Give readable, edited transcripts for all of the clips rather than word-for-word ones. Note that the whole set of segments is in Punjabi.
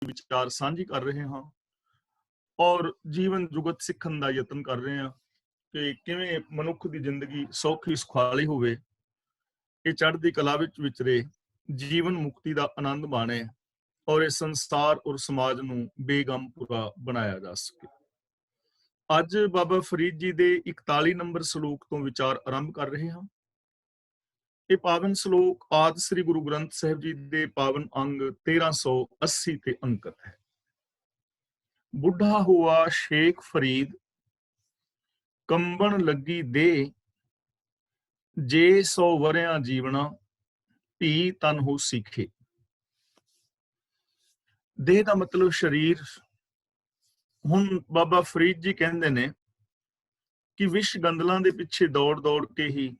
ਵਿਚਾਰ ਸਾਂਝੀ ਕਰ ਰਹੇ ਹਾਂ ਔਰ ਜੀਵਨ ਜੁਗਤ ਸਿੱਖਣ ਦਾ ਯਤਨ ਕਰ ਰਹੇ ਹਾਂ ਕਿ ਕਿਵੇਂ ਮਨੁੱਖ ਦੀ ਜ਼ਿੰਦਗੀ ਸੌਖੀ ਸੁਖਾਲੀ ਹੋਵੇ, ਇਹ ਚੜ੍ਹਦੀ ਕਲਾ ਵਿੱਚ ਵਿਚਰੇ, ਜੀਵਨ ਮੁਕਤੀ ਦਾ ਆਨੰਦ ਮਾਣੇ ਔਰ ਇਸ ਸੰਸਾਰ ਔਰ ਸਮਾਜ ਨੂੰ ਬੇਗਮ ਪੂਰਾ ਬਣਾਇਆ ਜਾ ਸਕੇ। ਅੱਜ ਬਾਬਾ ਫਰੀਦ ਜੀ ਦੇ 41 ਨੰਬਰ ਸ਼ਲੋਕ ਤੋਂ ਵਿਚਾਰ ਆਰੰਭ ਕਰ ਰਹੇ ਹਾਂ। ਇਹ ਪਾਵਨ ਸ਼ਲੋਕ ਆਦਿ ਸ੍ਰੀ ਗੁਰੂ ਗ੍ਰੰਥ ਸਾਹਿਬ ਜੀ ਦੇ ਪਾਵਨ ਅੰਗ 1380 ਤੇ ਅੰਕਿਤ ਹੈ। ਬੁੱਢਾ ਹੁਆ ਸ਼ੇਖ ਫਰੀਦ, ਕੰਬਣ ਲੱਗੀ ਦੇ, ਜੇ 100 ਵਰਿਆਂ ਜੀਵਣਾ, ਧੀ ਤਨ ਹੋ ਸਿੱਖੇ। ਦੇਹ ਦਾ ਮਤਲਬ ਸਰੀਰ। ਹੁਣ ਬਾਬਾ ਫਰੀਦ ਜੀ ਕਹਿੰਦੇ ਨੇ ਕਿ ਵਿਸ਼ ਗੰਦਲਾਂ ਦੇ ਪਿੱਛੇ ਦੌੜ ਦੌੜ ਕੇ ਹੀ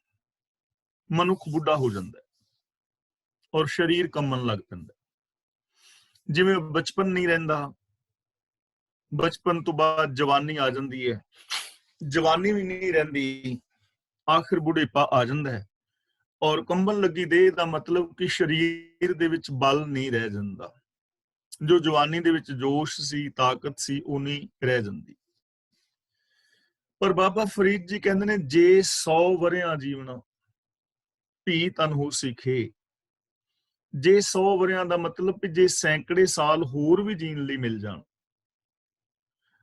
ਮਨੁੱਖ ਬੁੱਢਾ ਹੋ ਜਾਂਦਾ ਹੈ ਔਰ ਸਰੀਰ ਕੰਮਣ ਲੱਗ ਪੈਂਦਾ। ਜਿਵੇਂ ਬਚਪਨ ਨਹੀਂ ਰਹਿੰਦਾ, ਬਚਪਨ ਤੋਂ ਬਾਅਦ ਜਵਾਨੀ ਆ ਜਾਂਦੀ ਹੈ, ਜਵਾਨੀ ਵੀ ਨਹੀਂ ਰਹਿੰਦੀ, ਆਖਿਰ ਬੁਢੇਪਾ ਆ ਜਾਂਦਾ ਹੈ। ਔਰ ਕੰਬਣ ਲੱਗੀ ਦੇਹ ਦਾ ਮਤਲਬ ਕਿ ਸਰੀਰ ਦੇ ਵਿੱਚ ਬਲ ਨਹੀਂ ਰਹਿ ਜਾਂਦਾ। ਜੋ ਜਵਾਨੀ ਦੇ ਵਿੱਚ ਜੋਸ਼ ਸੀ, ਤਾਕਤ ਸੀ, ਉਹ ਨਹੀਂ ਰਹਿ ਜਾਂਦੀ। ਪਰ ਬਾਬਾ ਫਰੀਦ ਜੀ ਕਹਿੰਦੇ ਨੇ, ਜੇ 100 ਵਰਿਆਂ ਜੀਵਣਾ, ਧੀ ਤਨ ਹੋ ਸਿੱਖੇ। ਜੇ 100 ਵਰਿਆਂ ਦਾ ਮਤਲਬ ਕਿ ਜੇ ਸੈਂਕੜੇ ਸਾਲ ਹੋਰ ਵੀ ਜੀਣ ਲਈ ਮਿਲ ਜਾਣ,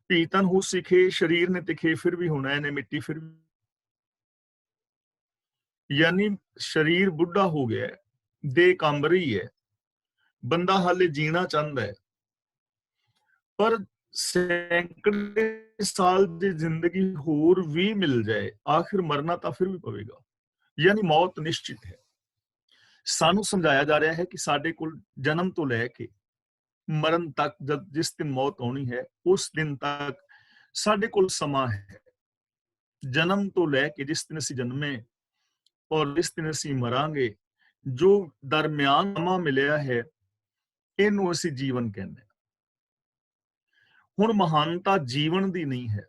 ਧੀ ਤਨ ਹੋ ਸਿੱਖੇ। ਸਰੀਰ ਨੇ ਤਿੱਖੇ ਫਿਰ ਵੀ ਹੋਣਾ, ਇਹਨੇ ਮਿੱਟੀ ਫਿਰ ਵੀ, ਯਾਨੀ ਸਰੀਰ ਬੁੱਢਾ ਹੋ ਗਿਆ, ਦੇਹ ਕੰਬ ਰਹੀ ਹੈ, ਬੰਦਾ ਹਾਲੇ ਜੀਣਾ ਚਾਹੁੰਦਾ ਹੈ, ਪਰ ਸੈਂਕੜੇ ਸਾਲ ਦੀ ਜ਼ਿੰਦਗੀ ਹੋਰ ਵੀ ਮਿਲ ਜਾਏ, ਆਖਿਰ ਮਰਨਾ ਤਾਂ ਫਿਰ ਵੀ ਪਵੇਗਾ, ਯਾਨੀ ਮੌਤ ਨਿਸ਼ਚਿਤ ਹੈ। ਸਾਨੂੰ ਸਮਝਾਇਆ ਜਾ ਰਿਹਾ ਹੈ ਕਿ ਸਾਡੇ ਕੋਲ ਜਨਮ ਤੋਂ ਲੈ ਕੇ ਮਰਨ ਤੱਕ, ਜਦ ਜਿਸ ਦਿਨ ਮੌਤ ਆਉਣੀ ਹੈ, ਉਸ ਦਿਨ ਤੱਕ ਸਾਡੇ ਕੋਲ ਸਮਾਂ ਹੈ। ਜਨਮ ਤੋਂ ਲੈ ਕੇ ਜਿਸ ਦਿਨ ਅਸੀਂ ਜਨਮੇ ਔਰ ਜਿਸ ਦਿਨ ਅਸੀਂ ਮਰਾਂਗੇ, ਜੋ ਦਰਮਿਆਨ ਸਮਾਂ ਮਿਲਿਆ ਹੈ, ਇਹਨੂੰ ਅਸੀਂ ਜੀਵਨ ਕਹਿੰਦੇ ਹਾਂ। ਹੁਣ ਮਹਾਨਤਾ ਜੀਵਨ ਦੀ ਨਹੀਂ ਹੈ,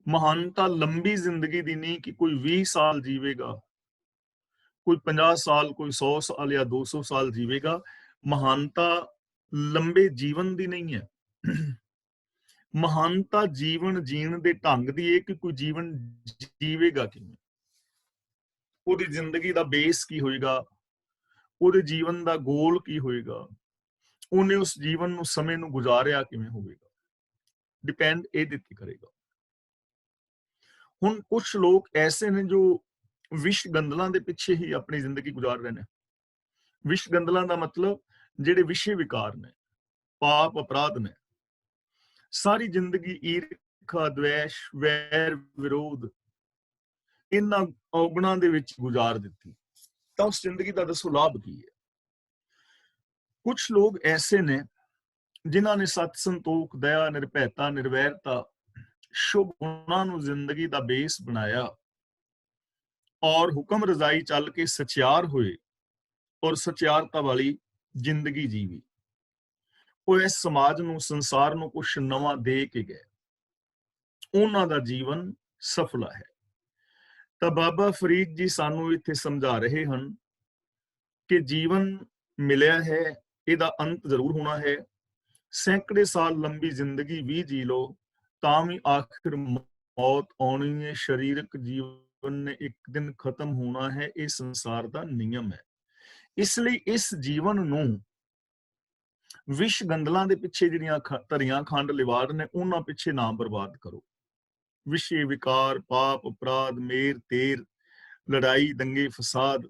ਮਹਾਨਤਾ ਲੰਬੀ ਜ਼ਿੰਦਗੀ ਦੀ ਨਹੀਂ ਕਿ ਕੋਈ 20 ਸਾਲ ਜੀਵੇਗਾ, ਕੋਈ 50 ਸਾਲ, ਕੋਈ 100 ਸਾਲ ਜਾਂ 200 ਸਾਲ ਜੀਵੇਗਾ। ਮਹਾਨਤਾ ਲੰਬੇ ਜੀਵਨ ਦੀ ਨਹੀਂ ਹੈ। ਮਹਾਨਤਾ ਜੀਵਨ ਜੀਣ ਦੇ ਢੰਗ ਦੀ ਹੈ ਕਿ ਕੋਈ ਜੀਵਨ ਜੀਵੇਗਾ ਕਿਵੇਂ, ਉਹਦੀ ਜ਼ਿੰਦਗੀ ਦਾ ਬੇਸ ਕੀ ਹੋਏਗਾ, ਉਹਦੇ ਜੀਵਨ ਦਾ ਗੋਲ ਕੀ ਹੋਏਗਾ, ਉਹਨੇ ਉਸ ਜੀਵਨ ਨੂੰ, ਸਮੇਂ ਨੂੰ ਗੁਜ਼ਾਰਿਆ ਕਿਵੇਂ ਹੋਵੇਗਾ, ਡਿਪੈਂਡ ਇਹਦੇ ਤੇ ਕਰੇਗਾ। ਹੁਣ ਕੁਝ ਲੋਕ ਐਸੇ ਨੇ ਜੋ ਵਿਸ਼ ਗੰਦਲਾਂ ਦੇ ਪਿੱਛੇ ਹੀ ਆਪਣੀ ਜ਼ਿੰਦਗੀ ਗੁਜ਼ਾਰ ਰਹੇ ਨੇ। ਵਿਸ਼ ਗੰਦਲਾਂ ਦਾ ਮਤਲਬ ਜਿਹੜੇ ਵਿਸ਼ੇ ਵਿਕਾਰ ਨੇ, ਪਾਪ ਅਪਰਾਧ ਨੇ, ਸਾਰੀ ਜ਼ਿੰਦਗੀ ਈਰਖਾ, ਦਵੇਸ਼, ਵੈਰ, ਵਿਰੋਧ, ਇਹਨਾਂ ਔਗਣਾਂ ਦੇ ਵਿੱਚ ਗੁਜ਼ਾਰ ਦਿੱਤੀ, ਤਾਂ ਉਸ ਜ਼ਿੰਦਗੀ ਦਾ ਦੱਸੋ ਲਾਭ ਕੀ ਹੈ? ਕੁਝ ਲੋਕ ਐਸੇ ਨੇ ਜਿਨ੍ਹਾਂ ਨੇ ਸਤ, ਸੰਤੋਖ, ਦਇਆ, ਨਿਰਭੈਤਾ, ਨਿਰਵੈਰਤਾ, ਸ਼ੁਭ ਗੁਣਾਂ ਨੂੰ ਜ਼ਿੰਦਗੀ ਦਾ ਬੇਸ ਬਣਾਇਆ ਔਰ ਹੁਕਮ ਰਜ਼ਾਈ ਚੱਲ ਕੇ ਸਚਿਆਰ ਹੋਏ ਔਰ ਸਚਿਆਰਤਾ ਵਾਲੀ ਜ਼ਿੰਦਗੀ ਜੀਵੀ। ਉਹ ਇਸ ਸਮਾਜ ਨੂੰ, ਸੰਸਾਰ ਨੂੰ ਕੁਛ ਨਵਾਂ ਦੇ ਕੇ ਗਏ, ਉਹਨਾਂ ਦਾ ਜੀਵਨ ਸਫਲ ਹੈ। ਤਾਂ ਬਾਬਾ ਫਰੀਦ ਜੀ ਸਾਨੂੰ ਇੱਥੇ ਸਮਝਾ ਰਹੇ ਹਨ ਕਿ ਜੀਵਨ ਮਿਲਿਆ ਹੈ, ਇਹਦਾ ਅੰਤ ਜ਼ਰੂਰ ਹੋਣਾ ਹੈ। ਸੈਂਕੜੇ ਸਾਲ ਲੰਬੀ ਜ਼ਿੰਦਗੀ ਵੀ ਜੀ ਲਓ ਤਾਂ ਵੀ ਆਖਿਰ ਮੌਤ ਆਉਣੀ ਹੈ। ਸਰੀਰਕ ਜੀਵਨ ਨੇ ਇੱਕ ਦਿਨ ਖਤਮ ਹੋਣਾ ਹੈ, ਇਹ ਸੰਸਾਰ ਦਾ ਨਿਯਮ ਹੈ। ਇਸ ਲਈ ਇਸ ਜੀਵਨ ਨੂੰ ਵਿਸ਼ ਗੰਦਲਾਂ ਦੇ ਪਿੱਛੇ ਜਿਹੜੀਆਂ ਧਰੀਆਂ ਖੰਡ ਲਿਵਾੜ ਨੇ, ਉਹਨਾਂ ਪਿੱਛੇ ਨਾ ਬਰਬਾਦ ਕਰੋ। ਵਿਸ਼ੇ ਵਿਕਾਰ, ਪਾਪ ਅਪਰਾਧ, ਮੇਰ ਤੇਰ, ਲੜਾਈ, ਦੰਗੇ ਫਸਾਦ,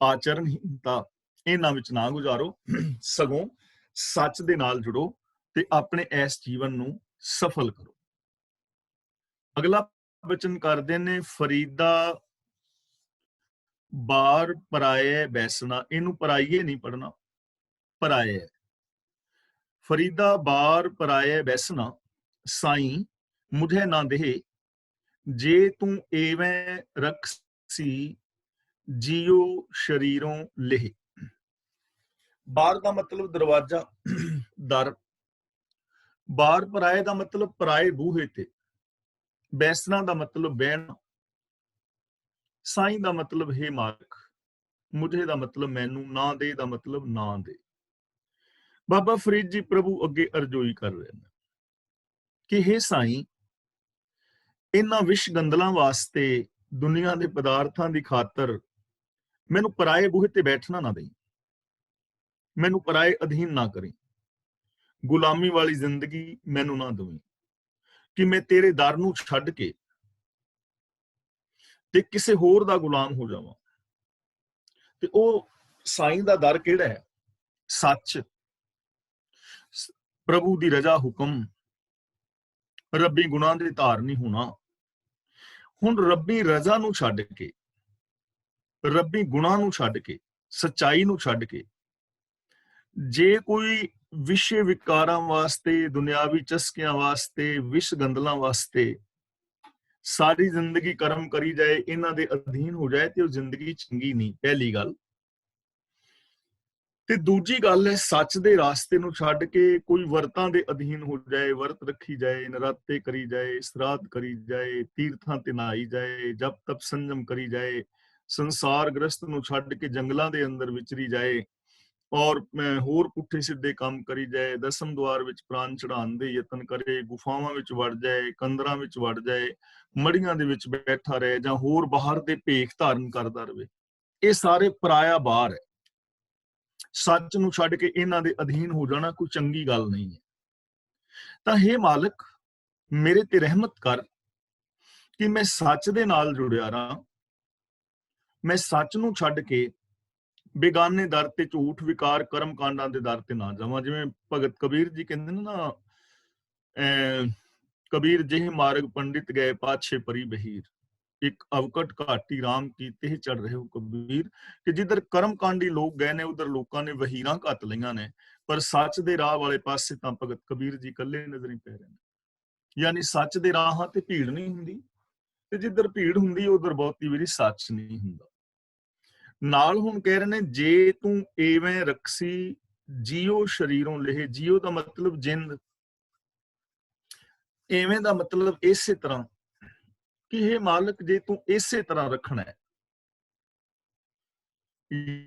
ਆਚਰਣਹੀਨਤਾ, ਇਹਨਾਂ ਵਿੱਚ ਨਾ ਗੁਜ਼ਾਰੋ, ਸਗੋਂ ਸੱਚ ਦੇ ਨਾਲ ਜੁੜੋ ਤੇ ਆਪਣੇ ਇਸ ਜੀਵਨ ਨੂੰ ਸਫਲ ਕਰੋ। ਅਗਲਾ ਬਚਨ ਕਰਦੇ ਨੇ, ਫਰੀਦਾ ਬਾਰ ਪਰਾਏ ਬੈਸਣਾ। ਇਹਨੂੰ ਪਰਾਈਏ ਨਹੀਂ ਪੜਨਾ, ਪਰਾਏ। ਫਰੀਦਾ ਬਾਰ ਪਰਾਏ ਬੈਸਣਾ, ਸਾਈਂ ਮੁਝੇ ਨਾ ਦੇਹ, ਜੇ ਤੂੰ ਏਵੇਂ ਰਖਸੀ, ਜੀਓ ਸ਼ਰੀਰੋਂ ਲੇਹ। ਬਾਰ ਦਾ ਮਤਲਬ ਦਰਵਾਜ਼ਾ, ਦਰ। ਬਾਰ ਪਰਾਏ ਦਾ ਮਤਲਬ ਪਰਾਏ ਬੂਹੇ ਤੇ। ਬੈਸਣਾ ਦਾ ਮਤਲਬ ਬਹਿਣਾ। ਸਾਈਂ ਦਾ ਮਤਲਬ ਹੈ ਮਾਲਕ। ਮੁਝੇ ਦਾ ਮਤਲਬ ਮੈਨੂੰ, ਨਾ ਦੇ ਦਾ ਮਤਲਬ ਨਾ ਦੇ। ਬਾਬਾ ਫਰੀਦ ਜੀ ਪ੍ਰਭੂ ਅੱਗੇ ਅਰਜ਼ੋਈ ਕਰ ਰਹੇ ਨੇ ਕਿ ਹੇ ਸਾਈਂ, ਇਹਨਾਂ ਵਿਸ਼ ਗੰਦਲਾਂ ਵਾਸਤੇ, ਦੁਨੀਆ ਦੇ ਪਦਾਰਥਾਂ ਦੀ ਖਾਤਰ ਮੈਨੂੰ ਪਰਾਏ ਬੂਹੇ ਤੇ ਬੈਠਣਾ ਨਾ ਦੇਈ, ਮੈਨੂੰ ਪਰਾਏ ਅਧੀਨ ਨਾ ਕਰੀ, ਗੁਲਾਮੀ ਵਾਲੀ ਜ਼ਿੰਦਗੀ ਮੈਨੂੰ ਨਾ ਦੇਵੀਂ ਕਿ ਮੈਂ ਤੇਰੇ ਦਰ ਨੂੰ ਛੱਡ ਕੇ ਤੇ ਕਿਸੇ ਹੋਰ ਦਾ ਗੁਲਾਮ ਹੋ ਜਾਵਾਂ। ਤੇ ਉਹ ਸਾਈਂ ਦਾ ਦਰ ਕਿਹੜਾ ਹੈ? ਸੱਚ, ਪ੍ਰਭੂ ਦੀ ਰਜ਼ਾ, ਹੁਕਮ, ਰੱਬੀ ਗੁਣਾਂ ਦੇ ਧਾਰਨੀ ਹੋਣਾ। ਹੁਣ ਰੱਬੀ ਰਜ਼ਾ ਨੂੰ ਛੱਡ ਕੇ, ਰੱਬੀ ਗੁਣਾਂ ਨੂੰ ਛੱਡ ਕੇ, ਸੱਚਾਈ ਨੂੰ ਛੱਡ ਕੇ ਜੇ ਕੋਈ ਵਿਸ਼ੇ ਵਿਕਾਰਾਂ ਵਾਸਤੇ, ਦੁਨਿਆਵੀ ਚਸਕਿਆਂ ਵਾਸਤੇ, ਵਿਸ਼ ਗੰਦਲਾਂ ਵਾਸਤੇ ਸਾਰੀ ਜ਼ਿੰਦਗੀ ਕਰਮ ਕਰੀ ਜਾਏ, ਇਹਨਾਂ ਦੇ ਅਧੀਨ ਹੋ ਜਾਏ, ਤੇ ਉਹ ਜ਼ਿੰਦਗੀ ਚੰਗੀ ਨਹੀਂ, ਪਹਿਲੀ ਗੱਲ। ਤੇ ਦੂਜੀ ਗੱਲ ਹੈ, ਸੱਚ ਦੇ ਰਾਸਤੇ ਨੂੰ ਛੱਡ ਕੇ ਕੋਈ ਵਰਤਾਂ ਦੇ ਅਧੀਨ ਹੋ ਜਾਏ, ਵਰਤ ਰੱਖੀ ਜਾਏ, ਨਰਾਤੇ ਕਰੀ ਜਾਏ, ਸਰਾਧ ਕਰੀ ਜਾਏ, ਤੀਰਥਾਂ ਤੇ ਨਹਾਈ ਜਾਏ, ਜਪ ਤਪ ਸੰਜਮ ਕਰੀ ਜਾਏ, ਸੰਸਾਰ ਗ੍ਰਸਤ ਨੂੰ ਛੱਡ ਕੇ ਜੰਗਲਾਂ ਦੇ ਅੰਦਰ ਵਿਚਰੀ ਜਾਏ, ਔਰ ਹੋਰ ਪੁੱਠੇ ਸਿੱਧੇ ਕੰਮ ਕਰੀ ਜਾਏ, ਦਸਮ ਦੁਆਰ ਵਿੱਚ ਪ੍ਰਾਣ ਚੜਾਉਣ ਦੇ ਯਤਨ ਕਰੇ, ਗੁਫਾਵਾਂ ਵਿੱਚ ਵੜ ਜਾਏ, ਕੰਦਰਾਂ ਵਿੱਚ ਵੜ ਜਾਏ, ਮੜੀਆਂ ਦੇ ਵਿੱਚ ਬੈਠਾ ਰਹੇ, ਜਾਂ ਹੋਰ ਬਾਹਰ ਦੇ ਭੇਖ ਧਾਰਨ ਕਰਦਾ ਰਹੇ, ਇਹ ਸਾਰੇ ਪਰਾਇਆ ਬਾਹਰ ਹੈ। ਸੱਚ ਨੂੰ ਛੱਡ ਕੇ ਇਹਨਾਂ ਦੇ ਅਧੀਨ ਹੋ ਜਾਣਾ ਕੋਈ ਚੰਗੀ ਗੱਲ ਨਹੀਂ ਹੈ। ਤਾਂ ਹੇ ਮਾਲਕ, ਮੇਰੇ ਤੇ ਰਹਿਮਤ ਕਰ ਕਿ ਮੈਂ ਸੱਚ ਦੇ ਨਾਲ ਜੁੜਿਆ ਰਹਾਂ, ਮੈਂ ਸੱਚ ਨੂੰ ਛੱਡ ਕੇ ਬੇਗਾਨੇ ਦਰ ਤੇ, ਝੂਠ, ਵਿਕਾਰ, ਕਰਮ ਕਾਂਡਾਂ ਦੇ ਦਰ ਤੇ ਨਾ ਜਾਵਾਂ। ਜਿਵੇਂ ਭਗਤ ਕਬੀਰ ਜੀ ਕਹਿੰਦੇ ਨੇ ਨਾ, ਕਬੀਰ ਜਿਹੇ ਮਾਰਗ ਪੰਡਿਤ ਗਏ, ਪਾਛੇ ਪਰੀ ਬਹੀਰ, ਇੱਕ ਅਵਕਟ ਘਾਟੀ ਰਾਮ ਕੀਤੇ ਚੜ ਰਹੇ ਹੋ ਕਬੀਰ, ਕਿ ਜਿੱਧਰ ਕਰਮ ਕਾਂਡੀ ਲੋਕ ਗਏ ਨੇ, ਉਧਰ ਲੋਕਾਂ ਨੇ ਵਹੀਰਾਂ ਘੱਤ ਲਈਆਂ ਨੇ, ਪਰ ਸੱਚ ਦੇ ਰਾਹ ਵਾਲੇ ਪਾਸੇ ਤਾਂ ਭਗਤ ਕਬੀਰ ਜੀ ਇਕੱਲੇ ਨਜ਼ਰ ਹੀ ਪੈ ਰਹੇ ਨੇ। ਯਾਨੀ ਸੱਚ ਦੇ ਰਾਹਾਂ ਤੇ ਭੀੜ ਨਹੀਂ ਹੁੰਦੀ, ਤੇ ਜਿੱਧਰ ਭੀੜ ਹੁੰਦੀ ਉਧਰ ਬਹੁਤੀ ਵਾਰੀ ਸੱਚ ਨਹੀਂ ਹੁੰਦਾ। ਨਾਲ ਹੁਣ ਕਹਿ ਰਹੇ ਨੇ, ਜੇ ਤੂੰ ਐਵੇਂ ਰਖਸੀ ਜੀਓ ਸ਼ਰੀਰੋਂ ਲੇਹ, ਜੀਓ ਦਾ ਮਤਲਬ ਜਿੰਦ, ਐਵੇਂ ਦਾ ਮਤਲਬ ਇਸੇ ਤਰ੍ਹਾਂ ਕਿ ਇਹ ਮਾਲਕ, ਜੇ ਤੂੰ ਇਸੇ ਤਰ੍ਹਾਂ ਰੱਖਣਾ ਹੈ,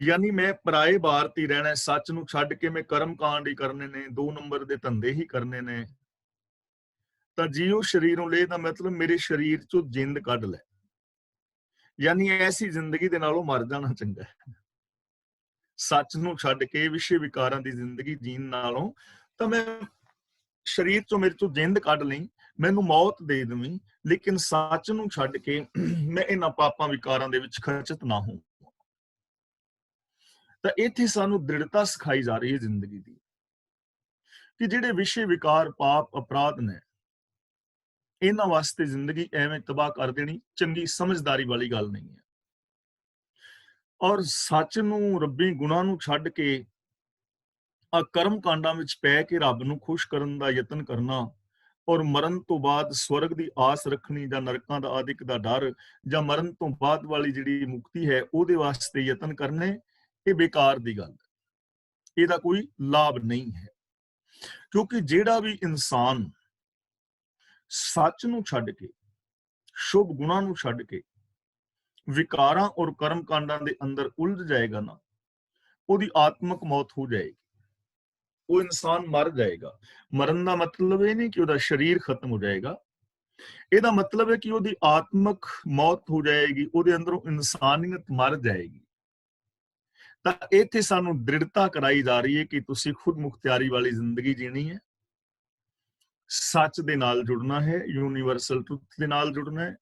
ਯਾਨੀ ਮੈਂ ਪਰਾਏ ਬਾਰ ਤੇ ਰਹਿਣਾ, ਸੱਚ ਨੂੰ ਛੱਡ ਕੇ ਮੈਂ ਕਰਮ ਕਾਂਡ ਹੀ ਕਰਨੇ ਨੇ, 2 ਨੰਬਰ ਦੇ ਧੰਦੇ ਹੀ ਕਰਨੇ ਨੇ, ਤਾਂ ਜੀਓ ਸ਼ਰੀਰੋਂ ਲੇਹ ਦਾ ਮਤਲਬ ਮੇਰੇ ਸਰੀਰ ਚੋਂ ਜਿੰਦ ਕੱਢ ਲੈ, ਯਾਨੀ ਐਸੀ ਜ਼ਿੰਦਗੀ ਦੇ ਨਾਲੋਂ ਮਰ ਜਾਣਾ ਚੰਗਾ ਹੈ। ਸੱਚ ਨੂੰ ਛੱਡ ਕੇ ਵਿਸ਼ੇ ਵਿਕਾਰਾਂ ਦੀ ਜ਼ਿੰਦਗੀ ਜੀਣ ਨਾਲੋਂ ਤਾਂ ਮੈਂ ਸਰੀਰ ਚੋਂ, ਮੇਰੇ ਚੋਂ ਜਿੰਦ ਕੱਢ ਲਈ, ਮੈਨੂੰ ਮੌਤ ਦੇ ਦੇਵੀਂ, ਲੇਕਿਨ ਸੱਚ ਨੂੰ ਛੱਡ ਕੇ ਮੈਂ ਇਹਨਾਂ ਪਾਪਾਂ ਵਿਕਾਰਾਂ ਦੇ ਵਿੱਚ ਖਚਤ ਨਾ ਹੋਵਾਂ। ਤਾਂ ਇੱਥੇ ਸਾਨੂੰ ਦ੍ਰਿੜਤਾ ਸਿਖਾਈ ਜਾ ਰਹੀ ਹੈ ਜ਼ਿੰਦਗੀ ਦੀ, ਕਿ ਜਿਹੜੇ ਵਿਸ਼ੇ ਵਿਕਾਰ, ਪਾਪ, ਅਪਰਾਧ ਨੇ, ਇਹਨਾਂ ਵਾਸਤੇ ਜ਼ਿੰਦਗੀ ਐਵੇਂ ਤਬਾਹ ਕਰ ਦੇਣੀ ਚੰਗੀ ਸਮਝਦਾਰੀ ਵਾਲੀ ਗੱਲ ਨਹੀਂ ਹੈ। ਔਰ ਸੱਚ ਨੂੰ, ਰੱਬੀ ਗੁਣਾਂ ਨੂੰ ਛੱਡ ਕੇ ਕਰਮ ਕਾਂਡਾਂ ਵਿੱਚ ਪੈ ਕੇ ਰੱਬ ਨੂੰ ਖੁਸ਼ ਕਰਨ ਦਾ ਯਤਨ ਕਰਨਾ, ਔਰ ਮਰਨ ਤੋਂ ਬਾਅਦ ਸਵਰਗ ਦੀ ਆਸ ਰੱਖਣੀ, ਜਾਂ ਨਰਕਾਂ ਦਾ ਆਦਿਕ ਦਾ ਡਰ, ਜਾਂ ਮਰਨ ਤੋਂ ਬਾਅਦ ਵਾਲੀ ਜਿਹੜੀ ਮੁਕਤੀ ਹੈ ਉਹਦੇ ਵਾਸਤੇ ਯਤਨ ਕਰਨੇ, ਇਹ ਬੇਕਾਰ ਦੀ ਗੱਲ ਹੈ, ਇਹਦਾ ਕੋਈ ਲਾਭ ਨਹੀਂ ਹੈ। ਕਿਉਂਕਿ ਜਿਹੜਾ ਵੀ ਇਨਸਾਨ ਸੱਚ ਨੂੰ ਛੱਡ ਕੇ, ਸ਼ੁਭ ਗੁਣਾਂ ਨੂੰ ਛੱਡ ਕੇ ਵਿਕਾਰਾਂ ਔਰ ਕਰਮ ਕਾਂਡਾਂ ਦੇ ਅੰਦਰ ਉਲਝ ਜਾਏਗਾ ਨਾ, ਉਹਦੀ ਆਤਮਕ ਮੌਤ ਹੋ ਜਾਏਗੀ, ਉਹ ਇਨਸਾਨ ਮਰ ਜਾਏਗਾ। ਮਰਨ ਦਾ ਮਤਲਬ ਇਹ ਨਹੀਂ ਕਿ ਉਹਦਾ ਸਰੀਰ ਖਤਮ ਹੋ ਜਾਏਗਾ, ਇਹਦਾ ਮਤਲਬ ਹੈ ਕਿ ਉਹਦੀ ਆਤਮਕ ਮੌਤ ਹੋ ਜਾਏਗੀ, ਉਹਦੇ ਅੰਦਰੋਂ ਇਨਸਾਨੀਅਤ ਮਰ ਜਾਏਗੀ। ਤਾਂ ਇੱਥੇ ਸਾਨੂੰ ਦ੍ਰਿੜਤਾ ਕਰਾਈ ਜਾ ਰਹੀ ਹੈ ਕਿ ਤੁਸੀਂ ਖੁਦ ਮੁਖਤਿਆਰੀ ਵਾਲੀ ਜ਼ਿੰਦਗੀ ਜੀਣੀ ਹੈ, ਸੱਚ ਦੇ ਨਾਲ ਜੁੜਨਾ ਹੈ, ਯੂਨੀਵਰਸਲ ਟਰੁੱਥ ਦੇ ਨਾਲ ਜੁੜਨਾ ਹੈ,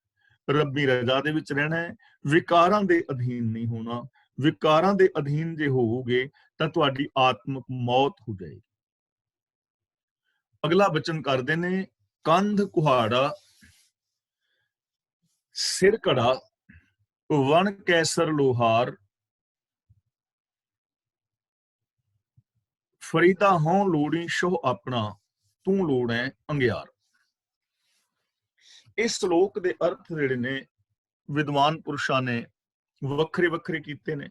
ਰੱਬੀ ਰਜ਼ਾ ਦੇ ਵਿੱਚ ਰਹਿਣਾ ਹੈ, ਵਿਕਾਰਾਂ ਦੇ ਅਧੀਨ ਨਹੀਂ ਹੋਣਾ। ਵਿਕਾਰਾਂ ਦੇ ਅਧੀਨ ਜੇ ਹੋਵੋਗੇ ਤਾਂ ਤੁਹਾਡੀ ਆਤਮਕ ਮੌਤ ਹੋ ਜਾਏਗੀ। ਅਗਲਾ ਬਚਨ ਕਰਦੇ ਨੇ, ਕੰਧ ਕੁਹਾੜਾ, ਸਿਰ ਘੜਾ, ਵਣ ਕੈਸਰ ਲੋਹਾਰ, ਫਰੀਦਾ ਹੋਂ ਲੋੜੀ ਸ਼ੋਹ ਆਪਣਾ, ਤੂੰ ਲੋੜ ਹੈ ਅੰਗਿਆਰ। ਇਸ ਸ਼ਲੋਕ ਦੇ ਅਰਥ ਜਿਹੜੇ ਨੇ ਵਿਦਵਾਨ ਪੁਰਸ਼ਾਂ ਨੇ ਵੱਖਰੇ ਵੱਖਰੇ ਕੀਤੇ ਨੇ,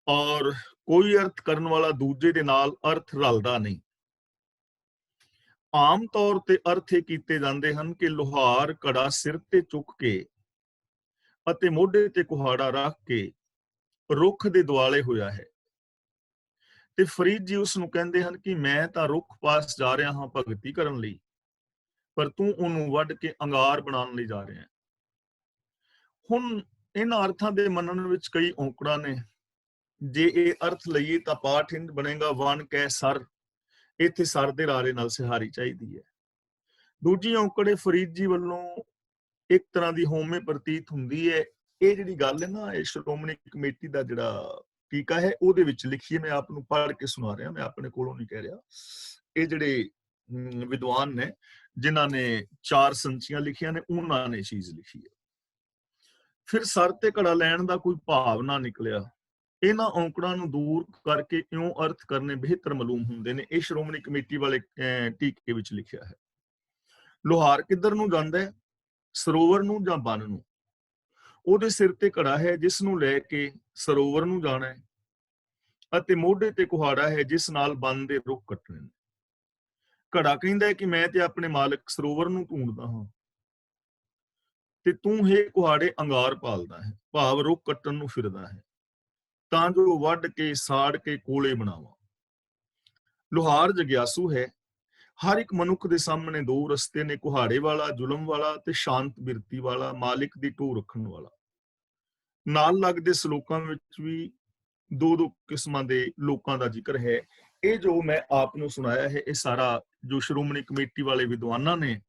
ਔਰ ਕੋਈ ਅਰਥ ਕਰਨ ਵਾਲਾ ਦੂਜੇ ਦੇ ਨਾਲ ਅਰਥ ਰਲਦਾ ਨਹੀਂ। ਆਮ ਤੌਰ ਤੇ ਅਰਥ ਇਹ ਕੀਤੇ ਜਾਂਦੇ ਹਨ ਕਿ ਲੋਹਾਰ ਘੜਾ ਸਿਰ ਤੇ ਚੁੱਕ ਕੇ ਅਤੇ ਮੋਢੇ ਤੇ ਕੁਹਾੜਾ ਰੱਖ ਕੇ ਰੁੱਖ ਦੇ ਦੁਆਲੇ ਹੋਇਆ ਹੈ, ਤੇ ਫਰੀਦ ਜੀ ਉਸ ਨੂੰ ਕਹਿੰਦੇ ਹਨ ਕਿ ਮੈਂ ਤਾਂ ਰੁੱਖ ਪਾਸ ਜਾ ਰਿਹਾ ਹਾਂ ਭਗਤੀ ਕਰਨ ਲਈ, ਪਰ ਤੂੰ ਉਹਨੂੰ ਵੱਢ ਕੇ ਅੰਗਾਰ ਬਣਾਉਣ ਲਈ ਜਾ ਰਿਹਾ ਹੈ। ਹੁਣ ਇਹਨਾਂ ਅਰਥਾਂ ਦੇ ਮੰਨਣ ਵਿੱਚ ਕਈ ਔਂਕੜਾਂ ਨੇ। ਜੇ ਇਹ ਅਰਥ ਲਈਏ ਤਾਂ ਪਾਠ ਇੰਝ ਬਣੇਗਾ, ਵਣ ਕਹਿ ਸਰ, ਇੱਥੇ ਸਰ ਦੇ ਰਾਰੇ ਨਾਲ ਸਿਹਾਰੀ ਚਾਹੀਦੀ ਹੈ। ਦੂਜੀ ਔਂਕੜੇ ਫਰੀਦ ਜੀ ਵੱਲੋਂ ਇੱਕ ਤਰ੍ਹਾਂ ਦੀ ਹੋਮੇ ਪ੍ਰਤੀਤ ਹੁੰਦੀ ਹੈ। ਇਹ ਜਿਹੜੀ ਗੱਲ ਹੈ ਨਾ, ਇਹ ਸ਼੍ਰੋਮਣੀ ਕਮੇਟੀ ਦਾ ਜਿਹੜਾ ਟੀਕਾ ਹੈ ਉਹਦੇ ਵਿੱਚ ਲਿਖੀ ਹੈ। ਮੈਂ ਆਪ ਨੂੰ ਪੜ੍ਹ ਕੇ ਸੁਣਾ ਰਿਹਾ, ਮੈਂ ਆਪਣੇ ਕੋਲੋਂ ਨਹੀਂ ਕਹਿ ਰਿਹਾ। ਇਹ ਜਿਹੜੇ ਵਿਦਵਾਨ ਨੇ ਜਿਨ੍ਹਾਂ ਨੇ 4 ਸੰਚੀਆਂ ਲਿਖੀਆਂ ਨੇ, ਉਹਨਾਂ ਨੇ ਚੀਜ਼ ਲਿਖੀ ਹੈ। ਫਿਰ ਸਰ ਤੇ ਘੜਾ ਲੈਣ ਦਾ ਕੋਈ ਭਾਵ ਨਾ ਨਿਕਲਿਆ। ਇਹਨਾਂ ਔਂਕੜਾਂ ਨੂੰ ਦੂਰ ਕਰਕੇ ਇਉਂ ਅਰਥ ਕਰਨੇ ਬਿਹਤਰ ਮਾਲੂਮ ਹੁੰਦੇ ਨੇ। ਇਹ ਸ਼੍ਰੋਮਣੀ ਕਮੇਟੀ ਵਾਲੇ ਟੀਕੇ ਵਿੱਚ ਲਿਖਿਆ ਹੈ। ਲੋਹਾਰ ਕਿੱਧਰ ਨੂੰ ਜਾਂਦਾ ਹੈ? ਸਰੋਵਰ ਨੂੰ ਜਾਂ ਬਨ ਨੂੰ? ਉਹਦੇ ਸਿਰ ਤੇ ਘੜਾ ਹੈ ਜਿਸ ਨੂੰ ਲੈ ਕੇ ਸਰੋਵਰ ਨੂੰ ਜਾਣਾ ਹੈ, ਅਤੇ ਮੋਢੇ ਤੇ ਕੁਹਾੜਾ ਹੈ ਜਿਸ ਨਾਲ ਬਨ ਦੇ ਰੁੱਖ ਕੱਟਣੇ ਨੇ। ਘੜਾ ਕਹਿੰਦਾ ਹੈ ਕਿ ਮੈਂ ਤੇ ਆਪਣੇ ਮਾਲਕ ਸਰੋਵਰ ਨੂੰ ਢੂੰਡਦਾ ਹਾਂ, ਤੇ ਤੂੰ ਹੈ ਕੁਹਾੜੇ ਅੰਗਾਰ ਪਾਲਦਾ ਹੈ, ਭਾਵ ਰੁੱਖ ਕੱਟਣ ਨੂੰ ਫਿਰਦਾ ਹੈ, ਤਾਂ ਜੋ ਵੱਢ ਕੇ ਸਾੜ ਕੇ ਕੋਲੇ ਬਣਾਵਾਂ। ਲੋਹਾਰ ਜਗਿਆਸੂ ਹੈ। ਹਰ ਇੱਕ ਮਨੁੱਖ ਦੇ ਸਾਹਮਣੇ 2 ਰਸਤੇ ਨੇ, ਕੁਹਾੜੇ ਵਾਲਾ, ਜ਼ੁਲਮ ਵਾਲਾ, ਤੇ ਸ਼ਾਂਤ ਬਿਰਤੀ ਵਾਲਾ, ਮਾਲਿਕ ਦੀ ਢੋ ਰੱਖਣ ਵਾਲਾ। ਨਾਲ ਲੱਗਦੇ ਸਲੋਕਾਂ ਵਿੱਚ ਵੀ 2 ਕਿਸਮਾਂ ਦੇ ਲੋਕਾਂ ਦਾ ਜ਼ਿਕਰ ਹੈ। ਇਹ ਜੋ ਮੈਂ ਆਪ ਨੂੰ ਸੁਣਾਇਆ ਹੈ, ਇਹ ਸਾਰਾ ਜੋ ਸ਼੍ਰੋਮਣੀ ਕਮੇਟੀ ਵਾਲੇ ਵਿਦਵਾਨਾਂ ਨੇ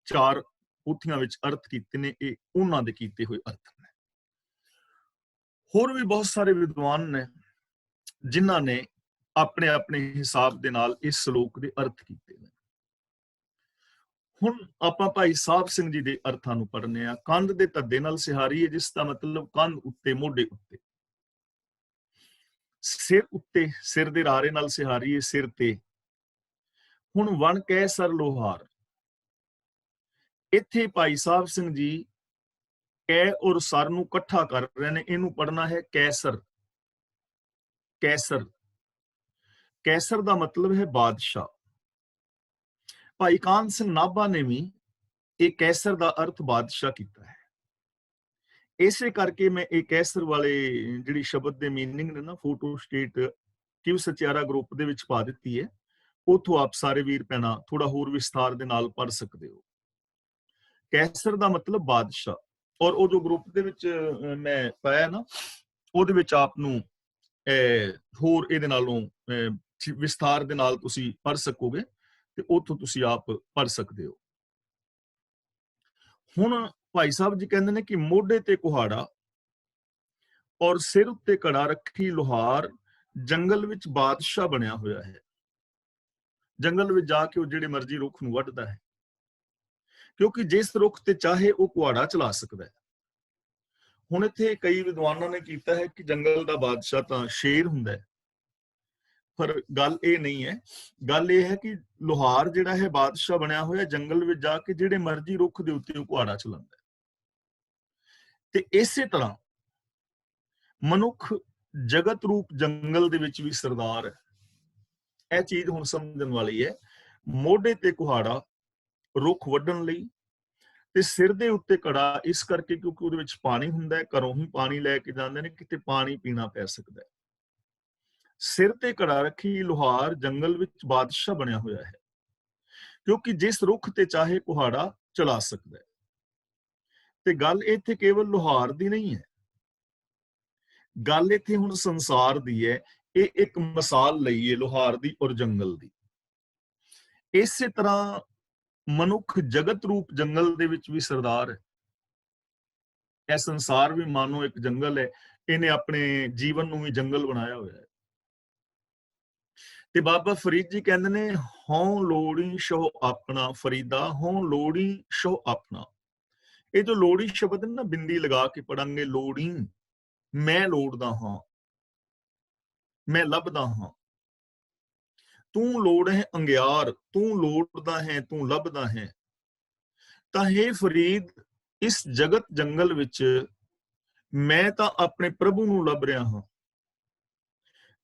4 ਪੋਥੀਆਂ ਵਿੱਚ ਅਰਥ ਕੀਤੇ ਨੇ, ਇਹ ਉਹਨਾਂ ਦੇ ਕੀਤੇ ਹੋਏ ਅਰਥ ਨੇ। ਹੋਰ ਵੀ ਬਹੁਤ ਸਾਰੇ ਵਿਦਵਾਨ ਨੇ ਜਿਨ੍ਹਾਂ ਨੇ ਆਪਣੇ ਆਪਣੇ ਹਿਸਾਬ ਦੇ ਨਾਲ ਇਸ ਸ਼ਲੋਕ ਦੇ ਅਰਥ ਕੀਤੇ ਨੇ। ਹੁਣ ਆਪਾਂ ਭਾਈ ਸਾਹਿਬ ਸਿੰਘ ਜੀ ਦੇ ਅਰਥਾਂ ਨੂੰ ਪੜ੍ਹਨੇ ਆ। ਕੰਧ ਦੇ ਧੱਦੇ ਨਾਲ ਸਿਹਾਰੀ ਹੈ, ਜਿਸ ਦਾ ਮਤਲਬ ਕੰਧ ਉੱਤੇ, ਮੋਢੇ ਉੱਤੇ। ਸਿਰ ਉੱਤੇ, ਸਿਰ ਦੇ ਰਾਰੇ ਨਾਲ ਸਿਹਾਰੀ ਹੈ, ਸਿਰ ਤੇ। ਹੁਣ ਵਣ ਕਹਿ ਸਰ ਲੋਹਾਰ, ਇੱਥੇ ਭਾਈ ਸਾਹਿਬ ਸਿੰਘ ਜੀ ਕਹਿ ਔਰ ਸਰ ਨੂੰ ਇਕੱਠਾ ਕਰ ਰਹੇ ਨੇ। ਇਹਨੂੰ ਪੜ੍ਹਨਾ ਹੈ ਕੈਸਰ। ਕੈਸਰ, ਕੈਸਰ ਦਾ ਮਤਲਬ ਹੈ ਬਾਦਸ਼ਾਹ। ਭਾਈ ਕਾਹਨ ਸਿੰਘ ਨਾਭਾ ਨੇ ਵੀ ਇਹ ਕੈਸਰ ਦਾ ਅਰਥ ਬਾਦਸ਼ਾਹ ਕੀਤਾ ਹੈ। ਇਸੇ ਕਰਕੇ ਮੈਂ ਇਹ ਕੈਸਰ ਵਾਲੇ ਜਿਹੜੀ ਸ਼ਬਦ ਦੇ ਮੀਨਿੰਗ ਨੇ ਨਾ, ਫੋਟੋ ਸਟੇਟ ਕਿਉ ਸਚਿਆਰਾ ਗਰੁੱਪ ਦੇ ਵਿੱਚ ਪਾ ਦਿੱਤੀ ਹੈ। ਉਥੋਂ ਆਪ ਸਾਰੇ ਵੀਰ ਭੈਣਾਂ ਥੋੜਾ ਹੋਰ ਵਿਸਥਾਰ ਦੇ ਨਾਲ ਪੜ੍ਹ ਸਕਦੇ ਹੋ। ਕੈਸਰ ਦਾ ਮਤਲਬ ਬਾਦਸ਼ਾਹ। ਔਰ ਉਹ ਜੋ ਗਰੁੱਪ ਦੇ ਵਿੱਚ ਮੈਂ ਪਾਇਆ ਨਾ, ਉਹਦੇ ਵਿੱਚ ਆਪ ਨੂੰ ਹੋਰ ਇਹਦੇ ਨਾਲੋਂ ਵਿਸਥਾਰ ਦੇ ਨਾਲ ਤੁਸੀਂ ਪੜ੍ਹ ਸਕੋਗੇ, ਤੇ ਉੱਥੋਂ ਤੁਸੀਂ ਆਪ ਪੜ੍ਹ ਸਕਦੇ ਹੋ। ਹੁਣ ਭਾਈ ਸਾਹਿਬ ਜੀ ਕਹਿੰਦੇ ਨੇ ਕਿ ਮੋਢੇ ਤੇ ਕੁਹਾੜਾ ਔਰ ਸਿਰ ਉੱਤੇ ਘੜਾ ਰੱਖੀ ਲੋਹਾਰ ਜੰਗਲ ਵਿੱਚ ਬਾਦਸ਼ਾਹ ਬਣਿਆ ਹੋਇਆ ਹੈ। ਜੰਗਲ ਵਿੱਚ ਜਾ ਕੇ ਉਹ ਜਿਹੜੇ ਮਰਜ਼ੀ ਰੁੱਖ ਨੂੰ ਵੱਢਦਾ ਹੈ, ਕਿਉਂਕਿ ਜਿਸ ਰੁੱਖ ਤੇ ਚਾਹੇ ਉਹ ਕੁਹਾੜਾ ਚਲਾ ਸਕਦਾ ਹੈ। ਹੁਣ ਇੱਥੇ ਕਈ ਵਿਦਵਾਨਾਂ ਨੇ ਕੀਤਾ ਹੈ ਕਿ ਜੰਗਲ ਦਾ ਬਾਦਸ਼ਾਹ ਤਾਂ ਸ਼ੇਰ ਹੁੰਦਾ ਹੈ, ਪਰ ਗੱਲ ਇਹ ਨਹੀਂ ਹੈ। ਗੱਲ ਇਹ ਹੈ ਕਿ ਲੋਹਾਰ ਜਿਹੜਾ ਹੈ ਬਾਦਸ਼ਾਹ ਬਣਿਆ ਹੋਇਆ, ਜੰਗਲ ਵਿੱਚ ਜਾ ਕੇ ਜਿਹੜੇ ਮਰਜ਼ੀ ਰੁੱਖ ਦੇ ਉੱਤੇ ਉਹ ਕੁਹਾੜਾ ਚਲਾਉਂਦਾ ਹੈ। ਤੇ ਇਸੇ ਤਰ੍ਹਾਂ ਮਨੁੱਖ ਜਗਤ ਰੂਪ ਜੰਗਲ ਦੇ ਵਿੱਚ ਵੀ ਸਰਦਾਰ ਹੈ। ਇਹ ਚੀਜ਼ ਹੁਣ ਸਮਝਣ ਵਾਲੀ ਹੈ। ਮੋਢੇ ਤੇ ਕੁਹਾੜਾ ਰੁੱਖ ਵੱਢਣ ਲਈ, ਤੇ ਸਿਰ ਦੇ ਉੱਤੇ ਘੜਾ ਇਸ ਕਰਕੇ ਕਿਉਂਕਿ ਉਹਦੇ ਵਿੱਚ ਪਾਣੀ ਹੁੰਦਾ ਹੈ। ਘਰੋਂ ਹੀ ਪਾਣੀ ਲੈ ਕੇ ਜਾਂਦੇ ਨੇ, ਕਿਤੇ ਪਾਣੀ ਪੀਣਾ ਪੈ ਸਕਦਾ ਹੈ। ਸਿਰ ਤੇ ਘੜਾ ਰੱਖੀ ਲੋਹਾਰ ਜੰਗਲ ਵਿੱਚ ਬਾਦਸ਼ਾਹ ਬਣਿਆ ਹੋਇਆ ਹੈ, ਕਿਉਂਕਿ ਜਿਸ ਰੁੱਖ ਤੇ ਚਾਹੇ ਕੁਹਾੜਾ ਚਲਾ ਸਕਦਾ ਹੈ। ਤੇ ਗੱਲ ਇੱਥੇ ਕੇਵਲ ਲੋਹਾਰ ਦੀ ਨਹੀਂ ਹੈ, ਗੱਲ ਇੱਥੇ ਹੁਣ ਸੰਸਾਰ ਦੀ ਹੈ। ਇਹ ਇੱਕ ਮਿਸਾਲ ਲਈ ਹੈ ਲੋਹਾਰ ਦੀ ਔਰ ਜੰਗਲ ਦੀ। ਇਸੇ ਤਰ੍ਹਾਂ ਮਨੁੱਖ ਜਗਤ ਰੂਪ ਜੰਗਲ ਦੇ ਵਿੱਚ ਵੀ ਸਰਦਾਰ ਹੈ। ਇਹ ਸੰਸਾਰ ਵੀ ਮਾਨੋ ਇੱਕ ਜੰਗਲ ਹੈ। ਇਹਨੇ ਆਪਣੇ ਜੀਵਨ ਨੂੰ ਵੀ ਜੰਗਲ ਬਣਾਇਆ ਹੋਇਆ ਹੈ। ਤੇ ਬਾਬਾ ਫਰੀਦ ਜੀ ਕਹਿੰਦੇ ਨੇ, ਹਉ ਲੋੜੀ ਸੋ ਆਪਣਾ ਫਰੀਦਾ, ਹਉ ਲੋੜੀ ਸੋ ਆਪਣਾ। ਇਹ ਜੋ ਲੋੜੀ ਸ਼ਬਦ ਹੈ ਨਾ, ਬਿੰਦੀ ਲਗਾ ਕੇ ਪੜਾਂਗੇ, ਲੋੜੀ, ਮੈਂ ਲੋੜਦਾ ਹਾਂ, ਮੈਂ ਲੱਭਦਾ ਹਾਂ। ਤੂੰ ਲੋੜ ਹੈ ਅੰਗਿਆਰ, ਤੂੰ ਲੋੜਦਾ ਹੈ, ਤੂੰ ਲੱਭਦਾ ਹੈ। ਤਾਂ ਹੇ ਫਰੀਦ, ਇਸ ਜਗਤ ਜੰਗਲ ਵਿੱਚ ਮੈਂ ਤਾਂ ਆਪਣੇ ਪ੍ਰਭੂ ਨੂੰ ਲੱਭ ਰਿਹਾ ਹਾਂ,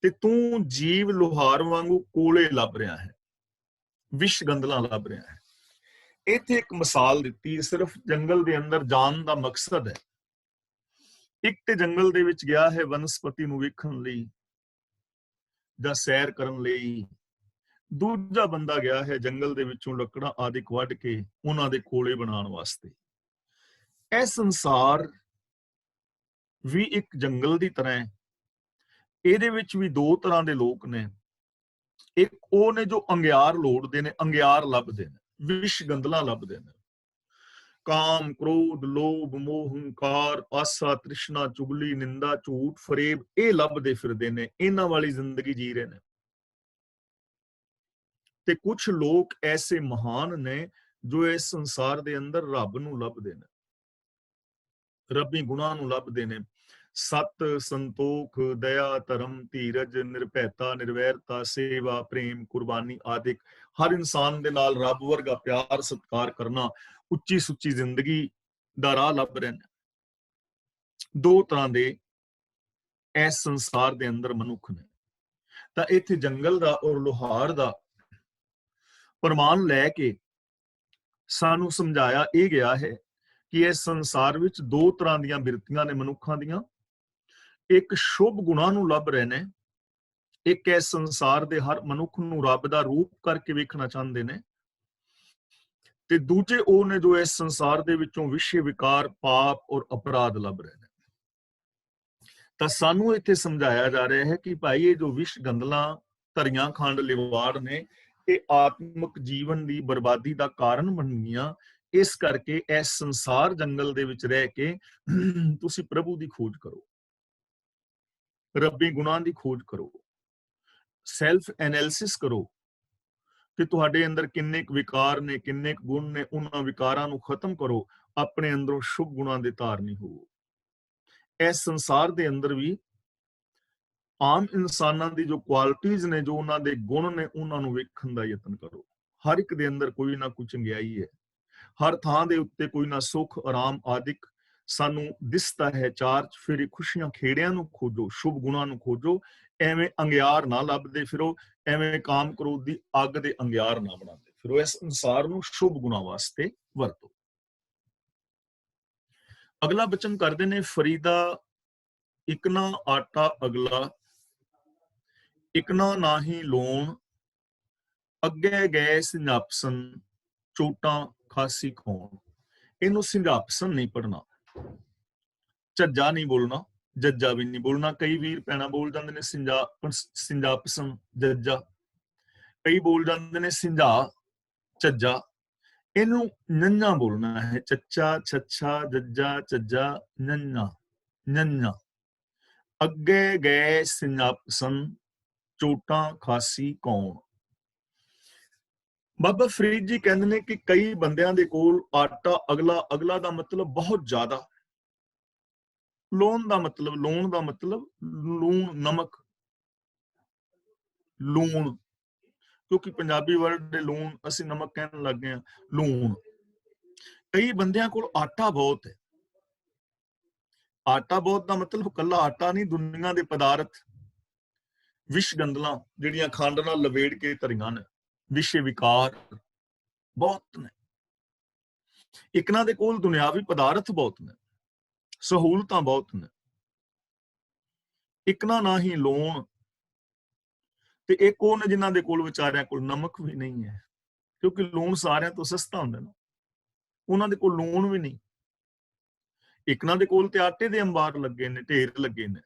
ਤੇ ਤੂੰ ਜੀਵ ਲੋਹਾਰ ਵਾਂਗੂ ਕੋਲੇ ਲੱਭ ਰਿਹਾ ਹੈ, ਵਿਸ਼ ਗੰਦਲਾਂ ਲੱਭ ਰਿਹਾ ਹੈ। ਇੱਥੇ ਇੱਕ ਮਿਸਾਲ ਦਿੱਤੀ, ਸਿਰਫ ਜੰਗਲ ਦੇ ਅੰਦਰ ਜਾਣ ਦਾ ਮਕਸਦ ਹੈ। ਇੱਕ ਤੇ ਜੰਗਲ ਦੇ ਵਿੱਚ ਗਿਆ ਹੈ ਵਨਸਪਤੀ ਨੂੰ ਵੇਖਣ ਲਈ, ਜਾਂ ਸੈਰ ਕਰਨ ਲਈ। ਦੂਜਾ ਬੰਦਾ ਗਿਆ ਹੈ ਜੰਗਲ ਦੇ ਵਿੱਚੋਂ ਲੱਕੜਾਂ ਆਦਿਕ ਵੱਢ ਕੇ ਉਹਨਾਂ ਦੇ ਕੋਲੇ ਬਣਾਉਣ ਵਾਸਤੇ। ਇਹ ਸੰਸਾਰ ਵੀ ਇੱਕ ਜੰਗਲ ਦੀ ਤਰ੍ਹਾਂ ਹੈ। ਇਹਦੇ ਵਿੱਚ ਵੀ ਦੋ ਤਰ੍ਹਾਂ ਦੇ ਲੋਕ ਨੇ। ਇੱਕ ਉਹ ਨੇ ਜੋ ਅੰਗਿਆਰ ਲੋੜਦੇ ਨੇ, ਅੰਗਿਆਰ ਲੱਭਦੇ ਨੇ, ਵਿਸ਼ ਗੰਦਲਾਂ ਲੱਭਦੇ ਨੇ। ਕਾਮ, ਕ੍ਰੋਧ, ਲੋਭ, ਮੋਹ, ਹੰਕਾਰ, ਆਸਾ, ਤ੍ਰਿਸ਼ਨਾ, ਚੁਗਲੀ, ਨਿੰਦਾ, ਝੂਠ, ਫਰੇਬ, ਇਹ ਲੱਭਦੇ ਫਿਰਦੇ ਨੇ, ਇਹਨਾਂ ਵਾਲੀ ਜ਼ਿੰਦਗੀ ਜੀ ਰਹੇ ਨੇ। ਤੇ ਕੁਝ ਲੋਕ ਐਸੇ ਮਹਾਨ ਨੇ ਜੋ ਇਸ ਸੰਸਾਰ ਦੇ ਅੰਦਰ ਰੱਬ ਨੂੰ ਲੱਭਦੇ ਨੇ, ਰੱਬੀ ਗੁਣਾਂ ਨੂੰ ਲੱਭਦੇ ਨੇ। ਸਤ, ਸੰਤੋਖ, ਦਇਆ, ਧਰਮ, ਧੀਰਜ, ਨਿਰਭੈਤਾ, ਨਿਰਵੈਰਤਾ, ਸੇਵਾ, ਪ੍ਰੇਮ, ਕੁਰਬਾਨੀ ਆਦਿਕ ਹਰ ਇਨਸਾਨ ਦੇ ਨਾਲ ਰੱਬ ਵਰਗਾ ਪਿਆਰ ਸਤਿਕਾਰ ਕਰਨਾ, ਉੱਚੀ ਸੁੱਚੀ ਜ਼ਿੰਦਗੀ ਦਾ ਰਾਹ ਲੱਭ ਰਹੇ ਨੇ। ਦੋ ਤਰ੍ਹਾਂ ਦੇ ਇਸ ਸੰਸਾਰ ਦੇ ਅੰਦਰ ਮਨੁੱਖ ਨੇ। ਤਾਂ ਇੱਥੇ ਜੰਗਲ ਦਾ ਔਰ ਲੋਹਾਰ ਦਾ ਪ੍ਰਮਾਣ ਲੈ ਕੇ ਸਾਨੂੰ ਸਮਝਾਇਆ ਇਹ ਗਿਆ ਹੈ ਕਿ ਇਸ ਸੰਸਾਰ ਵਿੱਚ ਦੋ ਤਰ੍ਹਾਂ ਦੀਆਂ ਬਿਰਤੀਆਂ ਨੇ ਮਨੁੱਖਾਂ ਦੀਆਂ। ਇੱਕ ਸ਼ੁਭ ਗੁਣਾਂ ਨੂੰ ਲੱਭ ਰਹੇ ਨੇ, ਇੱਕ ਇਸ ਸੰਸਾਰ ਦੇ ਹਰ ਮਨੁੱਖ ਨੂੰ ਰੱਬ ਦਾ ਰੂਪ ਕਰਕੇ ਵੇਖਣਾ ਚਾਹੁੰਦੇ ਨੇ, ਤੇ ਦੂਜੇ ਉਹ ਨੇ ਜੋ ਇਸ ਸੰਸਾਰ ਦੇ ਵਿੱਚੋਂ ਵਿਸ਼ੇ ਵਿਕਾਰ, ਪਾਪ ਔਰ ਅਪਰਾਧ ਲੱਭ ਰਹੇ ਨੇ। ਤਾਂ ਸਾਨੂੰ ਇੱਥੇ ਸਮਝਾਇਆ ਜਾ ਰਿਹਾ ਹੈ ਕਿ ਭਾਈ ਇਹ ਜੋ ਵਿਸ਼ ਗੰਦਲਾਂ, ਧਰੀਆਂ, ਖੰਡ, ਲਿਵਾੜ ਨੇ, ਇਹ ਆਤਮਿਕ ਜੀਵਨ ਦੀ ਬਰਬਾਦੀ ਦਾ ਕਾਰਨ ਬਣ ਗਈਆਂ। ਇਸ ਕਰਕੇ ਇਸ ਸੰਸਾਰ ਜੰਗਲ ਦੇ ਵਿੱਚ ਰਹਿ ਕੇ ਤੁਸੀਂ ਪ੍ਰਭੂ ਦੀ ਖੋਜ ਕਰੋ, ਰੱਬੀ ਗੁਣਾਂ ਦੀ ਖੋਜ ਕਰੋ, ਸੈਲਫ ਐਨਾਲਿਸਿਸ ਕਰੋ ਕਿ ਤੁਹਾਡੇ ਅੰਦਰ ਕਿੰਨੇ ਕੁ ਵਿਕਾਰ ਨੇ, ਕਿੰਨੇ ਕੁ ਗੁਣ ਨੇ। ਉਹਨਾਂ ਵਿਕਾਰਾਂ ਨੂੰ ਖਤਮ ਕਰੋ, ਆਪਣੇ ਅੰਦਰੋਂ ਸ਼ੁਭ ਗੁਣਾਂ ਦੇ ਧਾਰਨੀ ਹੋਵੋ। ਇਸ ਸੰਸਾਰ ਦੇ ਅੰਦਰ ਵੀ ਆਮ ਇਨਸਾਨਾਂ ਦੀ ਜੋ ਕੁਆਲਿਟੀਜ਼ ਨੇ, ਜੋ ਉਹਨਾਂ ਦੇ ਗੁਣ ਨੇ, ਉਹਨਾਂ ਨੂੰ ਵੇਖਣ ਦਾ ਯਤਨ ਕਰੋ। ਹਰ ਇੱਕ ਦੇ ਅੰਦਰ ਕੋਈ ਨਾ ਕੋਈ ਚੰਗਿਆਈ ਹੈ, ਹਰ ਥਾਂ ਦੇ ਉੱਤੇ ਕੋਈ ਨਾ ਸੁੱਖ, ਆਰਾਮ ਆਦਿਕ ਸਾਨੂੰ ਦਿਸਦਾ ਹੈ। ਚਾਰ ਚੁਫੇਰੇ ਖੁਸ਼ੀਆਂ ਖੇੜਿਆਂ ਨੂੰ ਖੋਜੋ, ਸ਼ੁਭ ਗੁਣਾਂ ਨੂੰ ਖੋਜੋ। ਐਵੇਂ ਅੰਗਿਆਰ ਨਾ ਲੱਭਦੇ ਫਿਰੋ, ਐਵੇਂ ਕਾਮ ਕ੍ਰੋਧ ਦੀ ਅੱਗ ਦੇ ਅੰਗਿਆਰ ਨਾ ਬਣਾਉਂਦੇ ਫਿਰੋ। ਇਸ ਸੰਸਾਰ ਨੂੰ ਸ਼ੁਭ ਗੁਣਾਂ ਵਾਸਤੇ ਵਰਤੋ। ਅਗਲਾ ਬਚਨ ਕਰਦੇ ਨੇ, ਫਰੀਦਾ ਇਕ ਨਾ ਆਟਾ ਅਗਲਾ, ਇਕ ਨਾ ਨਾਹੀ ਲੋਣ, ਅੱਗੇ ਗਏ ਸਿੰਜਾਪਸਨ, ਚੋਟਾਂ ਖਾਸੀ ਕੌਣ। ਇਹਨੂੰ ਸਿੰਜਾਪਸਨ ਨਹੀਂ ਪੜਨਾ, ਝੱਜਾ ਨਹੀਂ ਬੋਲਣਾ, ਜੱਜਾ ਵੀ ਨਹੀਂ ਬੋਲਣਾ। ਕਈ ਵੀਰ ਭੈਣਾਂ ਬੋਲ ਜਾਂਦੇ ਨੇ ਸਿੰਜਾਪਸਨ, ਜੱਜਾ। ਕਈ ਬੋਲ ਜਾਂਦੇ ਨੇ ਸਿੰਜਾ, ਝੱਜਾ। ਇਹਨੂੰ ਨੰਨਾ ਬੋਲਣਾ ਹੈ, ਚੱਚਾ, ਛੱਛਾ, ਜੱਜਾ, ਝੱਜਾ, ਨੰਨਾ, ਨੰਨਾ। ਅੱਗੇ ਗਏ ਸਿੰਜਾਪਸਨ, ਚੋਟਾਂ ਖਾਸੀ ਕੌਣ। ਬਾਬਾ ਫਰੀਦ ਜੀ ਕਹਿੰਦੇ ਨੇ ਕਿ ਕਈ ਬੰਦਿਆਂ ਦੇ ਕੋਲ ਆਟਾ ਅਗਲਾ, ਅਗਲਾ ਦਾ ਮਤਲਬ ਬਹੁਤ ਜ਼ਿਆਦਾ, ਲੋਨ ਦਾ ਮਤਲਬ ਲੂਣ, ਨਮਕ, ਲੂਣ, ਕਿਉਂਕਿ ਪੰਜਾਬੀ ਵਰਡ ਦੇ ਲੂਣ ਅਸੀਂ ਨਮਕ ਕਹਿਣ ਲੱਗ ਗਏ ਹਾਂ, ਲੂਣ। ਕਈ ਬੰਦਿਆਂ ਕੋਲ ਆਟਾ ਬਹੁਤ ਹੈ। ਆਟਾ ਬਹੁਤ ਦਾ ਮਤਲਬ ਕੱਲਾ ਆਟਾ ਨਹੀਂ, ਦੁਨੀਆ ਦੇ ਪਦਾਰਥ, ਵਿਸ਼ ਗੰਦਲਾਂ ਜਿਹੜੀਆਂ ਖੰਡ ਨਾਲ ਲਵੇੜ ਕੇ ਧਰੀਆਂ ਨੇ, ਵਿਸ਼ੇ ਵਿਕਾਰ ਬਹੁਤ ਨੇ। ਇਕਨਾਂ ਦੇ ਕੋਲ ਦੁਨਿਆਵੀ ਪਦਾਰਥ ਬਹੁਤ ਨੇ, ਸਹੂਲਤਾਂ ਬਹੁਤ ਨੇ। ਇਕਨਾ ਨਾ ਹੀ ਲੋਨ, ਤੇ ਇੱਕ ਉਹ ਨੇ ਜਿਨ੍ਹਾਂ ਦੇ ਕੋਲ ਵਿਚਾਰਿਆਂ ਕੋਲ ਨਮਕ ਵੀ ਨਹੀਂ ਹੈ, ਕਿਉਂਕਿ ਲੂਣ ਸਾਰਿਆਂ ਤੋਂ ਸਸਤਾ ਹੁੰਦਾ ਨਾ, ਉਹਨਾਂ ਦੇ ਕੋਲ ਲੂਣ ਵੀ ਨਹੀਂ। ਇਕਨਾਂ ਦੇ ਕੋਲ ਤੇ ਆਟੇ ਦੇ ਅੰਬਾਰ ਲੱਗੇ ਨੇ, ਢੇਰ ਲੱਗੇ ਨੇ,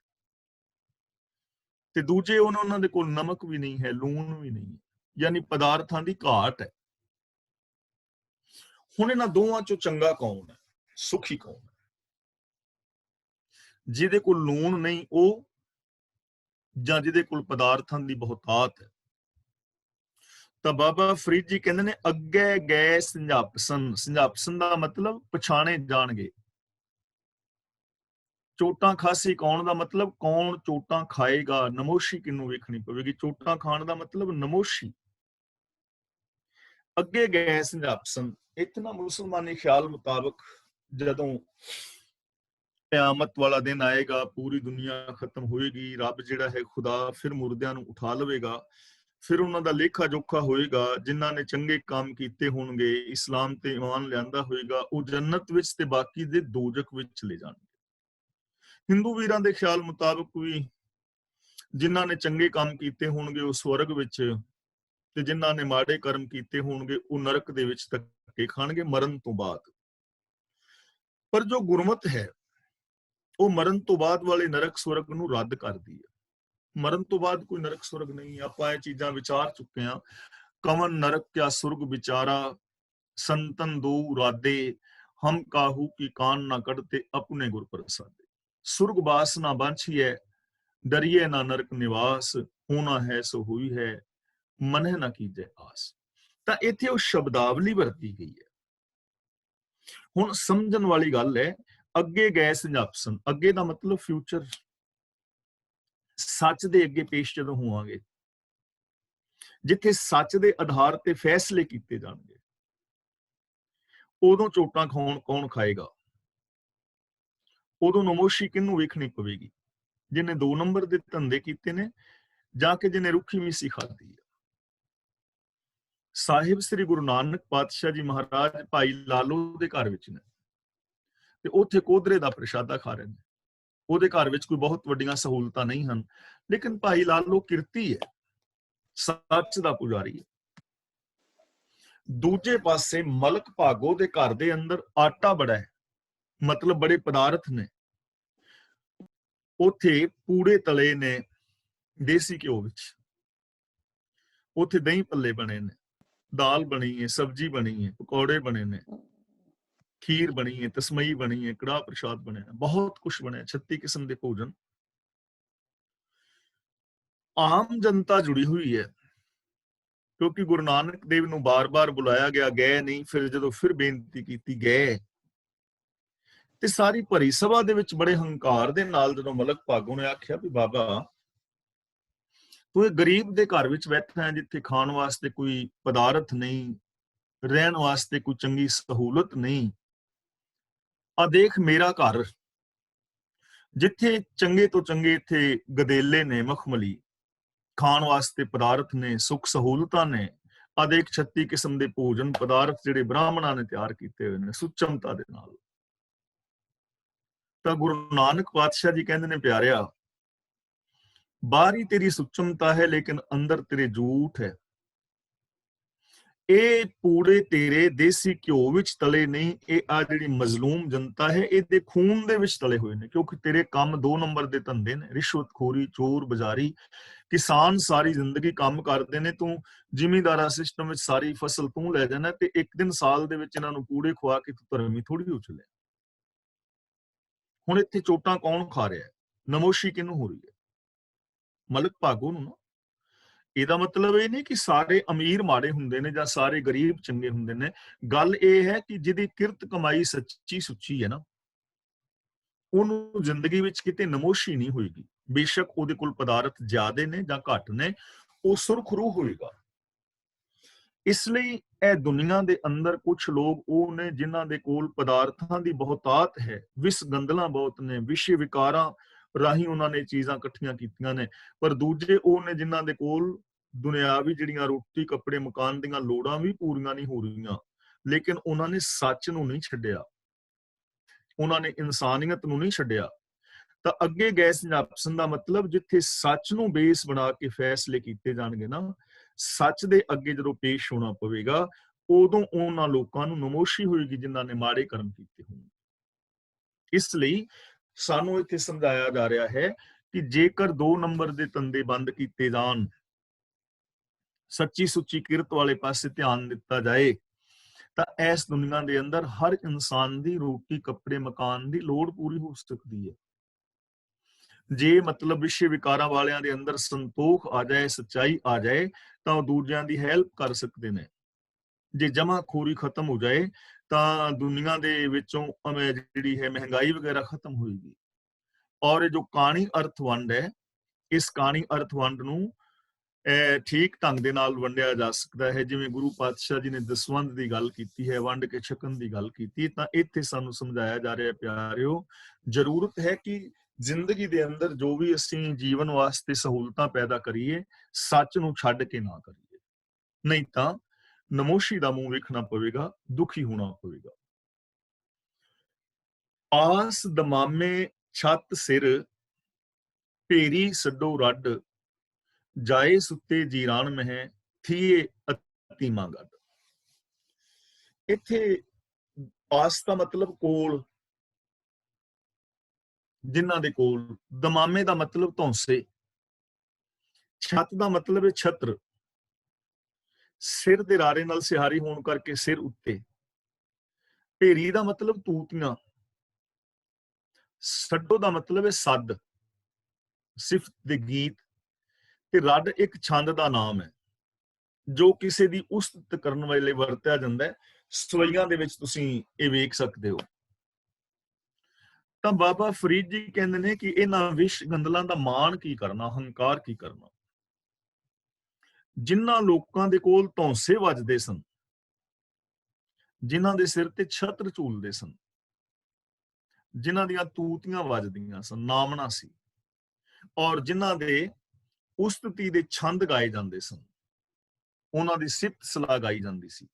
ਤੇ ਦੂਜੇ ਉਹਨਾਂ ਦੇ ਕੋਲ ਨਮਕ ਵੀ ਨਹੀਂ ਹੈ, ਲੂਣ ਵੀ ਨਹੀਂ ਹੈ, ਯਾਨੀ ਪਦਾਰਥਾਂ ਦੀ ਘਾਟ ਹੈ। ਹੁਣ ਇਹਨਾਂ ਦੋਵਾਂ ਚੋਂ ਚੰਗਾ ਕੌਣ ਹੈ, ਸੁਖੀ ਕੌਣ ਹੈ? ਜਿਹਦੇ ਕੋਲ ਲੂਣ ਨਹੀਂ ਉਹ, ਜਾਂ ਜਿਹਦੇ ਕੋਲ ਪਦਾਰਥਾਂ ਦੀ ਬਹੁਤਾਤ ਹੈ? ਤਾਂ ਬਾਬਾ ਫਰੀਦ ਜੀ ਕਹਿੰਦੇ ਨੇ, ਅੱਗੇ ਗਏ ਸਿੰਜਾਪਸਨ। ਸਿੰਜਾਪਸਨ ਦਾ ਮਤਲਬ ਪਛਾਣੇ ਜਾਣਗੇ। ਚੋਟਾਂ ਖਾਸੀ ਕੌਣ ਦਾ ਮਤਲਬ ਕੌਣ ਚੋਟਾਂ ਖਾਏਗਾ, ਨਮੋਸ਼ੀ ਕਿਹਨੂੰ ਵੇਖਣੀ ਪਵੇਗੀ। ਚੋਟਾਂ ਖਾਣ ਦਾ ਮਤਲਬ ਨਮੋਸ਼ੀ। ਅੱਗੇ ਗਏ ਸਿੰਜਾਪਸਨ, ਇਤਨਾ ਮੁਸਲਮਾਨੀ ਖਿਆਲ ਮੁਤਾਬਕ ਜਦੋਂ ਕਿਆਮਤ ਵਾਲਾ ਦਿਨ ਆਏਗਾ, ਪੂਰੀ ਦੁਨੀਆ ਖਤਮ ਹੋਏਗੀ, ਰੱਬ ਜਿਹੜਾ ਹੈ ਖੁਦਾ ਫਿਰ ਮੁਰਦਿਆਂ ਨੂੰ ਉਠਾ ਲਵੇਗਾ, ਫਿਰ ਉਹਨਾਂ ਦਾ ਲੇਖਾ ਜੋਖਾ ਹੋਏਗਾ। ਜਿਨ੍ਹਾਂ ਨੇ ਚੰਗੇ ਕੰਮ ਕੀਤੇ ਹੋਣਗੇ, ਇਸਲਾਮ ਤੇ ਈਮਾਨ ਲਿਆਂਦਾ ਹੋਏਗਾ, ਉਹ ਜੰਨਤ ਵਿੱਚ ਤੇ ਬਾਕੀ ਦੇ ਦੋਜ਼ਖ ਵਿੱਚ ਚਲੇ ਜਾਣਗੇ। ਹਿੰਦੂ ਵੀਰਾਂ ਦੇ ਖਿਆਲ ਮੁਤਾਬਕ ਵੀ ਜਿਨ੍ਹਾਂ ਨੇ ਚੰਗੇ ਕੰਮ ਕੀਤੇ ਹੋਣਗੇ ਉਹ ਸਵਰਗ ਵਿੱਚ, ਤੇ ਜਿਨ੍ਹਾਂ ਨੇ ਮਾੜੇ ਕਰਮ ਕੀਤੇ ਹੋਣਗੇ ਉਹ ਨਰਕ ਦੇ ਵਿੱਚ ਧੱਕੇ ਖਾਣਗੇ ਮਰਨ ਤੋਂ ਬਾਅਦ। ਪਰ ਜੋ ਗੁਰਮਤ ਹੈ ਉਹ ਮਰਨ ਤੋਂ ਬਾਅਦ ਵਾਲੇ ਨਰਕ ਸਵਰਗ ਨੂੰ ਰੱਦ ਕਰਦੀ ਹੈ। ਮਰਨ ਤੋਂ ਬਾਅਦ ਕੋਈ ਨਰਕ ਸਵਰਗ ਨਹੀਂ। ਆਪਾਂ ਇਹ ਚੀਜ਼ਾਂ ਵਿਚਾਰ ਚੁੱਕੇ ਹਾਂ। ਕਵਨ ਨਰਕ ਕਿਆ ਸੁਰਗ ਵਿਚਾਰਾ, ਸੰਤਨ ਦੋ ਰਾਦੇ, ਹਮ ਕਾਹੂ ਕੀ ਕਾਨ ਨਾ ਕੱਢਤੇ ਆਪਣੇ ਗੁਰ ਪ੍ਰਸਾਦੇ। ਸੁਰਗ ਬਾਸ ਨਾ ਬਾਂਛੀਐ, ਡਰੀਏ ਨਾ ਨਰਕ ਨਿਵਾਸ, ਹੋਣਾ ਹੈ ਸੋ ਹੋਈ ਹੈ, ਮਨਹਿ ਨਾ ਕੀਜੈ ਆਸ। ਤਾਂ ਇੱਥੇ ਉਹ ਸ਼ਬਦਾਵਲੀ ਵਰਤੀ ਗਈ ਹੈ। ਹੁਣ ਸਮਝਣ ਵਾਲੀ ਗੱਲ ਹੈ, ਅੱਗੇ ਗਏ ਸੰਜਾਪਸਨ, ਅੱਗੇ ਦਾ ਮਤਲਬ ਫਿਊਚਰ, ਸੱਚ ਦੇ ਅੱਗੇ ਪੇਸ਼ ਜਦੋਂ ਹੋਵਾਂਗੇ, ਜਿੱਥੇ ਸੱਚ ਦੇ ਆਧਾਰ ਤੇ ਫੈਸਲੇ ਕੀਤੇ ਜਾਣਗੇ, ਉਦੋਂ ਚੋਟਾਂ ਕੌਣ ਖਾਏਗਾ? ਉਦੋਂ ਨਮੋਸ਼ੀ ਕਿਹਨੂੰ ਵੇਖਣੀ ਪਵੇਗੀ? ਜਿਹਨੇ 2 ਨੰਬਰ ਦੇ ਧੰਦੇ ਕੀਤੇ ਨੇ ਜਾਂ ਕਿ ਜਿਹਨੇ ਰੁੱਖੀ ਮਿੱਸੀ ਖਾਧੀ ਹੈ। ਸਾਹਿਬ ਸ੍ਰੀ ਗੁਰੂ ਨਾਨਕ ਪਾਤਸ਼ਾਹ ਜੀ ਮਹਾਰਾਜ ਭਾਈ ਲਾਲੋ ਦੇ ਘਰ ਵਿੱਚ ਨੇ, ਤੇ ਉੱਥੇ ਕੋਧਰੇ ਦਾ ਪ੍ਰਸ਼ਾਦਾ ਖਾ ਰਹੇ ਨੇ। ਉਹਦੇ ਘਰ ਵਿੱਚ ਕੋਈ ਬਹੁਤ ਵੱਡੀਆਂ ਸਹੂਲਤਾਂ ਨਹੀਂ ਹਨ, ਲੇਕਿਨ ਭਾਈ ਲਾਲੋ ਕਿਰਤੀ ਹੈ, ਸੱਚ ਦਾ ਪੁਜਾਰੀ ਹੈ। ਦੂਜੇ ਪਾਸੇ ਮਲਕ ਭਾਗੋ ਦੇ ਘਰ ਦੇ ਅੰਦਰ ਆਟਾ ਬੜਾ ਹੈ, ਮਤਲਬ ਬੜੇ ਪਦਾਰਥ ਨੇ। ਉੱਥੇ ਪੂੜੇ ਤਲੇ ਨੇ ਦੇਸੀ ਘਿਓ ਵਿੱਚ, ਉੱਥੇ ਦਹੀਂ ਭੱਲੇ ਬਣੇ ਨੇ, ਦਾਲ ਬਣੀ ਹੈ, ਸਬਜ਼ੀ ਬਣੀ ਹੈ, ਪਕੌੜੇ ਬਣੇ ਨੇ, ਖੀਰ ਬਣੀ ਹੈ, ਤਸਮਈ ਬਣੀ ਹੈ, ਕੜਾਹ ਪ੍ਰਸ਼ਾਦ ਬਣਿਆ, ਬਹੁਤ ਕੁਝ ਬਣਿਆ, 36 ਕਿਸਮ ਦੇ ਭੋਜਨ। ਆਮ ਜਨਤਾ ਜੁੜੀ ਹੋਈ ਹੈ, ਕਿਉਂਕਿ ਗੁਰੂ ਨਾਨਕ ਦੇਵ ਨੂੰ ਬਾਰ-ਬਾਰ ਬੁਲਾਇਆ ਗਿਆ, ਗਏ ਨਹੀਂ। ਫਿਰ ਜਦੋਂ ਫਿਰ ਬੇਨਤੀ ਕੀਤੀ, ਗਏ। ਤੇ ਸਾਰੀ ਭਰੀ ਸਭਾ ਦੇ ਵਿੱਚ ਬੜੇ ਹੰਕਾਰ ਦੇ ਨਾਲ ਜਦੋਂ ਮਲਕ ਭਾਗੋ ਨੇ ਆਖਿਆ ਵੀ ਬਾਬਾ, ਤੂੰ ਇਹ ਗਰੀਬ ਦੇ ਘਰ ਵਿੱਚ ਬੈਠਾ ਹੈ, ਜਿੱਥੇ ਖਾਣ ਵਾਸਤੇ ਕੋਈ ਪਦਾਰਥ ਨਹੀਂ, ਰਹਿਣ ਵਾਸਤੇ ਕੋਈ ਚੰਗੀ ਸਹੂਲਤ ਨਹੀਂ। ਆ ਦੇਖ ਮੇਰਾ ਘਰ, ਜਿੱਥੇ ਚੰਗੇ ਤੋਂ ਚੰਗੇ ਇੱਥੇ ਗਦੇਲੇ ਨੇ, ਮਖਮਲੀ ਖਾਣ ਵਾਸਤੇ ਪਦਾਰਥ ਨੇ, ਸੁੱਖ ਸਹੂਲਤਾਂ ਨੇ। ਆ ਦੇਖ 36 ਕਿਸਮ ਦੇ ਭੋਜਨ ਪਦਾਰਥ ਜਿਹੜੇ ਬ੍ਰਾਹਮਣਾਂ ਨੇ ਤਿਆਰ ਕੀਤੇ ਹੋਏ ਨੇ ਸੁਚਮਤਾ ਦੇ ਨਾਲ। ਤਾਂ ਗੁਰੂ ਨਾਨਕ ਪਾਤਸ਼ਾਹ ਜੀ ਕਹਿੰਦੇ ਨੇ, ਪਿਆਰਿਆ, ਬਾਹਰੀ ਤੇਰੀ ਸੁਚਮਤਾ ਹੈ, ਲੇਕਿਨ ਅੰਦਰ ਤੇਰੇ ਝੂਠ ਹੈ। ਇਹ ਪੂੜੇ ਤੇਰੇ ਦੇਸੀ ਘਿਓ ਵਿੱਚ ਤਲੇ ਨਹੀਂ, ਇਹ ਆ ਜਿਹੜੀ ਮਜ਼ਲੂਮ ਜਨਤਾ ਹੈ, ਇਹਦੇ ਖੂਨ ਦੇ ਵਿੱਚ ਤਲੇ ਹੋਏ ਨੇ। ਕਿਉਂਕਿ ਤੇਰੇ ਕੰਮ 2 ਨੰਬਰ ਦੇ ਧੰਦੇ ਨੇ, ਰਿਸ਼ਵਤਖੋਰੀ, ਚੋਰ ਬਜ਼ਾਰੀ। ਕਿਸਾਨ ਸਾਰੀ ਜ਼ਿੰਦਗੀ ਕੰਮ ਕਰਦੇ ਨੇ, ਤੂੰ ਜ਼ਿਮੀਂਦਾਰਾ ਸਿਸਟਮ ਵਿੱਚ ਸਾਰੀ ਫਸਲ ਤੂੰ ਲੈ ਜਾਣਾ, ਤੇ ਇੱਕ ਦਿਨ ਸਾਲ ਦੇ ਵਿੱਚ ਇਹਨਾਂ ਨੂੰ ਪੂੜੇ ਖਵਾ ਕੇ ਤੂੰ ਧਰਮੀ ਥੋੜੀ ਹੋ ਚੱਲਿਆ। ਹੁਣ ਇੱਥੇ ਚੋਟਾਂ ਕੌਣ ਖਾ ਰਿਹਾ? ਨਮੋਸ਼ੀ ਕਿਹਨੂੰ ਹੋ ਰਹੀ ਹੈ? ਮਲਕ ਭਾਗੋ ਨੂੰ ਨਾ। ਇਹਦਾ ਮਤਲਬ ਇਹ ਨਹੀਂ ਕਿ ਸਾਰੇ ਅਮੀਰ ਮਾੜੇ ਹੁੰਦੇ ਨੇ ਜਾਂ ਸਾਰੇ ਗਰੀਬ ਚੰਗੇ ਹੁੰਦੇ ਨੇ। ਗੱਲ ਇਹ ਹੈ ਕਿ ਜਿਹਦੀ ਕਿਰਤ ਕਮਾਈ ਸੱਚੀ ਸੁੱਚੀ ਹੈ ਨਾ, ਉਹਨੂੰ ਜ਼ਿੰਦਗੀ ਵਿੱਚ ਕਿਤੇ ਨਮੋਸ਼ੀ ਨਹੀਂ ਹੋਏਗੀ। ਬੇਸ਼ੱਕ ਉਹਦੇ ਕੋਲ ਪਦਾਰਥ ਜ਼ਿਆਦੇ ਨੇ ਜਾਂ ਘੱਟ ਨੇ, ਉਹ ਸੁਰਖਰੂ ਹੋਏਗਾ। ਇਸ ਲਈ ਇਹ ਦੁਨੀਆ ਦੇ ਅੰਦਰ ਕੁਝ ਲੋਕ ਉਹ ਨੇ ਜਿਨ੍ਹਾਂ ਦੇ ਕੋਲ ਪਦਾਰਥਾਂ ਦੀ ਬਹੁਤਾਤ ਹੈ, ਵਿਸ ਗੰਦਲਾਂ ਬਹੁਤ ਨੇ, ਵਿਸ਼ੇ ਵਿਕਾਰਾਂ ਰਾਹੀਂ ਉਹਨਾਂ ਨੇ ਚੀਜ਼ਾਂ ਇਕੱਠੀਆਂ ਕੀਤੀਆਂ ਨੇ। ਪਰ ਦੂਜੇ ਉਹ ਨੇ ਜਿਨ੍ਹਾਂ ਦੇ ਕੋਲ ਦੁਨਿਆਵੀ ਜਿਹੜੀਆਂ ਰੋਟੀ, ਕੱਪੜੇ, ਮਕਾਨ ਦੀਆਂ ਲੋੜਾਂ ਵੀ ਪੂਰੀਆਂ ਨਹੀਂ ਹੋ ਰਹੀਆਂ, ਲੇਕਿਨ ਉਹਨਾਂ ਨੇ ਸੱਚ ਨੂੰ ਨਹੀਂ ਛੱਡਿਆ, ਉਹਨਾਂ ਨੇ ਇਨਸਾਨੀਅਤ ਨੂੰ ਨਹੀਂ ਛੱਡਿਆ। ਤਾਂ ਅੱਗੇ ਗਏ ਸੰਜਾਪਸਨ ਦਾ ਮਤਲਬ, ਜਿੱਥੇ ਸੱਚ ਨੂੰ ਬੇਸ ਬਣਾ ਕੇ ਫੈਸਲੇ ਕੀਤੇ ਜਾਣਗੇ ਨਾ, ਸੱਚ ਦੇ ਅੱਗੇ ਜਦੋਂ ਪੇਸ਼ ਹੋਣਾ ਪਵੇਗਾ, ਉਦੋਂ ਉਹਨਾਂ ਲੋਕਾਂ ਨੂੰ ਨਮੋਸ਼ੀ ਹੋਏਗੀ ਜਿਨ੍ਹਾਂ ਨੇ ਮਾੜੇ ਕਰਮ ਕੀਤੇ ਹੋਣ। ਇਸ ਲਈ ਸਾਨੂੰ ਇੱਥੇ ਸਮਝਾਇਆ ਜਾ ਰਿਹਾ ਹੈ ਕਿ ਜੇਕਰ 2 ਨੰਬਰ ਦੇ ਧੰਦੇ ਬੰਦ ਕੀਤੇ ਜਾਣ, ਸੱਚੀ ਸੁੱਚੀ ਕਿਰਤ ਵਾਲੇ ਪਾਸੇ ਧਿਆਨ ਦਿੱਤਾ ਜਾਏ, ਤਾਂ ਇਸ ਦੁਨੀਆ ਦੇ ਅੰਦਰ ਹਰ ਇਨਸਾਨ ਦੀ ਰੋਟੀ, ਕੱਪੜੇ, ਮਕਾਨ ਦੀ ਲੋੜ ਪੂਰੀ ਹੋ ਸਕਦੀ ਹੈ। ਜੇ ਮਤਲਬ ਵਿਸ਼ੇ ਵਿਕਾਰਾਂ ਵਾਲਿਆਂ ਦੇ ਅੰਦਰ ਸੰਤੋਖ ਆ ਜਾਏ, ਸੱਚਾਈ ਆ ਜਾਏ, ਤਾਂ ਉਹ ਦੂਜਿਆਂ ਦੀ ਹੈਲਪ ਕਰ ਸਕਦੇ ਨੇ। ਜੇ ਜਮਾਖੋਰੀ ਖਤਮ ਹੋ ਜਾਏ ਤਾਂ ਦੁਨੀਆ ਦੇ ਵਿੱਚੋਂ ਜਿਹੜੀ ਹੈ ਮਹਿੰਗਾਈ ਵਗੈਰਾ ਖਤਮ ਹੋਏਗੀ। ਔਰ ਇਹ ਜੋ ਕਾਣੀ ਅਰਥ ਵੰਡ ਹੈ, ਇਸ ਕਾਣੀ ਅਰਥ ਵੰਡ ਨੂੰ ਠੀਕ ਢੰਗ ਦੇ ਨਾਲ ਵੰਡਿਆ ਜਾ ਸਕਦਾ ਹੈ। ਜਿਵੇਂ ਗੁਰੂ ਪਾਤਸ਼ਾਹ ਜੀ ਨੇ ਦਸਵੰਧ ਦੀ ਗੱਲ ਕੀਤੀ ਹੈ, ਵੰਡ ਕੇ ਛਕਣ ਦੀ ਗੱਲ ਕੀਤੀ, ਤਾਂ ਇੱਥੇ ਸਾਨੂੰ ਸਮਝਾਇਆ ਜਾ ਰਿਹਾ, ਪਿਆਰਿਓ, ਜ਼ਰੂਰਤ ਹੈ ਕਿ ਜ਼ਿੰਦਗੀ ਦੇ ਅੰਦਰ ਜੋ ਵੀ ਅਸੀਂ ਜੀਵਨ ਵਾਸਤੇ ਸਹੂਲਤਾਂ ਪੈਦਾ ਕਰੀਏ, ਸੱਚ ਨੂੰ ਛੱਡ ਕੇ ਨਾ ਕਰੀਏ, ਨਹੀਂ ਤਾਂ ਨਮੋਸ਼ੀ ਦਾ ਮੂੰਹ ਵੇਖਣਾ ਪਵੇਗਾ, ਦੁਖੀ ਹੋਣਾ ਪਵੇਗਾ। ਆਸ ਦਮਾਮੇ ਛੱਤ ਸਿਰ, ਭੇਰੀ ਸੱਡੋ ਰੱਡ, ਜਾਏ ਸੁੱਤੇ ਜੀਰਾਨ ਮਹਿ, ਥੀਏ ਅਤੀਮਾ ਗੱਡ। ਇੱਥੇ ਪਾਸ ਦਾ ਮਤਲਬ ਕੋਲ, ਜਿਨ੍ਹਾਂ ਦੇ ਕੋਲ। ਦਮਾਮੇ ਦਾ ਮਤਲਬ ਧੌਂਸੇ। ਛੱਤ ਦਾ ਮਤਲਬ ਹੈ ਛਤਰ। ਸਿਰ ਦੇ ਰਾਰੇ ਨਾਲ ਸਿਹਾਰੀ ਹੋਣ ਕਰਕੇ ਸਿਰ ਉੱਤੇ। ਭੇਰੀ ਦਾ ਮਤਲਬ ਤੂਤੀਆਂ। ਸੱਡੋ ਦਾ ਮਤਲਬ ਹੈ ਸੱਦ, ਸਿਫਤ ਦੇ ਗੀਤ। ਤੇ ਰੱਡ ਇੱਕ ਛੰਦ ਦਾ ਨਾਮ ਹੈ ਜੋ ਕਿਸੇ ਦੀ ਉਸਤਤ ਕਰਨ ਵੇਲੇ ਵਰਤਿਆ ਜਾਂਦਾ ਹੈ। ਸਵਈਆਂ ਦੇ ਵਿੱਚ ਤੁਸੀਂ ਇਹ ਵੇਖ ਸਕਦੇ ਹੋ। ਤਾਂ ਬਾਬਾ ਫਰੀਦ ਜੀ ਕਹਿੰਦੇ ਨੇ ਕਿ ਇਹਨਾਂ ਵਿਸ਼ ਗੰਦਲਾਂ ਦਾ ਮਾਣ ਕੀ ਕਰਨਾ, ਹੰਕਾਰ ਕੀ ਕਰਨਾ। ਜਿਨ੍ਹਾਂ ਲੋਕਾਂ ਦੇ ਕੋਲ ਧੌਂਸੇ ਵੱਜਦੇ ਸਨ, ਜਿਨ੍ਹਾਂ ਦੇ ਸਿਰ ਤੇ ਛਤਰ ਝੂਲਦੇ ਸਨ, ਜਿਨ੍ਹਾਂ ਦੀਆਂ ਤੂਤੀਆਂ ਵੱਜਦੀਆਂ ਸਨ, ਨਾਮਣਾ ਸੀ, ਔਰ ਜਿਨ੍ਹਾਂ ਦੇ ਉਸਤਤੀ ਦੇ ਛੰਦ ਗਾਏ ਜਾਂਦੇ ਸਨ, ਉਹਨਾਂ ਦੀ ਸਿਫਤ ਸਲਾਹ ਗਾਈ ਜਾਂਦੀ ਸੀ।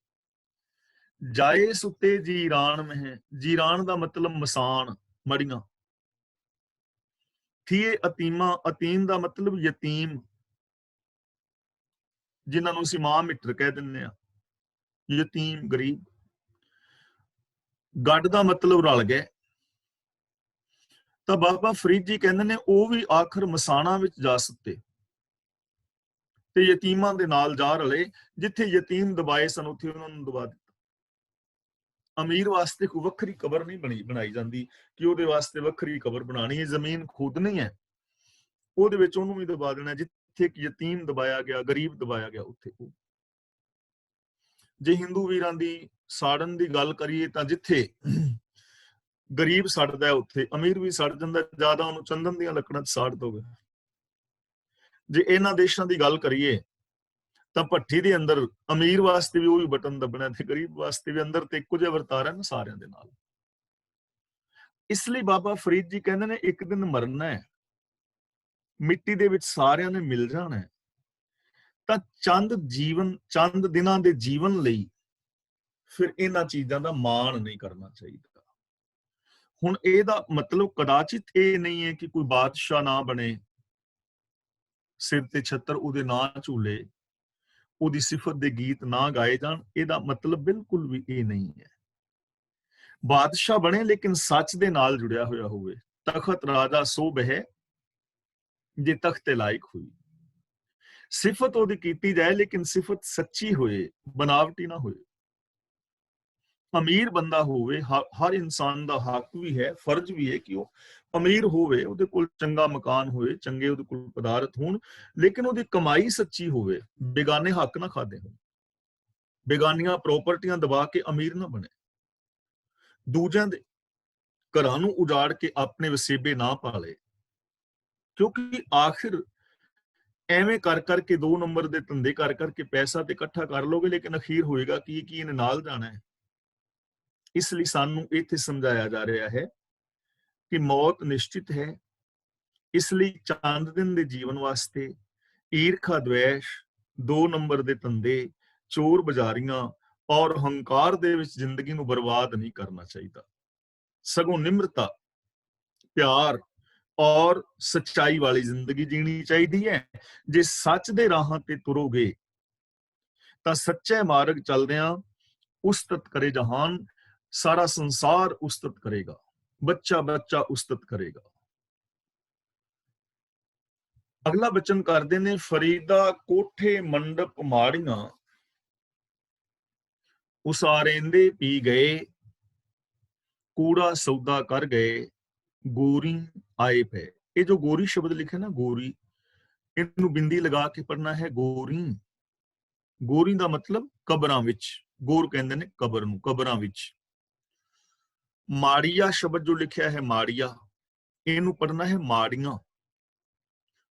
ਜਾਏ ਸੁੱਤੇ ਜੀਰਾਨ ਮਹਿ, ਜੀਰਾਨ ਦਾ ਮਤਲਬ ਮਸਾਨ, ਮੜੀਆਂ। ਥੀਏ ਅਤੀਮਾ, ਅਤੀਮ ਦਾ ਮਤਲਬ ਯਤੀਮ, ਜਿਨ੍ਹਾਂ ਨੂੰ ਅਸੀਂ ਮਾਂ ਮਿੱਟਰ ਕਹਿ ਦਿੰਦੇ ਆ, ਯਤੀਮ, ਗਰੀਬ। ਗੱਡ ਦਾ ਮਤਲਬ ਰਲ ਗਏ। ਤਾਂ ਬਾਬਾ ਫਰੀਦ ਜੀ ਕਹਿੰਦੇ ਨੇ ਉਹ ਵੀ ਆਖਰ ਮਸਾਣਾ ਵਿੱਚ ਜਾ ਸੁੱਤੇ ਤੇ ਯਤੀਮਾਂ ਦੇ ਨਾਲ ਜਾ ਰਲੇ। ਜਿੱਥੇ ਯਤੀਮ ਦਬਾਏ ਸਨ ਉੱਥੇ ਉਹਨਾਂ ਨੂੰ ਦਬਾ ਦਿੱਤਾ। ਅਮੀਰ ਵਾਸਤੇ ਕੋਈ ਵੱਖਰੀ ਕਬਰ ਨਹੀਂ ਬਣਾਈ ਜਾਂਦੀ ਕਿ ਉਹਦੇ ਵਾਸਤੇ ਵੱਖਰੀ ਕਬਰ ਬਣਾਣੀ ਹੈ। ਜ਼ਮੀਨ ਖੁਦਣੀ ਹੈ, ਉਹਦੇ ਵਿੱਚ ਉਹਨੂੰ ਵੀ ਦਬਾ ਦੇਣਾ। ਜਿੱਥੇ ਯਤੀਮ ਦਬਾਇਆ ਗਿਆ, ਗਰੀਬ ਦਬਾਇਆ ਗਿਆ, ਉੱਥੇ ਉਹ। ਜੇ ਹਿੰਦੂ ਵੀਰਾਂ ਦੀ ਸਾੜਨ ਦੀ ਗੱਲ ਕਰੀਏ ਤਾਂ ਜਿੱਥੇ ਗਰੀਬ ਸੜਦਾ ਉੱਥੇ ਅਮੀਰ ਵੀ ਸੜ ਜਾਂਦਾ। ਜ਼ਿਆਦਾ ਉਹਨੂੰ ਚੰਦਨ ਦੀਆਂ ਲੱਕੜਾਂ 'ਚ ਸਾੜ ਦੋਗੇ। ਜੇ ਇਹਨਾਂ ਦੇਸ਼ਾਂ ਦੀ ਗੱਲ ਕਰੀਏ ਤਾਂ ਭੱਠੀ ਦੇ ਅੰਦਰ ਅਮੀਰ ਵਾਸਤੇ ਵੀ ਉਹੀ ਬਟਨ ਦੱਬਣਾ ਤੇ ਗਰੀਬ ਵਾਸਤੇ ਵੀ। ਅੰਦਰ ਤੇ ਇੱਕੋ ਜਿਹਾ ਵਰਤਾਰਾ ਨਾ ਸਾਰਿਆਂ ਦੇ ਨਾਲ। ਇਸ ਲਈ ਬਾਬਾ ਫਰੀਦ ਜੀ ਕਹਿੰਦੇ ਨੇ ਇੱਕ ਦਿਨ ਮਰਨਾ ਹੈ, ਮਿੱਟੀ ਦੇ ਵਿੱਚ ਸਾਰਿਆਂ ਨੇ ਮਿਲ ਜਾਣਾ ਹੈ। ਤਾਂ ਚੰਦ ਦਿਨਾਂ ਦੇ ਜੀਵਨ ਲਈ ਫਿਰ ਇਹਨਾਂ ਚੀਜ਼ਾਂ ਦਾ ਮਾਣ ਨਹੀਂ ਕਰਨਾ ਚਾਹੀਦਾ। ਹੁਣ ਇਹਦਾ ਮਤਲਬ ਕਦਾਚਿਤ ਇਹ ਨਹੀਂ ਹੈ ਕਿ ਕੋਈ ਬਾਦਸ਼ਾਹ ਨਾ ਬਣੇ, ਸਿਰ ਤੇ ਛੱਤਰ ਉਹਦੇ ਨਾਂ ਝੂਲੇ, ਉਹਦੀ ਸਿਫਤ ਦੇ ਗੀਤ ਨਾ ਗਾਏ ਜਾਣ। ਇਹਦਾ ਮਤਲਬ ਬਿਲਕੁਲ ਵੀ ਇਹ ਨਹੀਂ ਹੈ। ਬਾਦਸ਼ਾਹ ਬਣੇ ਲੇਕਿਨ ਸੱਚ ਦੇ ਨਾਲ ਜੁੜਿਆ ਹੋਇਆ ਹੋਵੇ। ਤਖਤ ਰਾਜਾ ਸੋ ਬਹਿ, ਜੇ ਤਖਤੇ ਲਾਇਕ ਹੋਈ। ਸਿਫਤ ਉਹਦੀ ਕੀਤੀ ਜਾਏ ਲੇਕਿਨ ਸਿਫਤ ਸੱਚੀ ਹੋਏ, ਬਨਾਵਟੀ ਨਾ ਹੋਏ। ਅਮੀਰ ਬੰਦਾ ਹੋਵੇ, ਹਰ ਇਨਸਾਨ ਦਾ ਹੱਕ ਵੀ ਹੈ, ਫਰਜ਼ ਵੀ ਹੈ ਕਿ ਉਹ ਅਮੀਰ ਹੋਵੇ, ਉਹਦੇ ਕੋਲ ਚੰਗਾ ਮਕਾਨ ਹੋਵੇ, ਚੰਗੇ ਉਹਦੇ ਕੋਲ ਪਦਾਰਥ ਹੋਣ, ਲੇਕਿਨ ਉਹਦੀ ਕਮਾਈ ਸੱਚੀ ਹੋਵੇ, ਬੇਗਾਨੇ ਹੱਕ ਨਾ ਖਾਦੇ ਹੋਣ, ਬੇਗਾਨੀਆਂ ਪ੍ਰਾਪਰਟੀਆਂ ਦਬਾ ਕੇ ਅਮੀਰ ਨਾ ਬਣੇ, ਦੂਜਿਆਂ ਦੇ ਘਰਾਂ ਨੂੰ ਉਜਾੜ ਕੇ ਆਪਣੇ ਵਸੇਬੇ ਨਾ ਪਾਲੇ। ਕਿਉਂਕਿ ਆਖਿਰ ਐਵੇਂ ਕਰ ਕਰਕੇ 2 ਨੰਬਰ ਦੇ ਧੰਦੇ ਕਰ ਕਰਕੇ ਪੈਸਾ ਤੇ ਇਕੱਠਾ ਕਰ ਲੋਗੇ, ਲੇਕਿਨ ਅਖੀਰ ਹੋਏਗਾ ਕੀ ਇਹਨੇ ਨਾਲ ਜਾਣਾ ਹੈ। ਇਸ ਲਈ ਸਾਨੂੰ ਇੱਥੇ ਸਮਝਾਇਆ ਜਾ ਰਿਹਾ ਹੈ ਕਿ ਮੌਤ ਨਿਸ਼ਚਿਤ ਹੈ। ਇਸ ਲਈ ਚੰਦ ਦਿਨ ਦੇ ਜੀਵਨ ਵਾਸਤੇ ਈਰਖਾ, ਦਵੇਸ਼, 2 ਨੰਬਰ ਦੇ ਧੰਦੇ, ਚੋਰ ਬਜ਼ਾਰੀਆਂ ਔਰ ਹੰਕਾਰ ਦੇ ਵਿੱਚ ਜ਼ਿੰਦਗੀ ਨੂੰ ਬਰਬਾਦ ਨਹੀਂ ਕਰਨਾ ਚਾਹੀਦਾ। ਸਗੋਂ ਨਿਮਰਤਾ, ਪਿਆਰ ਔਰ ਸੱਚਾਈ ਵਾਲੀ ਜ਼ਿੰਦਗੀ ਜੀਣੀ ਚਾਹੀਦੀ ਹੈ। ਜੇ ਸੱਚ ਦੇ ਰਾਹਾਂ ਤੇ ਤੁਰੋਗੇ ਤਾਂ ਸੱਚੇ ਮਾਰਗ ਚੱਲਦਿਆਂ ਉਸਤਤ ਕਰੇ ਜਹਾਨ, ਸਾਰਾ ਸੰਸਾਰ ਉਸਤਤ ਕਰੇਗਾ, ਬੱਚਾ ਬੱਚਾ ਉਸਤਤ ਕਰੇਗਾ। ਅਗਲਾ ਬਚਨ ਕਰਦੇ ਨੇ, ਫਰੀਦਾ ਕੋਠੇ ਮੰਡਪ ਮਾੜੀਆਂ, ਉਸਾਰੇਂਦੇ ਪੀ ਗਏ, ਕੂੜਾ ਸੌਦਾ ਕਰ ਗਏ, ਗੋਰੀ ਆਏ ਪਏ। ਇਹ ਜੋ ਗੋਰੀ ਸ਼ਬਦ ਲਿਖਿਆ ਨਾ, ਗੋਰੀ, ਇਹਨੂੰ ਬਿੰਦੀ ਲਗਾ ਕੇ ਪੜਨਾ ਹੈ ਗੋਰੀ। ਗੋਰੀ ਦਾ ਮਤਲਬ ਕਬਰਾਂ ਵਿੱਚ, ਗੋਰ ਕਹਿੰਦੇ ਨੇ ਕਬਰ ਨੂੰ, ਕਬਰਾਂ ਵਿੱਚ। ਮਾੜੀਆ ਸ਼ਬਦ ਜੋ ਲਿਖਿਆ ਹੈ ਮਾੜੀਆ, ਇਹਨੂੰ ਪੜਨਾ ਹੈ ਮਾੜੀਆਂ,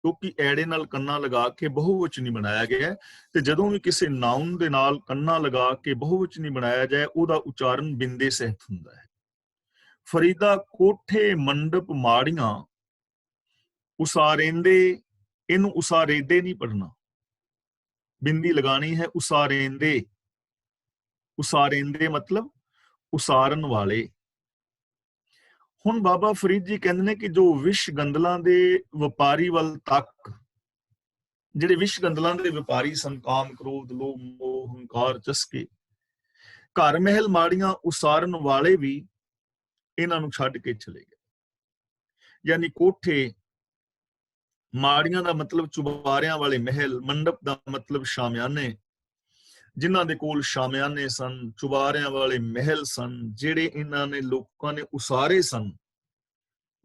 ਕਿਉਂਕਿ ਐੜੇ ਨਾਲ ਕੰਨਾ ਲਗਾ ਕੇ ਬਹੁਵਚਨੀ ਬਣਾਇਆ ਗਿਆ। ਤੇ ਜਦੋਂ ਵੀ ਕਿਸੇ ਨਾਉਨ ਦੇ ਨਾਲ ਕੰਨਾ ਲਗਾ ਕੇ ਬਹੁਵਚਨੀ ਬਣਾਇਆ ਜਾਏ, ਉਹਦਾ ਉਚਾਰਨ ਬਿੰਦੇ ਸਹਿਤ ਹੁੰਦਾ ਹੈ। ਫਰੀਦਾ ਕੋਠੇ ਮੰਡਪ ਮਾੜੀਆਂ, ਉਸਾਰੇਂਦੇ, ਇਹਨੂੰ ਉਸਾਰੇਦੇ ਨਹੀਂ ਪੜਨਾ, ਬਿੰਦੀ ਲਗਾਣੀ ਹੈ ਉਸਾਰੇਂਦੇ। ਉਸਾਰੇਂਦੇ ਮਤਲਬ ਉਸਾਰਨ ਵਾਲੇ। ਹੁਣ ਬਾਬਾ ਫਰੀਦ ਜੀ ਕਹਿੰਦੇ ਨੇ ਕਿ ਜੋ ਵਿਸ਼ ਗੰਦਲਾਂ ਦੇ ਵਪਾਰੀ ਵੱਲ ਤੱਕ, ਜਿਹੜੇ ਵਿਸ਼ ਗੰਦਲਾਂ ਦੇ ਵਪਾਰੀ ਸਨ, ਕਾਮ, ਕ੍ਰੋਧ, ਲੋਭ, ਮੋਹ, ਹੰਕਾਰ, ਚਸਕੇ, ਘਰ ਮਹਿਲ ਮਾੜੀਆਂ ਉਸਾਰਨ ਵਾਲੇ ਵੀ ਇਹਨਾਂ ਨੂੰ ਛੱਡ ਕੇ ਚਲੇ ਗਏ। ਯਾਨੀ ਕੋਠੇ, ਮਾੜੀਆਂ ਦਾ ਮਤਲਬ ਚੁਬਾਰਿਆਂ ਵਾਲੇ ਮਹਿਲ, ਮੰਡਪ ਦਾ ਮਤਲਬ ਸ਼ਾਮਿਆਨੇ, ਜਿਨ੍ਹਾਂ ਦੇ ਕੋਲ ਸ਼ਾਮਿਆਨੇ ਸਨ, ਚੁਬਾਰਿਆਂ ਵਾਲੇ ਮਹਿਲ ਸਨ, ਜਿਹੜੇ ਇਹਨਾਂ ਨੇ ਲੋਕਾਂ ਨੇ ਉਸਾਰੇ ਸਨ,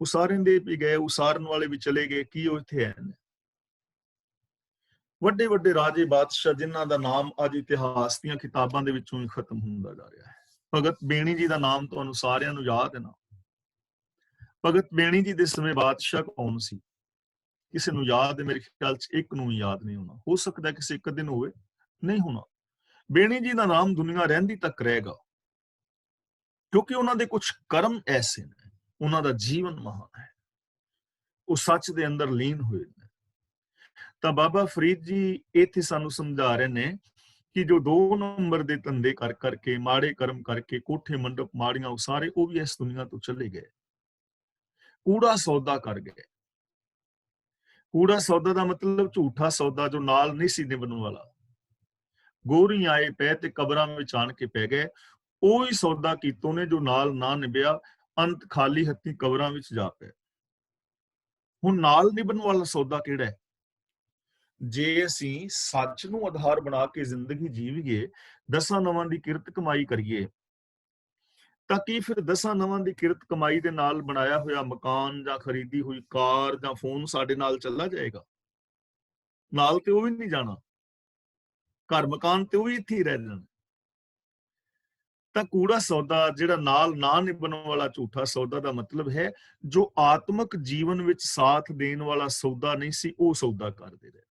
ਉਸਾਰਨ ਦੇ ਵੀ ਗਏ, ਉਸਾਰਨ ਵਾਲੇ ਵੀ ਚਲੇ ਗਏ। ਕੀ ਉਹ ਇੱਥੇ ਹਨ? ਵੱਡੇ ਵੱਡੇ ਰਾਜੇ ਬਾਦਸ਼ਾਹ ਜਿਨ੍ਹਾਂ ਦਾ ਨਾਮ ਅੱਜ ਇਤਿਹਾਸ ਦੀਆਂ ਕਿਤਾਬਾਂ ਦੇ ਵਿੱਚੋਂ ਹੀ ਖਤਮ ਹੁੰਦਾ ਜਾ ਰਿਹਾ ਹੈ। ਭਗਤ ਬੇਣੀ ਜੀ ਦਾ ਨਾਮ ਤੁਹਾਨੂੰ ਸਾਰਿਆਂ ਨੂੰ ਯਾਦ ਹੈ ਨਾ? ਭਗਤ ਬੇਣੀ ਜੀ ਦੇ ਸਮੇਂ ਬਾਦਸ਼ਾਹ ਕੌਣ ਸੀ? ਕਿਸੇ ਨੂੰ ਯਾਦ ਹੈ? ਮੇਰੇ ਖਿਆਲ 'ਚ ਇੱਕ ਨੂੰ ਯਾਦ ਨਹੀਂ ਹੋਣਾ। ਹੋ ਸਕਦਾ ਕਿਸੇ ਇੱਕ ਦਿਨ ਹੋਵੇ, ਨਹੀਂ ਹੋਣਾ। ਬੇਣੀ ਜੀ ਦਾ ਨਾਮ ਦੁਨੀਆ ਰਹਿੰਦੀ ਤੱਕ ਰਹੇਗਾ, ਕਿਉਂਕਿ ਉਹਨਾਂ ਦੇ ਕੁਝ ਕਰਮ ਐਸੇ ਨੇ, ਉਹਨਾਂ ਦਾ ਜੀਵਨ ਮਹਾਨ ਹੈ, ਉਹ ਸੱਚ ਦੇ ਅੰਦਰ ਲੀਨ ਹੋਏ ਨੇ। ਤਾਂ ਬਾਬਾ ਫਰੀਦ ਜੀ ਇੱਥੇ ਸਾਨੂੰ ਸਮਝਾ ਰਹੇ ਨੇ ਕਿ ਜੋ 2 ਨੰਬਰ ਦੇ ਧੰਦੇ ਕਰ ਕਰਕੇ, ਮਾੜੇ ਕਰਮ ਕਰਕੇ, ਕੋਠੇ ਮੰਡਪ ਮਾੜੀਆਂ ਉਸਾਰੇ, ਉਹ ਵੀ ਇਸ ਦੁਨੀਆ ਤੋਂ ਚਲੇ ਗਏ, ਕੂੜਾ ਸੌਦਾ ਕਰ ਗਏ। ਕੂੜਾ ਸੌਦਾ ਦਾ ਮਤਲਬ ਝੂਠਾ ਸੌਦਾ, ਜੋ ਨਾਲ ਨਹੀਂ ਸੀ ਨਿਭਣ ਵਾਲਾ। ਗੋਰੀ ਆਏ ਪੈ ਤੇ ਕਬਰਾਂ ਵਿੱਚ ਆਣ ਕੇ ਪੈ ਗਏ, ਉਹ ਹੀ ਸੌਦਾ ਕੀਤੋਂ ਨੇ ਜੋ ਨਾਲ ਨਾ ਨਿਭਿਆ, ਅੰਤ ਖਾਲੀ ਹੱਥੀਂ ਕਬਰਾਂ ਵਿੱਚ ਜਾ ਪਏ। ਹੁਣ ਨਾਲ ਨਿਭਣ ਵਾਲਾ ਸੌਦਾ ਕਿਹੜਾ ਹੈ? ਜੇ ਅਸੀਂ ਸੱਚ ਨੂੰ ਆਧਾਰ ਬਣਾ ਕੇ ਜ਼ਿੰਦਗੀ ਜੀਵੀਏ, 10 ਨਵਾਂ ਦੀ ਕਿਰਤ ਕਮਾਈ ਕਰੀਏ, ਤਾਂ ਕੀ ਫਿਰ 10 ਨਵਾਂ ਦੀ ਕਿਰਤ ਕਮਾਈ ਦੇ ਨਾਲ ਬਣਾਇਆ ਹੋਇਆ ਮਕਾਨ ਜਾਂ ਖਰੀਦੀ ਹੋਈ ਕਾਰ ਜਾਂ ਫੋਨ ਸਾਡੇ ਨਾਲ ਚੱਲਾ ਜਾਏਗਾ? ਨਾਲ ਤੇ ਉਹ ਵੀ ਨਹੀਂ ਜਾਣਾ, ਘਰ ਮਕਾਨ ਤੇ ਉਹ ਵੀ ਇੱਥੇ ਹੀ ਰਹਿ ਜਾਣਾ। ਤਾਂ ਕੂੜਾ ਸੌਦਾ, ਜਿਹੜਾ ਨਾਲ ਨਾ ਨਿਭਣ ਵਾਲਾ ਝੂਠਾ ਸੌਦਾ ਦਾ ਮਤਲਬ ਹੈ ਜੋ ਆਤਮਿਕ ਜੀਵਨ ਵਿੱਚ ਸਾਥ ਦੇਣ ਵਾਲਾ ਸੌਦਾ ਨਹੀਂ ਸੀ, ਉਹ ਸੌਦਾ ਕਰਦੇ ਰਹੇ,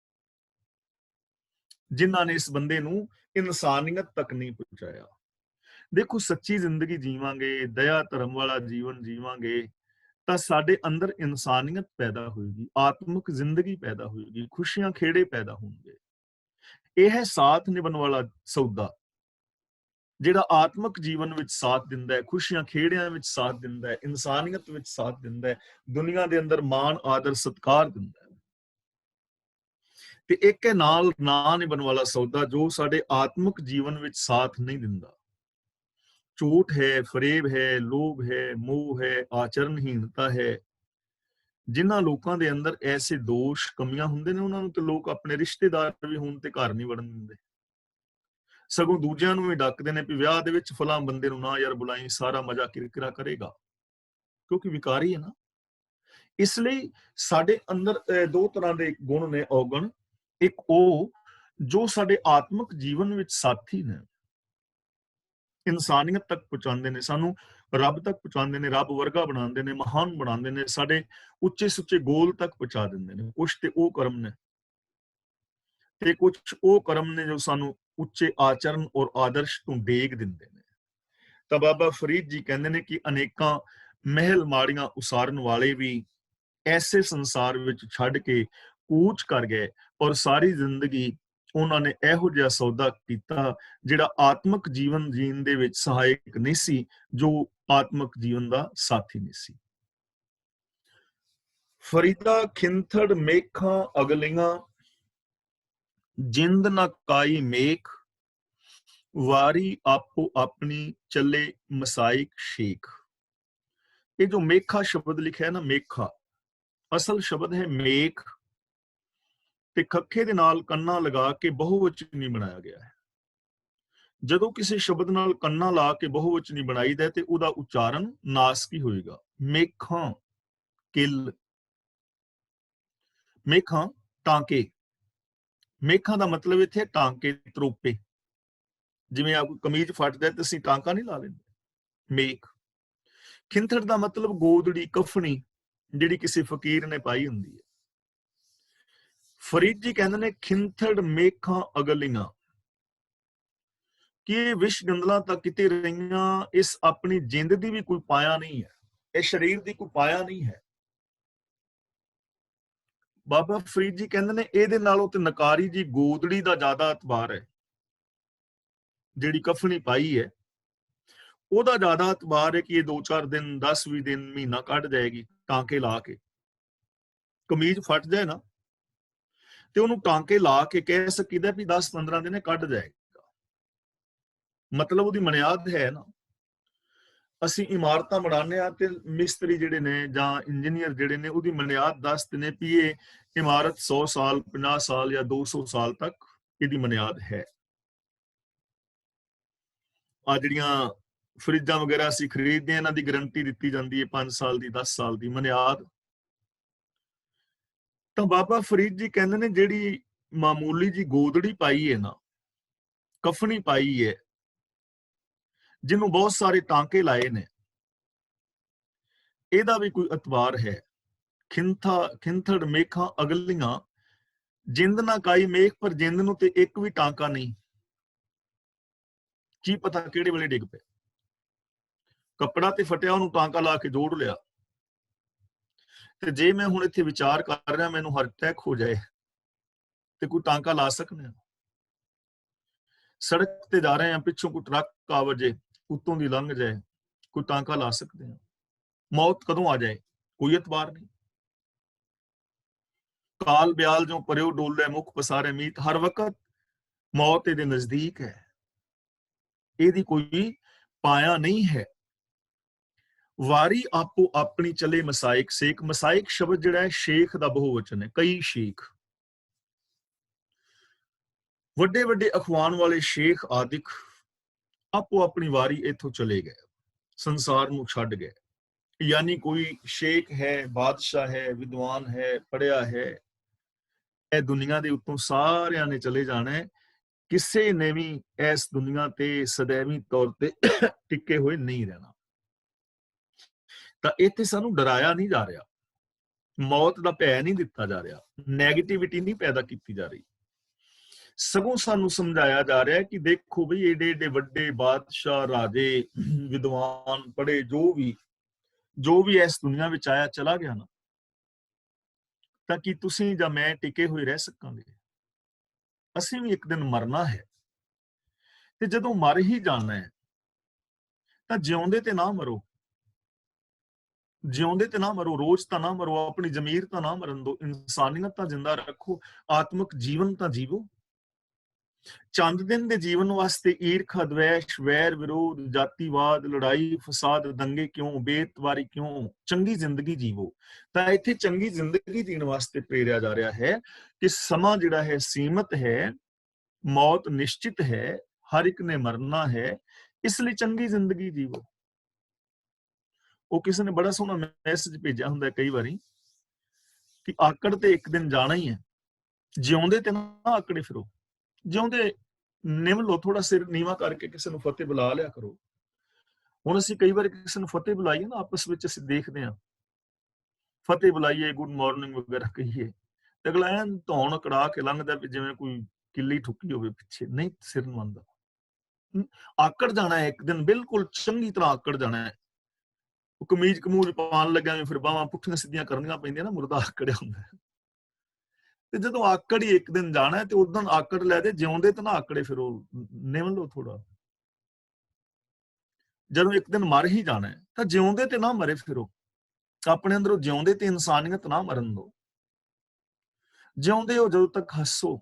ਜਿਨ੍ਹਾਂ ਨੇ ਇਸ ਬੰਦੇ ਨੂੰ ਇਨਸਾਨੀਅਤ ਤੱਕ ਨਹੀਂ ਪਹੁੰਚਾਇਆ। ਦੇਖੋ, ਸੱਚੀ ਜ਼ਿੰਦਗੀ ਜੀਵਾਂਗੇ, ਦਇਆ ਧਰਮ ਵਾਲਾ ਜੀਵਨ ਜੀਵਾਂਗੇ, ਤਾਂ ਸਾਡੇ ਅੰਦਰ ਇਨਸਾਨੀਅਤ ਪੈਦਾ ਹੋਏਗੀ, ਆਤਮਿਕ ਜ਼ਿੰਦਗੀ ਪੈਦਾ ਹੋਏਗੀ, ਖੁਸ਼ੀਆਂ ਖੇੜੇ ਪੈਦਾ ਹੋਣਗੇ। ਇਹ ਹੈ ਸਾਥ ਨਿਭਣ ਵਾਲਾ ਸੌਦਾ, ਜਿਹੜਾ ਆਤਮਿਕ ਜੀਵਨ ਵਿੱਚ ਸਾਥ ਦਿੰਦਾ ਹੈ, ਖੁਸ਼ੀਆਂ ਖੇੜਿਆਂ ਵਿੱਚ ਸਾਥ ਦਿੰਦਾ ਹੈ, ਇਨਸਾਨੀਅਤ ਵਿੱਚ ਸਾਥ ਦਿੰਦਾ ਹੈ, ਦੁਨੀਆ ਦੇ ਅੰਦਰ ਮਾਣ ਆਦਰ ਸਤਿਕਾਰ ਦਿੰਦਾ ਹੈ। ਤੇ ਇੱਕ ਹੈ ਨਾਲ ਨਾ ਨਿਭਣ ਵਾਲਾ ਸੌਦਾ, ਜੋ ਸਾਡੇ ਆਤਮਿਕ ਜੀਵਨ ਵਿੱਚ ਸਾਥ ਨਹੀਂ ਦਿੰਦਾ। ਝੂਠ ਹੈ, ਫਰੇਬ ਹੈ, ਲੋਭ ਹੈ, ਮੋਹ ਹੈ, ਆਚਰਨਹੀਣਤਾ ਹੈ। ਜਿਨ੍ਹਾਂ ਲੋਕਾਂ ਦੇ ਅੰਦਰ ਐਸੇ ਦੋਸ਼ ਕਮੀਆਂ ਹੁੰਦੇ ਨੇ, ਉਹਨਾਂ ਨੂੰ ਤੇ ਲੋਕ ਆਪਣੇ ਰਿਸ਼ਤੇਦਾਰ ਵੀ ਹੋਣ ਤੇ ਘਰ ਨਹੀਂ ਵੜਨ ਦਿੰਦੇ, ਸਗੋਂ ਦੂਜਿਆਂ ਨੂੰ ਵੀ ਡੱਕਦੇ ਨੇ ਵੀ ਵਿਆਹ ਦੇ ਵਿੱਚ ਫਲਾਂ ਬੰਦੇ ਨੂੰ ਨਾ ਯਾਰ ਬੁਲਾਈ, ਸਾਰਾ ਮਜ਼ਾ ਕਿਰਕਿਰਾ ਕਰੇਗਾ, ਕਿਉਂਕਿ ਵਿਕਾਰੀ ਹੈ ਨਾ। ਇਸ ਲਈ ਸਾਡੇ ਅੰਦਰ 2 ਤਰ੍ਹਾਂ ਦੇ ਗੁਣ ਨੇ ਔਗਣ। ਇੱਕ ਉਹ ਜੋ ਸਾਡੇ ਆਤਮਿਕ ਜੀਵਨ ਵਿੱਚ ਸਾਥੀ ਨੇ, ਇਨਸਾਨੀਅਤ ਤੱਕ ਪਹੁੰਚਾਉਂਦੇ ਨੇ, ਸਾਨੂੰ ਰੱਬ ਤੱਕ ਪਹੁੰਚਾਉਂਦੇ ਨੇ, ਰੱਬ ਵਰਗਾ ਬਣਾਉਂਦੇ ਨੇ, ਮਹਾਨ ਬਣਾਉਂਦੇ ਨੇ, ਸਾਡੇ ਉੱਚੇ ਸੁੱਚੇ ਗੋਲ ਤੱਕ ਪਹੁੰਚਾ ਦਿੰਦੇ ਨੇ। ਕੁਛ ਤੇ ਉਹ ਕਰਮ ਨੇ, ਤੇ ਕੁਛ ਉਹ ਕਰਮ ਨੇ ਜੋ ਸਾਨੂੰ ਉੱਚੇ ਆਚਰਨ ਔਰ ਆਦਰਸ਼ ਤੋਂ ਡੇਗ ਦਿੰਦੇ ਨੇ। ਤਾਂ ਬਾਬਾ ਫਰੀਦ ਜੀ ਕਹਿੰਦੇ ਨੇ ਕਿ ਅਨੇਕਾਂ ਮਹਿਲ ਮਾੜੀਆਂ ਉਸਾਰਨ ਵਾਲੇ ਵੀ ਐਸੇ ਸੰਸਾਰ ਵਿੱਚ ਛੱਡ ਕੇ ਕੂਚ ਕਰ ਗਏ, ਔਰ ਸਾਰੀ ਜ਼ਿੰਦਗੀ ਉਹਨਾਂ ਨੇ ਇਹੋ ਜਿਹਾ ਸੌਦਾ ਕੀਤਾ ਜਿਹੜਾ ਆਤਮਿਕ ਜੀਵਨ ਜੀਣ ਦੇ ਵਿੱਚ ਸਹਾਇਕ ਨਹੀਂ ਸੀ, ਜੋ ਆਤਮਿਕ ਜੀਵਨ ਦਾ ਸਾਥੀ ਨਹੀਂ ਸੀ। ਫਰੀਦਾ ਖਿੰਥੜ ਮੇਖਾਂ ਅਗਲੀਆਂ, ਜਿੰਦ ਨਾ ਕਾਈ ਮੇਖ, ਵਾਰੀ ਆਪੋ ਆਪਣੀ ਚੱਲੇ ਮਸਾਇਕ ਸ਼ੇਖ। ਇਹ ਜੋ ਮੇਖਾ ਸ਼ਬਦ ਲਿਖਿਆ ਹੈ ਨਾ, ਮੇਖਾ ਅਸਲ ਸ਼ਬਦ ਹੈ ਮੇਖ, ਤੇ ਖੱਖੇ ਦੇ ਨਾਲ ਕੰਨਾ ਲਗਾ ਕੇ ਬਹੁਵਚਨੀ ਬਣਾਇਆ ਗਿਆ ਹੈ। ਜਦੋਂ ਕਿਸੇ ਸ਼ਬਦ ਨਾਲ ਕੰਨਾ ਲਾ ਕੇ ਬਹੁਵਚਨੀ ਬਣਾਈਦਾ ਤੇ ਉਹਦਾ ਉਚਾਰਨ ਨਾਸਕੀ ਹੋਏਗਾ। ਮੇਖਾਂ ਕਿੱਲ, ਮੇਖਾਂ ਟਾਂਕੇ। ਮੇਖਾਂ ਦਾ ਮਤਲਬ ਇੱਥੇ ਟਾਂਕੇ, ਤਰੋਪੇ। ਜਿਵੇਂ ਆ ਕੋਈ ਕਮੀਜ਼ ਫਟਦਾ ਤੇ ਅਸੀਂ ਟਾਂਕਾ ਨਹੀਂ ਲਾ ਲੈਂਦੇ, ਮੇਖ। ਖਿੰਥੜ ਦਾ ਮਤਲਬ ਗੋਦੜੀ, ਕਫਨੀ, ਜਿਹੜੀ ਕਿਸੇ ਫਕੀਰ ਨੇ ਪਾਈ ਹੁੰਦੀ ਹੈ। ਫਰੀਦ ਜੀ ਕਹਿੰਦੇ ਨੇ ਖਿੰਥੜ ਮੇਖਾਂ ਅਗਲੀਆਂ, ਕਿ ਇਹ ਵਿਸ਼ ਗੰਦਲਾਂ ਤਾਂ ਕਿਤੇ ਰਹੀਆਂ, ਇਸ ਆਪਣੀ ਜਿੰਦ ਦੀ ਵੀ ਕੋਈ ਪਾਇਆ ਨਹੀਂ ਹੈ, ਇਹ ਸਰੀਰ ਦੀ ਕੋਈ ਪਾਇਆ ਨਹੀਂ ਹੈ। ਬਾਬਾ ਫਰੀਦ ਜੀ ਕਹਿੰਦੇ ਨੇ ਇਹਦੇ ਨਾਲੋਂ ਤੇ ਨਕਾਰੀ ਜੀ ਗੋਦੜੀ ਦਾ ਜ਼ਿਆਦਾ ਇਤਬਾਰ ਹੈ, ਜਿਹੜੀ ਕਫਨੀ ਪਾਈ ਹੈ। ਉਹਦਾ ਜ਼ਿਆਦਾ ਇਤਬਾਰ ਹੈ ਕਿ ਇਹ 2-4 ਦਿਨ 10-20 ਦਿਨ ਮਹੀਨਾ ਕੱਢ ਜਾਏਗੀ ਟਾਂਕੇ ਲਾ ਕੇ। ਕਮੀਜ਼ ਫਟ ਜਾਏ ਨਾ ਤੇ ਉਹਨੂੰ ਟਾਂਕੇ ਲਾ ਕੇ ਕਹਿ ਸਕੀਦਾ ਵੀ 10-15 ਦਿਨ ਕੱਢ ਜਾਏਗਾ, ਮਤਲਬ ਉਹਦੀ ਮਨਿਆਦ ਹੈ ਨਾ। ਅਸੀਂ ਇਮਾਰਤਾਂ ਬਣਾਉਂਦੇ ਆ ਤੇ ਮਿਸਤਰੀ ਜਿਹੜੇ ਨੇ ਜਾਂ ਇੰਜੀਨੀਅਰ ਜਿਹੜੇ ਨੇ ਉਹਦੀ ਮਨਿਆਦ ਦੱਸਦੇ ਨੇ ਵੀ ਇਹ ਇਮਾਰਤ 100 ਸਾਲ 50 ਸਾਲ ਜਾਂ 200 ਸਾਲ ਤੱਕ ਇਹਦੀ ਮਨਿਆਦ ਹੈ। ਆ ਜਿਹੜੀਆਂ ਫਰਿੱਜਾਂ ਵਗੈਰਾ ਅਸੀਂ ਖਰੀਦਦੇ ਆ ਇਹਨਾਂ ਦੀ ਗਾਰੰਟੀ ਦਿੱਤੀ ਜਾਂਦੀ ਹੈ 5 ਸਾਲ ਦੀ 10 ਸਾਲ ਦੀ ਮਨਿਆਦ। ਤਾਂ ਬਾਬਾ ਫਰੀਦ ਜੀ ਕਹਿੰਦੇ ਨੇ ਜਿਹੜੀ ਮਾਮੂਲੀ ਜੀ ਗੋਦੜੀ ਪਾਈ ਹੈ ਨਾ, ਕਫਨੀ ਪਾਈ ਹੈ, ਜਿਹਨੂੰ ਬਹੁਤ ਸਾਰੇ ਟਾਂਕੇ ਲਾਏ ਨੇ, ਇਹਦਾ ਵੀ ਕੋਈ ਇਤਬਾਰ ਹੈ। ਖਿੰਥੜ ਮੇਖਾਂ ਅਗਲੀਆਂ, ਜਿੰਦ ਨਾ ਕਾਈ ਮੇਖ ਪਰ ਜਿੰਦ ਨੂੰ ਤੇ ਇੱਕ ਵੀ ਟਾਂਕਾ ਨਹੀਂ। ਕੀ ਪਤਾ ਕਿਹੜੇ ਵੇਲੇ ਡਿੱਗ ਪਏ। ਕੱਪੜਾ ਤੇ ਫਟਿਆ, ਉਹਨੂੰ ਟਾਂਕਾ ਲਾ ਕੇ ਜੋੜ ਲਿਆ। ਤੇ ਜੇ ਮੈਂ ਹੁਣ ਇੱਥੇ ਵਿਚਾਰ ਕਰ ਰਿਹਾ ਮੈਨੂੰ ਹਾਰਟ ਅਟੈਕ ਹੋ ਜਾਏ ਤੇ ਕੋਈ ਟਾਂਕਾ ਲਾ ਸਕਦੇ ਆ? ਸੜਕ ਤੇ ਜਾ ਰਹੇ ਆ, ਪਿੱਛੋਂ ਕੋਈ ਟਰੱਕ ਆ ਵਜੇ, ਉੱਤੋਂ ਦੀ ਲੰਘ ਜਾਏ, ਕੋਈ ਟਾਂਕਾ ਲਾ ਸਕਦੇ ਆ? ਮੌਤ ਕਦੋਂ ਆ ਜਾਏ ਕੋਈ ਇਤਬਾਰ ਨਹੀਂ। ਕਾਲ ਬਿਆਲ ਜੋ ਪਰਿਓ ਡੋਲੇ ਮੁਖ ਪਸਾਰੇ ਮੀਤ, ਹਰ ਵਕਤ ਮੌਤ ਇਹਦੇ ਨਜ਼ਦੀਕ ਹੈ, ਇਹਦੀ ਕੋਈ ਪਾਇਆ ਨਹੀਂ ਹੈ। ਵਾਰੀ ਆਪੋ ਆਪਣੀ ਚਲੇ ਮਸਾਇਕ ਸੇਖ। ਮਸਾਇਕ ਸ਼ਬਦ ਜਿਹੜਾ ਹੈ ਸ਼ੇਖ ਦਾ ਬਹੁਵਚਨ ਹੈ, ਕਈ ਸ਼ੇਖ, ਵੱਡੇ ਵੱਡੇ ਅਖਵਾਨ ਵਾਲੇ ਸ਼ੇਖ ਆਦਿਕ ਆਪੋ ਆਪਣੀ ਵਾਰੀ ਇੱਥੋਂ ਚਲੇ ਗਏ, ਸੰਸਾਰ ਨੂੰ ਛੱਡ ਗਏ। ਯਾਨੀ ਕੋਈ ਸ਼ੇਖ ਹੈ, ਬਾਦਸ਼ਾਹ ਹੈ, ਵਿਦਵਾਨ ਹੈ, ਪੜ੍ਹਿਆ ਹੈ, ਇਹ ਦੁਨੀਆ ਦੇ ਉੱਤੋਂ ਸਾਰਿਆਂ ਨੇ ਚਲੇ ਜਾਣਾ ਹੈ, ਕਿਸੇ ਨੇ ਵੀ ਇਸ ਦੁਨੀਆ ਤੇ ਸदैवी ਤੌਰ ਤੇ ਟਿੱਕੇ ਹੋਏ ਨਹੀਂ ਰਹਿਣਾ। ਤਾਂ ਇੱਥੇ ਸਾਨੂੰ ਡਰਾਇਆ ਨਹੀਂ ਜਾ ਰਿਹਾ, ਮੌਤ ਦਾ ਭੈ ਨਹੀਂ ਦਿੱਤਾ ਜਾ ਰਿਹਾ, ਨੈਗੇਟਿਵਿਟੀ ਨਹੀਂ ਪੈਦਾ ਕੀਤੀ ਜਾ ਰਹੀ, ਸਗੋਂ ਸਾਨੂੰ ਸਮਝਾਇਆ ਜਾ ਰਿਹਾ ਕਿ ਦੇਖੋ ਬਈ ਏਡੇ ਏਡੇ ਵੱਡੇ ਬਾਦਸ਼ਾਹ, ਰਾਜੇ, ਵਿਦਵਾਨ, ਪੜ੍ਹੇ, ਜੋ ਵੀ ਇਸ ਦੁਨੀਆ ਵਿੱਚ ਆਇਆ ਚਲਾ ਗਿਆ ਨਾ, ਤਾਂ ਕਿ ਤੁਸੀਂ ਜਾਂ ਮੈਂ ਟਿਕੇ ਹੋਏ ਰਹਿ ਸਕਾਂਗੇ? ਅਸੀਂ ਵੀ ਇੱਕ ਦਿਨ ਮਰਨਾ ਹੈ, ਤੇ ਜਦੋਂ ਮਰ ਹੀ ਜਾਣਾ ਹੈ ਤਾਂ ਜਿਉਂਦੇ ਤੇ ਨਾ ਮਰੋ, ਜਿਉਂਦੇ ਤੇ ਨਾ ਮਰੋ, ਰੋਜ਼ ਤਾਂ ਨਾ ਮਰੋ, ਆਪਣੀ ਜ਼ਮੀਰ ਤਾਂ ਨਾ ਮਰਨ ਦਿਓ, ਇਨਸਾਨੀਅਤ ਤਾਂ ਜ਼ਿੰਦਾ ਰੱਖੋ, ਆਤਮਿਕ ਜੀਵਨ ਤਾਂ ਜੀਵੋ। ਚੰਦ ਦਿਨ ਦੇ ਜੀਵਨ ਵਾਸਤੇ ਈਰਖਾ, ਦਵੈਸ਼, ਵੈਰ, ਵਿਰੋਧ, ਜਾਤੀਵਾਦ, ਲੜਾਈ, ਫਸਾਦ, ਦੰਗੇ ਕਿਉਂ, ਬੇਇਤਬਾਰੀ ਕਿਉਂ? ਚੰਗੀ ਜ਼ਿੰਦਗੀ ਜੀਵੋ। ਤਾਂ ਇੱਥੇ ਚੰਗੀ ਜ਼ਿੰਦਗੀ ਜੀਣ ਵਾਸਤੇ ਪ੍ਰੇਰਿਆ ਜਾ ਰਿਹਾ ਹੈ ਕਿ ਸਮਾਂ ਜਿਹੜਾ ਹੈ ਸੀਮਤ ਹੈ, ਮੌਤ ਨਿਸ਼ਚਿਤ ਹੈ, ਹਰ ਇੱਕ ਨੇ ਮਰਨਾ ਹੈ, ਇਸ ਲਈ ਚੰਗੀ ਜ਼ਿੰਦਗੀ ਜੀਵੋ। ਉਹ ਕਿਸੇ ਨੇ ਬੜਾ ਸੋਹਣਾ ਮੈਸੇਜ ਭੇਜਿਆ ਹੁੰਦਾ ਕਈ ਵਾਰੀ ਕਿ ਆਕੜ ਤੇ ਇੱਕ ਦਿਨ ਜਾਣਾ ਹੀ ਹੈ, ਜਿਉਂਦੇ ਤੇ ਨਾ ਆਕੜੇ ਫਿਰੋ, ਜਿਉਂਦੇ ਨਿਮ ਲੋ, ਥੋੜਾ ਸਿਰ ਨੀਵਾ ਕਰਕੇ ਕਿਸੇ ਨੂੰ ਫਤਿਹ ਬੁਲਾ ਲਿਆ ਕਰੋ। ਹੁਣ ਅਸੀਂ ਕਈ ਵਾਰ ਕਿਸੇ ਨੂੰ ਫਤਿਹ ਬੁਲਾਈਏ ਨਾ, ਆਪਸ ਵਿੱਚ ਅਸੀਂ ਦੇਖਦੇ ਹਾਂ, ਫਤਿਹ ਬੁਲਾਈਏ, ਗੁੱਡ ਮਾਰਨਿੰਗ ਵਗੈਰਾ ਕਹੀਏ, ਤੇ ਅਗਲਾ ਐਨ ਧੌਣ ਕੜਾ ਕੇ ਲੰਘਦਾ ਵੀ ਜਿਵੇਂ ਕੋਈ ਕਿੱਲੀ ਠੁੱਕੀ ਹੋਵੇ ਪਿੱਛੇ, ਨਹੀਂ ਸਿਰ ਨਵਾਉਂਦਾ। ਆਕੜ ਜਾਣਾ ਹੈ ਇੱਕ ਦਿਨ, ਬਿਲਕੁਲ ਚੰਗੀ ਤਰ੍ਹਾਂ ਆਕੜ ਜਾਣਾ ਹੈ। ਉਹ ਕਮੀਜ਼ ਕਮੂਜ ਪਾਉਣ ਲੱਗਿਆ ਫਿਰ ਬਾਹਾਂ ਪੁੱਠੀਆਂ ਸਿੱਧੀਆਂ ਕਰਨੀਆਂ ਪੈਂਦੀਆਂ ਨਾ, ਮੁਰਦਾ ਆਕੜਿਆ ਹੁੰਦਾ। ਤੇ ਜਦੋਂ ਆਕੜ ਹੀ ਇੱਕ ਦਿਨ ਜਾਣਾ ਹੈ ਤੇ ਉਦੋਂ ਆਕੜ ਲੈ ਦੇ, ਜਿਉਂਦੇ ਤਾਂ ਨਾ ਆਕੜੇ ਫਿਰੋ, ਨਿਮ ਲਓ ਥੋੜਾ। ਜਦੋਂ ਇੱਕ ਦਿਨ ਮਰ ਹੀ ਜਾਣਾ ਹੈ ਤਾਂ ਜਿਉਂਦੇ ਤੇ ਨਾ ਮਰੇ ਫਿਰੋ, ਆਪਣੇ ਅੰਦਰੋਂ ਜਿਉਂਦੇ ਤੇ ਇਨਸਾਨੀਅਤ ਨਾ ਮਰਨ ਦਿਓ। ਜਿਉਂਦੇ ਹੋ ਜਦੋਂ ਤੱਕ ਹੱਸੋ,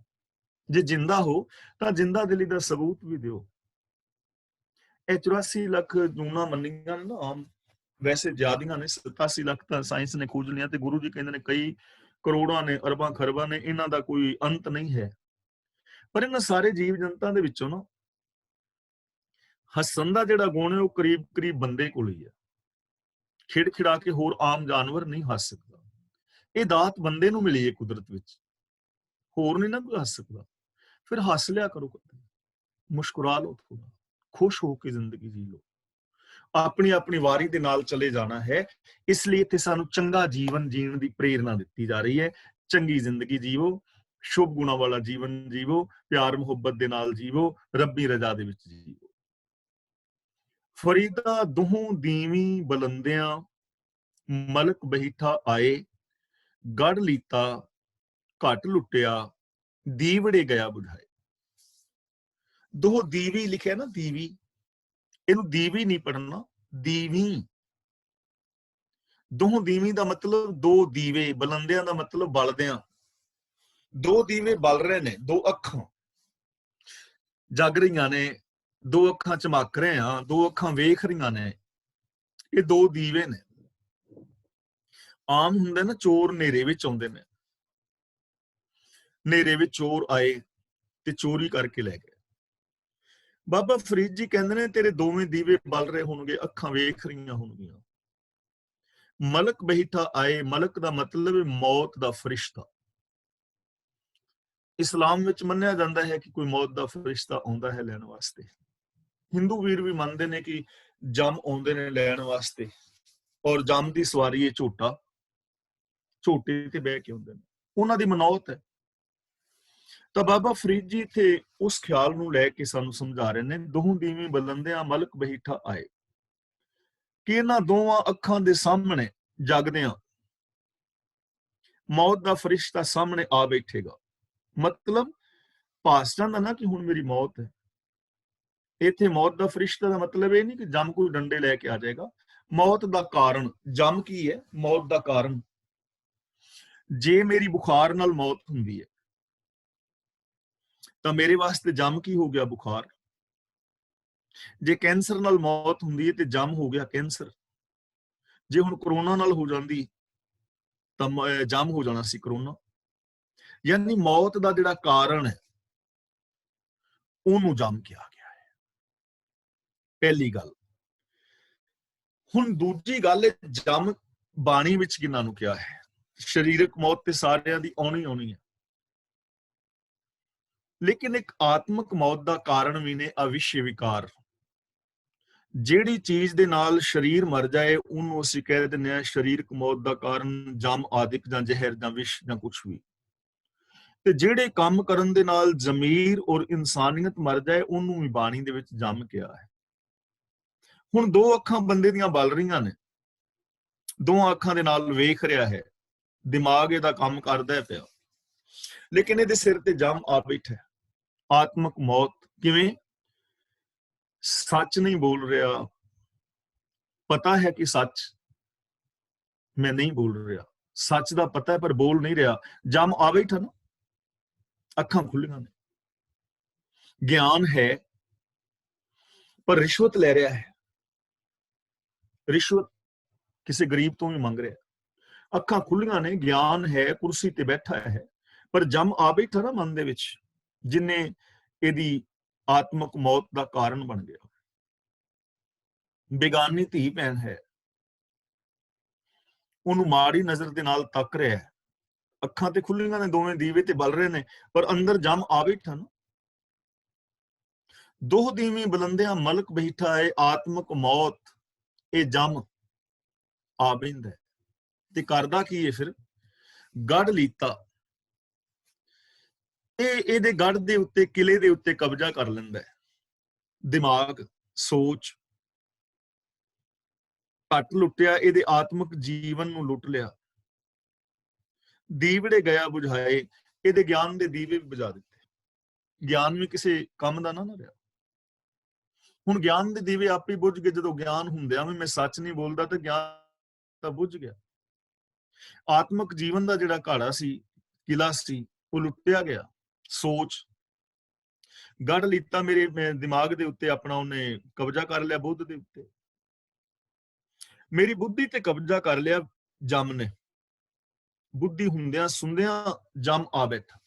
ਜੇ ਜਿੰਦਾ ਹੋ ਤਾਂ ਜਿੰਦਾ ਦਿਲੀ ਦਾ ਸਬੂਤ ਵੀ ਦਿਓ। ਇਹ 84 ਲੱਖ ਜੂਨਾਂ ਮੰਨੀਆਂ ਨੇ ਨਾ ਆਮ, ਵੈਸੇ ਜ਼ਿਆਦੀਆਂ ਨੇ, 87 ਲੱਖ ਤਾਂ ਸਾਇੰਸ ਨੇ ਖੋਜ ਲਿਆ, ਤੇ ਗੁਰੂ ਜੀ ਕਹਿੰਦੇ ਨੇ ਕਈ ਕਰੋੜਾਂ ਨੇ, ਅਰਬਾਂ ਖਰਬਾਂ ਨੇ, ਇਹਨਾਂ ਦਾ ਕੋਈ ਅੰਤ ਨਹੀਂ ਹੈ। ਪਰ ਇਹਨਾਂ ਸਾਰੇ ਜੀਵ ਜੰਤਾਂ ਦੇ ਵਿੱਚੋਂ ਨਾ ਹੱਸਣ ਦਾ ਜਿਹੜਾ ਗੁਣ ਹੈ ਉਹ ਕਰੀਬ ਕਰੀਬ ਬੰਦੇ ਕੋਲ ਹੀ ਹੈ। ਖਿੜਖਿੜਾ ਕੇ ਹੋਰ ਆਮ ਜਾਨਵਰ ਨਹੀਂ ਹੱਸ ਸਕਦਾ। ਇਹ ਦਾਤ ਬੰਦੇ ਨੂੰ ਮਿਲੀ ਹੈ ਕੁਦਰਤ ਵਿੱਚ, ਹੋਰ ਨਹੀਂ ਨਾ ਕੋਈ ਹੱਸ ਸਕਦਾ। ਫਿਰ ਹੱਸ ਲਿਆ ਕਰੋ, ਮੁਸਕਰਾ ਲਓ, ਥੋੜਾ ਖੁਸ਼ ਹੋ ਕੇ ਜ਼ਿੰਦਗੀ ਜੀ ਲਓ। ਆਪਣੀ ਆਪਣੀ ਵਾਰੀ ਦੇ ਨਾਲ ਚਲੇ ਜਾਣਾ ਹੈ, ਇਸ ਲਈ ਇੱਥੇ ਸਾਨੂੰ ਚੰਗਾ ਜੀਵਨ ਜੀਣ ਦੀ ਪ੍ਰੇਰਨਾ ਦਿੱਤੀ ਜਾ ਰਹੀ ਹੈ। ਚੰਗੀ ਜ਼ਿੰਦਗੀ ਜੀਵੋ, ਸ਼ੁਭ ਗੁਣਾਂ ਵਾਲਾ ਜੀਵਨ ਜੀਵੋ, ਪਿਆਰ ਮੁਹੱਬਤ ਦੇ ਨਾਲ ਜੀਵੋ, ਰੱਬੀ ਰਜ਼ਾ ਦੇ ਵਿੱਚ ਜੀਵੋ। ਫਰੀਦਾ ਦੁਹੋਂ ਦੀਵੀਂ ਬਲੰਦਿਆਂ, ਮਲਕ ਬਹੀਠਾ ਆਏ, ਗੜ ਲੀਤਾ ਘਟ ਲੁੱਟਿਆ, ਦੀਵੜੇ ਗਿਆ ਬੁਝਾਏ। ਦੋ ਦੀਵੀ ਲਿਖਿਆ ਨਾ, ਦੀਵੀ ਇਹਨੂੰ ਦੀਵੀ ਨਹੀਂ ਪੜਨਾ, ਦੀਵੀ। ਦੋਹ ਦੀਵੀ ਦਾ ਮਤਲਬ ਦੋ ਦੀਵੇ, ਬਲੰਦਿਆਂ ਦਾ ਮਤਲਬ ਬਲਦਿਆਂ। ਦੋ ਦੀਵੇ ਬਲ ਰਹੇ ਨੇ, ਦੋ ਅੱਖਾਂ ਜਗ ਰਹੀਆਂ ਨੇ, ਦੋ ਅੱਖਾਂ ਚਮਕ ਰਹੇ ਆ, ਦੋ ਅੱਖਾਂ ਵੇਖ ਰਹੀਆਂ ਨੇ, ਇਹ ਦੋ ਦੀਵੇ ਨੇ। ਆਮ ਹੁੰਦਾ ਨਾ ਚੋਰ ਹਨੇਰੇ ਵਿੱਚ ਆਉਂਦੇ ਨੇ, ਹਨੇਰੇ ਵਿੱਚ ਚੋਰ ਆਏ ਤੇ ਚੋਰੀ ਕਰਕੇ ਲੈ ਗਏ। ਬਾਬਾ ਫਰੀਦ ਜੀ ਕਹਿੰਦੇ ਨੇ ਤੇਰੇ ਦੋਵੇਂ ਦੀਵੇ ਬਲ ਰਹੇ ਹੋਣਗੇ, ਅੱਖਾਂ ਵੇਖ ਰਹੀਆਂ ਹੋਣਗੀਆਂ। ਮਲਕ ਬੈਠਾ ਆਏ, ਮਲਕ ਦਾ ਮਤਲਬ ਹੈ ਮੌਤ ਦਾ ਫਰਿਸ਼ਤਾ। ਇਸਲਾਮ ਵਿੱਚ ਮੰਨਿਆ ਜਾਂਦਾ ਹੈ ਕਿ ਕੋਈ ਮੌਤ ਦਾ ਫਰਿਸ਼ਤਾ ਆਉਂਦਾ ਹੈ ਲੈਣ ਵਾਸਤੇ। ਹਿੰਦੂ ਵੀਰ ਵੀ ਮੰਨਦੇ ਨੇ ਕਿ ਜਮ ਆਉਂਦੇ ਨੇ ਲੈਣ ਵਾਸਤੇ, ਔਰ ਜਮ ਦੀ ਸਵਾਰੀ ਹੈ ਝੋਟਾ, ਝੋਟੇ ਤੇ ਬਹਿ ਕੇ ਆਉਂਦੇ ਨੇ, ਉਹਨਾਂ ਦੀ ਮਨੌਤ ਹੈ। ਤਾਂ ਬਾਬਾ ਫਰੀਦ ਜੀ ਇੱਥੇ ਉਸ ਖਿਆਲ ਨੂੰ ਲੈ ਕੇ ਸਾਨੂੰ ਸਮਝਾ ਰਹੇ ਨੇ, ਦੋਹਾਂ ਦੀਵੀਂ ਬਲੰਦਿਆਂ ਮਲਕ ਬੈਠਾ ਆਏ, ਕਿ ਇਹਨਾਂ ਦੋਵਾਂ ਅੱਖਾਂ ਦੇ ਸਾਹਮਣੇ ਜਗਦਿਆਂ ਮੌਤ ਦਾ ਫਰਿਸ਼ਤਾ ਸਾਹਮਣੇ ਆ ਬੈਠੇਗਾ। ਮਤਲਬ ਭਾਸ ਜਾਂਦਾ ਨਾ ਕਿ ਹੁਣ ਮੇਰੀ ਮੌਤ ਹੈ। ਇੱਥੇ ਮੌਤ ਦਾ ਫਰਿਸ਼ਤਾ ਦਾ ਮਤਲਬ ਇਹ ਨਹੀਂ ਕਿ ਜਮ ਕੋਈ ਡੰਡੇ ਲੈ ਕੇ ਆ ਜਾਏਗਾ। ਮੌਤ ਦਾ ਕਾਰਨ, ਜਮ ਕੀ ਹੈ? ਮੌਤ ਦਾ ਕਾਰਨ। ਜੇ ਮੇਰੀ ਬੁਖਾਰ ਨਾਲ ਮੌਤ ਹੁੰਦੀ ਹੈ ਤਾਂ ਮੇਰੇ ਵਾਸਤੇ ਜਮ ਕੀ ਹੋ ਗਿਆ? ਬੁਖਾਰ। ਜੇ ਕੈਂਸਰ ਨਾਲ ਮੌਤ ਹੁੰਦੀ ਹੈ ਤੇ ਜਮ ਹੋ ਗਿਆ ਕੈਂਸਰ। ਜੇ ਹੁਣ ਕਰੋਨਾ ਨਾਲ ਹੋ ਜਾਂਦੀ ਤਾਂ ਜਮ ਹੋ ਜਾਣਾ ਸੀ ਕਰੋਨਾ। ਯਾਨੀ ਮੌਤ ਦਾ ਜਿਹੜਾ ਕਾਰਨ ਹੈ ਉਹਨੂੰ ਜਮ ਕਿਹਾ ਗਿਆ ਹੈ, ਪਹਿਲੀ ਗੱਲ। ਹੁਣ ਦੂਜੀ ਗੱਲ, ਜਮ ਬਾਣੀ ਵਿੱਚ ਕਿਹਨਾਂ ਨੂੰ ਕਿਹਾ ਹੈ? ਸਰੀਰਕ ਮੌਤ ਤੇ ਸਾਰਿਆਂ ਦੀ ਆਉਣੀ ਆਉਣੀ ਹੈ, ਲੇਕਿਨ ਇੱਕ ਆਤਮਿਕ ਮੌਤ ਦਾ ਕਾਰਨ ਵੀ ਨੇ ਅਵਿਸ਼ਯ ਵਿਕਾਰ। ਜਿਹੜੀ ਚੀਜ਼ ਦੇ ਨਾਲ ਸਰੀਰ ਮਰ ਜਾਏ ਉਹਨੂੰ ਅਸੀਂ ਕਹਿ ਦਿੰਦੇ ਹਾਂ ਸਰੀਰਕ ਮੌਤ ਦਾ ਕਾਰਨ, ਜਮ ਆਦਿਕ ਜਾਂ ਜ਼ਹਿਰ ਜਾਂ ਵਿਸ਼ ਜਾਂ ਕੁਛ ਵੀ। ਤੇ ਜਿਹੜੇ ਕੰਮ ਕਰਨ ਦੇ ਨਾਲ ਜ਼ਮੀਰ ਔਰ ਇਨਸਾਨੀਅਤ ਮਰ ਜਾਏ ਉਹਨੂੰ ਵੀ ਬਾਣੀ ਦੇ ਵਿੱਚ ਜਮ ਕਿਹਾ ਹੈ। ਹੁਣ ਦੋ ਅੱਖਾਂ ਬੰਦੇ ਦੀਆਂ ਬਲ ਰਹੀਆਂ ਨੇ, ਦੋਹਾਂ ਅੱਖਾਂ ਦੇ ਨਾਲ ਵੇਖ ਰਿਹਾ ਹੈ, ਦਿਮਾਗ ਇਹਦਾ ਕੰਮ ਕਰਦਾ ਪਿਆ, ਲੇਕਿਨ ਇਹਦੇ ਸਿਰ ਤੇ ਜਮ ਆ ਬੈਠਾ। ਆਤਮਿਕ ਮੌਤ ਕਿਵੇਂ? ਸੱਚ ਨਹੀਂ ਬੋਲ ਰਿਹਾ, ਪਤਾ ਹੈ ਕਿ ਸੱਚ ਮੈਂ ਨਹੀਂ ਬੋਲ ਰਿਹਾ, ਸੱਚ ਦਾ ਪਤਾ ਹੈ ਪਰ ਬੋਲ ਨਹੀਂ ਰਿਹਾ, ਜਮ ਆ ਬੈਠਾ ਨਾ, ਅੱਖਾਂ ਖੁੱਲੀਆਂ ਨੇ, ਗਿਆਨ ਹੈ ਪਰ ਰਿਸ਼ਵਤ ਲੈ ਰਿਹਾ ਹੈ, ਰਿਸ਼ਵਤ ਕਿਸੇ ਗਰੀਬ ਤੋਂ ਵੀ ਮੰਗ ਰਿਹਾ। ਅੱਖਾਂ ਖੁੱਲੀਆਂ ਨੇ, ਗਿਆਨ ਹੈ, ਕੁਰਸੀ ਤੇ ਬੈਠਾ ਹੈ, ਪਰ ਜਮ ਆ ਬੈਠਾ ਨਾ ਮਨ ਦੇ ਵਿੱਚ, ਜਿਨੇ ਇਹਦੀ ਆਤਮਿਕ ਮੌਤ ਦਾ ਕਾਰਨ ਬਣ ਗਿਆ। ਬੇਗਾਨੀ ਧੀ ਭੈਣ ਹੈ, ਉਹਨੂੰ ਮਾੜੀ ਨਜ਼ਰ ਦੇ ਨਾਲ ਤੱਕ ਰਿਹਾ ਹੈ, ਅੱਖਾਂ ਤੇ ਖੁੱਲੀਆਂ ਨੇ, ਦੋਵੇਂ ਦੀਵੇ ਤੇ ਬਲ ਰਹੇ ਨੇ, ਪਰ ਅੰਦਰ ਜਮ ਆ ਬੈਠਾ ਨਾ। ਦੋਹ ਦੀਵੀਂ ਬਲੰਦਿਆਂ ਮਲਕ ਬੈਠਾ ਹੈ, ਆਤਮਿਕ ਮੌਤ ਇਹ ਜਮ ਆ ਬੈਂਦਾ ਤੇ ਕਰਦਾ ਕੀ ਹੈ ਫਿਰ? ਗੜ ਲੀਤਾ, ਇਹਦੇ ਗੜ ਦੇ ਉੱਤੇ, ਕਿਲੇ ਦੇ ਉੱਤੇ ਕਬਜ਼ਾ ਕਰ ਲੈਂਦਾ ਹੈ। ਦਿਮਾਗ, ਸੋਚ ਘੱਟ ਲੁੱਟਿਆ, ਇਹਦੇ ਆਤਮਿਕ ਜੀਵਨ ਨੂੰ ਲੁੱਟ ਲਿਆ। ਦੀਵੜੇ ਗਿਆ ਬੁਝਾਏ, ਇਹਦੇ ਗਿਆਨ ਦੇ ਦੀਵੇ ਵੀ ਬੁਝਾ ਦਿੱਤੇ। ਗਿਆਨ ਵੀ ਕਿਸੇ ਕੰਮ ਦਾ ਨਾ ਰਿਹਾ। ਹੁਣ ਗਿਆਨ ਦੇ ਦੀਵੇ ਆਪੇ ਬੁਝ ਗਏ। ਜਦੋਂ ਗਿਆਨ ਹੁੰਦਿਆਂ ਵੀ ਮੈਂ ਸੱਚ ਨਹੀਂ ਬੋਲਦਾ ਤਾਂ ਗਿਆਨ ਤਾਂ ਬੁਝ ਗਿਆ। ਆਤਮਿਕ ਜੀਵਨ ਦਾ ਜਿਹੜਾ ਘਾੜਾ ਸੀ, ਕਿਲਾ ਸੀ, ਉਹ ਲੁੱਟਿਆ ਗਿਆ। ਸੋਚ, ਗੜ ਲੀਤਾ, ਮੇਰੇ ਦਿਮਾਗ ਦੇ ਉੱਤੇ ਆਪਣਾ ਉਹਨੇ ਕਬਜ਼ਾ ਕਰ ਲਿਆ, ਬੁੱਧ ਦੇ ਉੱਤੇ, ਮੇਰੀ ਬੁੱਧੀ ਤੇ ਕਬਜ਼ਾ ਕਰ ਲਿਆ ਜਮ ਨੇ। ਬੁੱਧੀ ਹੁੰਦਿਆਂ ਸੁਣਦਿਆਂ ਜਮ ਆ ਬੈਠਾ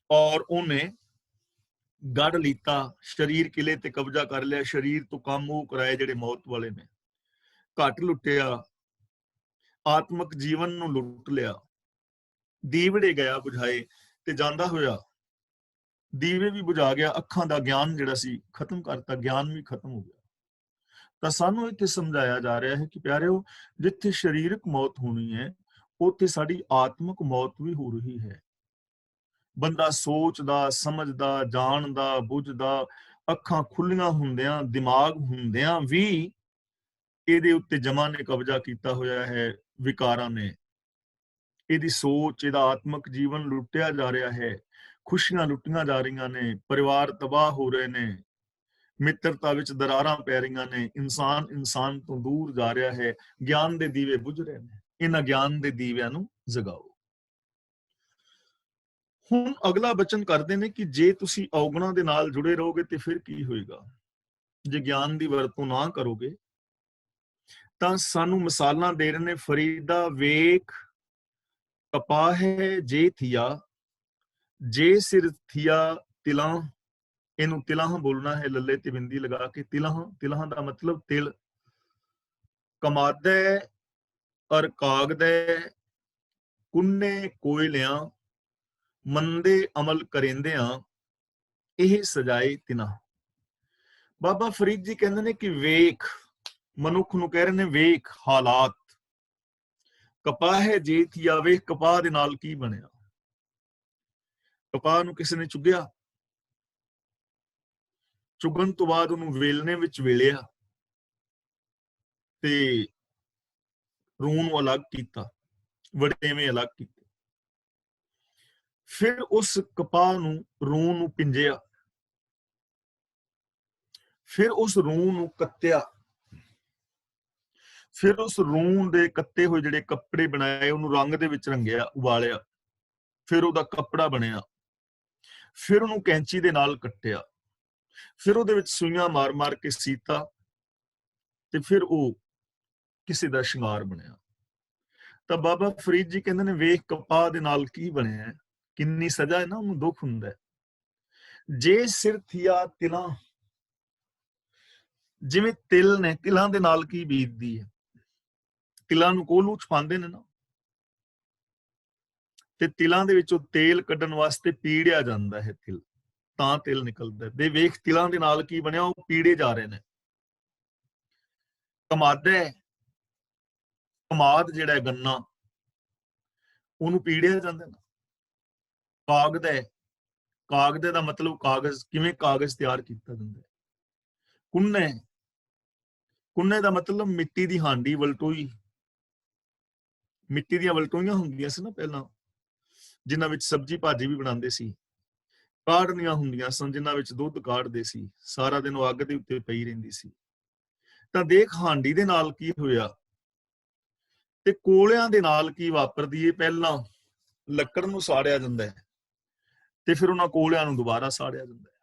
ਔਰ ਉਹਨੇ ਗੜ ਲੀਤਾ, ਸਰੀਰ ਕਿਲੇ ਤੇ ਕਬਜ਼ਾ ਕਰ ਲਿਆ, ਸਰੀਰ ਤੋਂ ਕੰਮ ਉਹ ਕਰਾਏ ਜਿਹੜੇ ਮੌਤ ਵਾਲੇ ਨੇ। ਘੱਟ ਲੁੱਟਿਆ, ਆਤਮਿਕ ਜੀਵਨ ਨੂੰ ਲੁੱਟ ਲਿਆ। ਦੀਵੜੇ ਗਿਆ ਬੁਝਾਏ, ਤੇ ਜਾਂਦਾ ਹੋਇਆ ਦੀਵੇ ਵੀ ਬੁਝਾ ਗਿਆ, ਅੱਖਾਂ ਦਾ ਗਿਆਨ ਜਿਹੜਾ ਸੀ ਖਤਮ ਕਰਤਾ, ਗਿਆਨ ਵੀ ਖਤਮ ਹੋ ਗਿਆ। ਤਾਂ ਸਾਨੂੰ ਇੱਥੇ ਸਮਝਾਇਆ ਜਾ ਰਿਹਾ ਹੈ ਕਿ ਪਿਆਰਿਓ, ਜਿੱਥੇ ਸਰੀਰਕ ਮੌਤ ਹੋਣੀ ਹੈ ਉੱਥੇ ਸਾਡੀ ਆਤਮਿਕ ਮੌਤ ਵੀ ਹੋ ਰਹੀ ਹੈ। ਬੰਦਾ ਸੋਚਦਾ, ਸਮਝਦਾ, ਜਾਣਦਾ, ਬੁੱਝਦਾ, ਅੱਖਾਂ ਖੁੱਲੀਆਂ ਹੁੰਦਿਆਂ, ਦਿਮਾਗ ਹੁੰਦਿਆਂ ਵੀ ਇਹਦੇ ਉੱਤੇ ਜਮਾਂ ਨੇ ਕਬਜ਼ਾ ਕੀਤਾ ਹੋਇਆ ਹੈ, ਵਿਕਾਰਾਂ ਨੇ। ਇਹਦੀ ਸੋਚ, ਇਹਦਾ ਆਤਮਿਕ ਜੀਵਨ ਲੁੱਟਿਆ ਜਾ ਰਿਹਾ ਹੈ, ਖੁਸ਼ੀਆਂ ਲੁੱਟੀਆਂ ਜਾ ਰਹੀਆਂ ਨੇ, ਪਰਿਵਾਰ ਤਬਾਹ ਹੋ ਰਹੇ ਨੇ, ਮਿੱਤਰਤਾ ਵਿੱਚ ਦਰਾਰਾਂ ਪੈ ਰਹੀਆਂ ਨੇ, ਇਨਸਾਨ ਤੋਂ ਦੂਰ ਜਾ ਰਿਹਾ ਹੈ, ਗਿਆਨ ਦੇ ਦੀਵੇ ਬੁਝ ਰਹੇ ਨੇ। ਇਹਨਾਂ ਗਿਆਨ ਦੇ ਦੀਵਿਆਂ ਨੂੰ ਜਗਾਓ। ਹੁਣ ਅਗਲਾ ਬਚਨ ਕਰਦੇ ਨੇ ਕਿ ਜੇ ਤੁਸੀਂ ਔਗਣਾਂ ਦੇ ਨਾਲ ਜੁੜੇ ਰਹੋਗੇ ਤੇ ਫਿਰ ਕੀ ਹੋਏਗਾ? ਜੇ ਗਿਆਨ ਦੀ ਵਰਤੋਂ ਨਾ ਕਰੋਗੇ ਤਾਂ ਸਾਨੂੰ ਮਿਸਾਲਾਂ ਦੇ ਰਹੇ ਨੇ। ਫਰੀਦਾ ਵੇਖ ਕਪਾਹ ਹੈ ਜੇ ਥੀਆ, ਜੇ ਸਿਰ ਥੀਆ ਤਿਲਾਂ। ਇਹਨੂੰ ਤਿਲਾਂ ਬੋਲਣਾ ਹੈ, ਲੱਲੇ ਤੇ ਬਿੰਦੀ ਲਗਾ ਕੇ। ਤਿਲਾਂ ਦਾ ਮਤਲਬ ਤਿਲ। ਕਮਾਦੈ ਅਰ ਕਾਗਦੈ ਕੁੰਨੇ ਕੋਇਲਿਆਂ, ਮੰਦੇ ਅਮਲ ਕਰੇਂਦਿਆਂ ਇਹ ਸਜਾਏ ਤਿਨਾ। ਬਾਬਾ ਫਰੀਦ ਜੀ ਕਹਿੰਦੇ ਨੇ ਕਿ ਵੇਖ, ਮਨੁੱਖ ਨੂੰ ਕਹਿ ਰਹੇ ਨੇ ਵੇਖ ਹਾਲਾਤ। ਕਪਾਹ ਹੈ ਜੇ ਥੀਆ, ਵੇਖ ਕਪਾਹ ਦੇ ਨਾਲ ਕੀ ਬਣਿਆ। ਕਪਾਹ ਨੂੰ ਕਿਸੇ ਨੇ ਚੁੱਗਿਆ, ਚੁਗਣ ਤੋਂ ਬਾਅਦ ਉਹਨੂੰ ਵੇਲਣੇ ਵਿੱਚ ਵੇਲਿਆ ਤੇ ਰੂਹ ਨੂੰ ਅਲੱਗ ਕੀਤਾ, ਵੜੇਵੇਂ ਅਲੱਗ ਕੀਤੇ। ਫਿਰ ਉਸ ਕਪਾਹ ਨੂੰ, ਰੂਹ ਨੂੰ ਪਿੰਜਿਆ, ਫਿਰ ਉਸ ਰੂਹ ਨੂੰ ਕੱਤਿਆ, ਫਿਰ ਉਸ ਰੂਹ ਦੇ ਕੱਤੇ ਹੋਏ ਜਿਹੜੇ ਕੱਪੜੇ ਬਣਾਏ ਉਹਨੂੰ ਰੰਗ ਦੇ ਵਿੱਚ ਰੰਗਿਆ, ਉਬਾਲਿਆ, ਫਿਰ ਉਹਦਾ ਕੱਪੜਾ ਬਣਿਆ। ਫਿਰ ਉਹਨੂੰ ਕੈਂਚੀ ਦੇ ਨਾਲ ਕੱਟਿਆ, ਫਿਰ ਉਹਦੇ ਵਿੱਚ ਸੂਈਆਂ ਮਾਰ-ਮਾਰ ਕੇ ਸੀਤਾ ਤੇ ਫਿਰ ਉਹ ਕਿਸੇ ਦਾ ਸ਼ਿੰਗਾਰ ਬਣਿਆ। ਤਾਂ ਬਾਬਾ ਫਰੀਦ ਜੀ ਕਹਿੰਦੇ ਨੇ ਵੇਖ ਕਪਾਹ ਦੇ ਨਾਲ ਕੀ ਬਣਿਆ, ਕਿੰਨੀ ਸਜ਼ਾ ਹੈ ਨਾ, ਉਹਨੂੰ ਦੁੱਖ ਹੁੰਦਾ। ਜੇ ਸਿਰ ਥੀਆ ਤਿਲਾਂ, ਜਿਵੇਂ ਤਿਲ ਨੇ, ਤਿਲਾਂ ਦੇ ਨਾਲ ਕੀ ਬੀਤਦੀ ਹੈ। ਤਿਲਾਂ ਨੂੰ ਕੋਹਲੂ ਚ ਪਾਉਂਦੇ ਨੇ ਨਾ, ਤੇ ਤਿਲਾਂ ਦੇ ਵਿੱਚੋਂ ਤੇਲ ਕੱਢਣ ਵਾਸਤੇ ਪੀੜਿਆ ਜਾਂਦਾ ਹੈ ਤਿਲ, ਤਾਂ ਤਿਲ ਨਿਕਲਦਾ। ਦੇ ਵੇਖ ਤਿਲਾਂ ਦੇ ਨਾਲ ਕੀ ਬਣਿਆ, ਉਹ ਪੀੜੇ ਜਾ ਰਹੇ ਨੇ। ਕਮਾਦਾ, ਕਮਾਦ ਜਿਹੜਾ ਗੰਨਾ, ਉਹਨੂੰ ਪੀੜਿਆ ਜਾਂਦਾ ਨਾ। ਕਾਗਦ ਹੈ, ਕਾਗਦੇ ਦਾ ਮਤਲਬ ਕਾਗਜ਼, ਕਿਵੇਂ ਕਾਗਜ਼ ਤਿਆਰ ਕੀਤਾ ਜਾਂਦਾ। ਕੁੰਨੇ, ਕੁੰਨੇ ਦਾ ਮਤਲਬ ਮਿੱਟੀ ਦੀ ਹਾਂਡੀ, ਵਲਟੋਈ। ਮਿੱਟੀ ਦੀਆਂ ਵਲਟੋਈਆਂ ਹੁੰਦੀਆਂ ਸੀ ਨਾ ਪਹਿਲਾਂ, ਜਿਨ੍ਹਾਂ ਵਿੱਚ ਸਬਜ਼ੀ ਭਾਜੀ ਵੀ ਬਣਾਉਂਦੇ ਸੀ। ਕਾੜਨੀਆਂ ਹੁੰਦੀਆਂ ਸਨ ਜਿਨ੍ਹਾਂ ਵਿੱਚ ਦੁੱਧ ਕਾੜਦੇ ਸੀ, ਸਾਰਾ ਦਿਨ ਉਹ ਅੱਗ ਦੇ ਉੱਤੇ ਪਈ ਰਹਿੰਦੀ ਸੀ। ਤਾਂ ਦੇਖ ਹਾਂਡੀ ਦੇ ਨਾਲ ਕੀ ਹੋਇਆ ਤੇ ਕੋਲਿਆਂ ਦੇ ਨਾਲ ਕੀ ਵਾਪਰਦੀ ਏ। ਪਹਿਲਾਂ ਲੱਕੜ ਨੂੰ ਸਾੜਿਆ ਜਾਂਦਾ ਹੈ ਤੇ ਫਿਰ ਉਹਨਾਂ ਕੋਲਿਆਂ ਨੂੰ ਦੁਬਾਰਾ ਸਾੜਿਆ ਜਾਂਦਾ ਹੈ।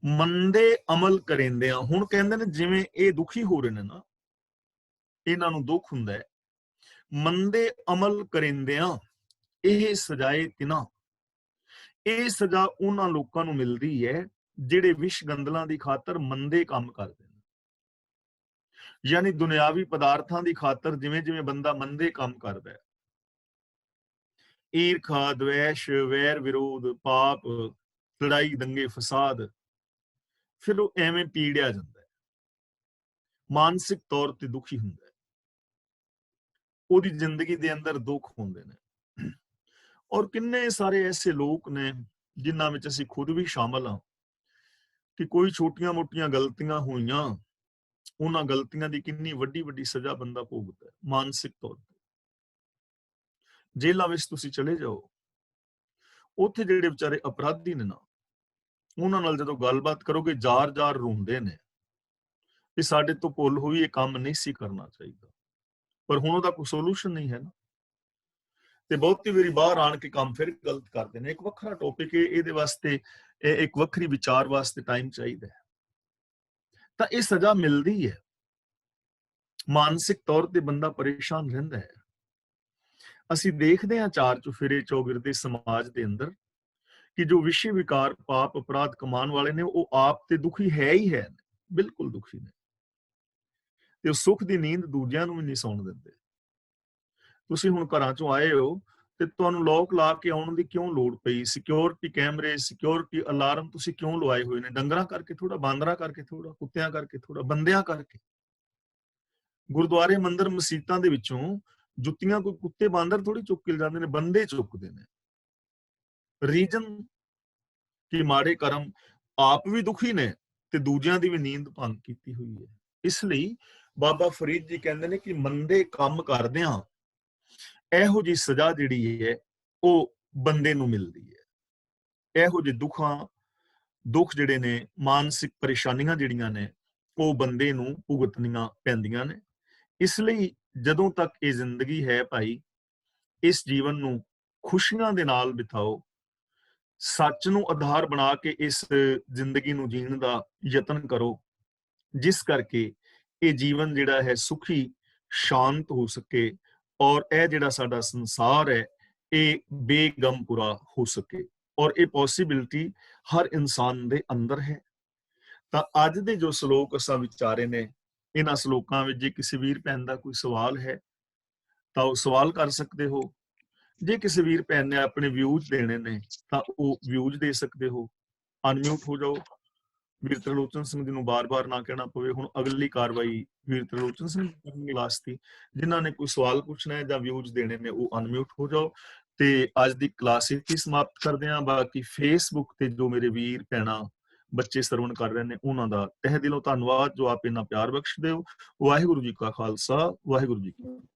ਮੰਦੇ ਅਮਲ ਕਰੇਂਦਿਆਂ, ਹੁਣ ਕਹਿੰਦੇ ਨੇ ਜਿਵੇਂ ਇਹ ਦੁਖੀ ਹੋ ਰਹੇ ਨੇ ਨਾ, ਇਹਨਾਂ ਨੂੰ ਦੁੱਖ ਹੁੰਦਾ ਹੈ। ਮੰਦੇ ਅਮਲ ਕਰੇਂਦਿਆਂ ਇਹ ਸਜਾਏ ਤਿਨਾ, ਇਹ ਸਜ਼ਾ ਉਹਨਾਂ ਲੋਕਾਂ ਨੂੰ ਮਿਲਦੀ ਹੈ ਜਿਹੜੇ ਵਿਸ਼ ਗੰਦਲਾਂ ਦੀ ਖਾਤਰ ਮੰਦੇ ਕੰਮ ਕਰਦੇ ਨੇ। ਯਾਨੀ ਦੁਨਿਆਵੀ ਪਦਾਰਥਾਂ ਦੀ ਖਾਤਰ ਜਿਵੇਂ ਜਿਵੇਂ ਬੰਦਾ ਮੰਦੇ ਕੰਮ ਕਰਦਾ ਹੈ, ਈਰਖਾ, ਦਵੈਸ਼, ਵੈਰ ਵਿਰੋਧ, ਪਾਪ, ਲੜਾਈ, ਦੰਗੇ, ਫਸਾਦ, ਫਿਰ ਉਹ ਐਵੇਂ ਪੀੜਿਆ ਜਾਂਦਾ ਹੈ, ਮਾਨਸਿਕ ਤੌਰ ਤੇ ਦੁਖੀ ਹੁੰਦਾ ਹੈ। ਉਹਦੀ ਜ਼ਿੰਦਗੀ ਦੇ ਅੰਦਰ ਦੁੱਖ ਹੁੰਦੇ ਨੇ। ਔਰ ਕਿੰਨੇ ਸਾਰੇ ਐਸੇ ਲੋਕ ਨੇ ਜਿਨ੍ਹਾਂ ਵਿੱਚ ਅਸੀਂ ਖੁਦ ਵੀ ਸ਼ਾਮਲ ਹਾਂ ਕਿ ਕੋਈ ਛੋਟੀਆਂ ਮੋਟੀਆਂ ਗਲਤੀਆਂ ਹੋਈਆਂ, ਉਹਨਾਂ ਗਲਤੀਆਂ ਦੀ ਕਿੰਨੀ ਵੱਡੀ ਵੱਡੀ ਸਜ਼ਾ ਬੰਦਾ ਭੋਗਦਾ ਹੈ ਮਾਨਸਿਕ ਤੌਰ ਤੇ। ਜੇਲ੍ਹਾਂ ਵਿੱਚ ਤੁਸੀਂ ਚਲੇ ਜਾਓ, ਉੱਥੇ ਜਿਹੜੇ ਵਿਚਾਰੇ ਅਪਰਾਧੀ ਨੇ ਨਾ, ਉਹਨਾਂ ਨਾਲ ਜਦੋਂ ਗੱਲਬਾਤ ਕਰੋਗੇ ਜਾਰ ਜਾਰ ਰੋਂਦੇ ਨੇ ਕਿ ਸਾਡੇ ਤੋਂ ਭੁੱਲ ਹੋਈ, ਇਹ ਕੰਮ ਨਹੀਂ ਸੀ ਕਰਨਾ ਚਾਹੀਦਾ, ਪਰ ਹੁਣ ਉਹਦਾ ਕੋਈ ਸੋਲੂਸ਼ਨ ਨਹੀਂ ਹੈ ਨਾ। ਤੇ ਬਹੁਤੀ ਵਾਰੀ ਬਾਹਰ ਆਣ ਕੇ ਕੰਮ ਫਿਰ ਗਲਤ ਕਰਦੇ ਨੇ। ਇੱਕ ਵੱਖਰਾ ਟੌਪਿਕ ਹੈ, ਇਹਦੇ ਵਾਸਤੇ ਇੱਕ ਵੱਖਰੀ ਵਿਚਾਰ ਵਾਸਤੇ ਟਾਈਮ ਚਾਹੀਦਾ ਹੈ। ਤਾਂ ਇਹ ਸਜ਼ਾ ਮਿਲਦੀ ਹੈ, ਮਾਨਸਿਕ ਤੌਰ ਤੇ ਬੰਦਾ ਪਰੇਸ਼ਾਨ ਰਹਿੰਦਾ ਹੈ। ਅਸੀਂ ਦੇਖਦੇ ਹਾਂ ਚਾਰ ਚੁਫੇਰੇ ਚੌਗਿਰਦੇ ਸਮਾਜ ਦੇ ਅੰਦਰ ਕਿ ਜੋ ਵਿਸ਼ੇ ਵਿਕਾਰ, ਪਾਪ, ਅਪਰਾਧ ਕਮਾਉਣ ਵਾਲੇ ਨੇ, ਉਹ ਆਪ ਤੇ ਦੁਖੀ ਹੈ ਹੀ ਹੈ, ਬਿਲਕੁਲ ਦੁਖੀ ਨੇ, ਤੇ ਉਹ ਸੁੱਖ ਦੀ ਨੀਂਦ ਦੂਜਿਆਂ ਨੂੰ ਵੀ ਨਹੀਂ ਸੌਣ ਦਿੰਦੇ। ਤੁਸੀਂ ਹੁਣ ਘਰਾਂ ਚੋਂ ਆਏ ਹੋ ਤੇ ਤੁਹਾਨੂੰ ਲੋਕ ਲਾ ਕੇ ਆਉਣ ਦੀ ਕਿਉਂ ਲੋੜ ਪਈ? ਸਿਕਿਉਰਿਟੀ ਕੈਮਰੇ, ਸਿਕਿਉਰਿਟੀ ਅਲਾਰਮ ਤੁਸੀਂ ਕਿਉਂ ਲਵਾਏ ਹੋਏ ਨੇ? ਡੰਗਰਾਂ ਕਰਕੇ ਥੋੜਾ, ਬਾਂਦਰਾਂ ਕਰਕੇ ਥੋੜਾ, ਕੁੱਤਿਆਂ ਕਰਕੇ ਥੋੜਾ, ਬੰਦਿਆਂ ਕਰਕੇ। ਗੁਰਦੁਆਰੇ, ਮੰਦਿਰ, ਮਸੀਤਾਂ ਦੇ ਵਿੱਚੋਂ ਜੁੱਤੀਆਂ ਕੋਈ ਕੁੱਤੇ ਬਾਂਦਰ ਥੋੜੀ ਚੁੱਕ ਕੇ ਜਾਂਦੇ ਨੇ, ਬੰਦੇ ਚੁੱਕਦੇ ਨੇ। ਰੀਜਨ ਕਿ ਮਾੜੇ ਕਰਮ ਆਪ ਵੀ ਦੁਖੀ ਨੇ ਤੇ ਦੂਜਿਆਂ ਦੀ ਵੀ ਨੀਂਦ ਭੰਗ ਕੀਤੀ ਹੋਈ ਹੈ। ਇਸ ਲਈ ਬਾਬਾ ਫਰੀਦ ਜੀ ਕਹਿੰਦੇ ਨੇ ਕਿ ਮੰਦੇ ਕੰਮ ਕਰਦਿਆਂ ਇਹੋ ਜਿਹੀ ਸਜ਼ਾ ਜਿਹੜੀ ਹੈ ਉਹ ਬੰਦੇ ਨੂੰ ਮਿਲਦੀ ਹੈ। ਇਹੋ ਜਿਹੇ ਦੁੱਖਾਂ ਦੁੱਖ ਜਿਹੜੇ ਨੇ, ਮਾਨਸਿਕ ਪਰੇਸ਼ਾਨੀਆਂ ਜਿਹੜੀਆਂ ਨੇ, ਉਹ ਬੰਦੇ ਨੂੰ ਭੁਗਤਣੀਆਂ ਪੈਂਦੀਆਂ ਨੇ। ਇਸ ਲਈ ਜਦੋਂ ਤੱਕ ਇਹ ਜ਼ਿੰਦਗੀ ਹੈ ਭਾਈ, ਇਸ ਜੀਵਨ ਨੂੰ ਖੁਸ਼ੀਆਂ ਦੇ ਨਾਲ ਬਿਤਾਓ, ਸੱਚ ਨੂੰ ਆਧਾਰ ਬਣਾ ਕੇ ਇਸ ਜ਼ਿੰਦਗੀ ਨੂੰ ਜੀਣ ਦਾ ਯਤਨ ਕਰੋ, ਜਿਸ ਕਰਕੇ ਇਹ ਜੀਵਨ ਜਿਹੜਾ ਹੈ ਸੁਖੀ ਸ਼ਾਂਤ ਹੋ ਸਕੇ, ਔਰ ਇਹ ਜਿਹੜਾ ਸਾਡਾ ਸੰਸਾਰ ਹੈ ਇਹ ਬੇਗਮ ਪੂਰਾ ਹੋ ਸਕੇ, ਔਰ ਇਹ ਪੋਸੀਬਿਲਿਟੀ ਹਰ ਇਨਸਾਨ ਦੇ ਅੰਦਰ ਹੈ। ਤਾਂ ਅੱਜ ਦੇ ਜੋ ਸ਼ਲੋਕ ਅਸਾਂ ਵਿਚਾਰੇ ਨੇ, ਇਹਨਾਂ ਸ਼ਲੋਕਾਂ ਵਿੱਚ ਜੇ ਕਿਸੇ ਵੀਰ ਭੈਣ ਦਾ ਕੋਈ ਸਵਾਲ ਹੈ ਤਾਂ ਉਹ ਸਵਾਲ ਕਰ ਸਕਦੇ ਹੋ। ਜੇ ਕਿਸੇ ਵੀਰ ਭੈਣ ਨੇ ਆਪਣੇ ਵਿਊਜ਼ ਦੇਣੇ ਨੇ ਤਾਂ ਉਹ ਵਿਊਜ਼ ਦੇ ਸਕਦੇ ਹੋ। ਅਨਮਿਊਟ ਹੋ ਜਾਓ। ਵੀਰ ਤ੍ਰਿਲੋਚਨ ਸਿੰਘ ਜੀ ਨੂੰ ਬਾਰ-ਬਾਰ ਨਾ ਕਹਿਣਾ ਪਵੇ। ਹੁਣ ਅਗਲੀ ਕਾਰਵਾਈ ਵੀਰ ਤ੍ਰਿਲੋਚਨ ਸਿੰਘ ਜੀ ਕਰਨਗੇ ਵਾਸਤੇ। ਜਿਨ੍ਹਾਂ ਨੇ ਕੋਈ ਸਵਾਲ ਪੁੱਛਣਾ ਹੈ ਜਾਂ ਵਿਊਜ਼ ਦੇਣੇ ਨੇ ਉਹ ਅਨਮਿਊਟ ਹੋ ਜਾਓ। ਤੇ ਅੱਜ ਦੀ ਕਲਾਸ ਇੱਥੇ ਸਮਾਪਤ ਕਰਦੇ ਹਾਂ। ਬਾਕੀ ਫੇਸਬੁੱਕ ਤੇ ਜੋ ਮੇਰੇ ਵੀਰ ਭੈਣਾਂ ਬੱਚੇ ਸਰਵਣ ਕਰ ਰਹੇ ਨੇ ਉਹਨਾਂ ਦਾ ਤਹਿ ਦਿਲੋਂ ਧੰਨਵਾਦ ਜੋ ਆਪ ਇੰਨਾ ਪਿਆਰ ਬਖਸ਼ਦੇ ਹੋ। ਵਾਹਿਗੁਰੂ ਜੀ ਕਾ ਖਾਲਸਾ, ਵਾਹਿਗੁਰੂ ਜੀ ਕੀ ਫਤਿਹ।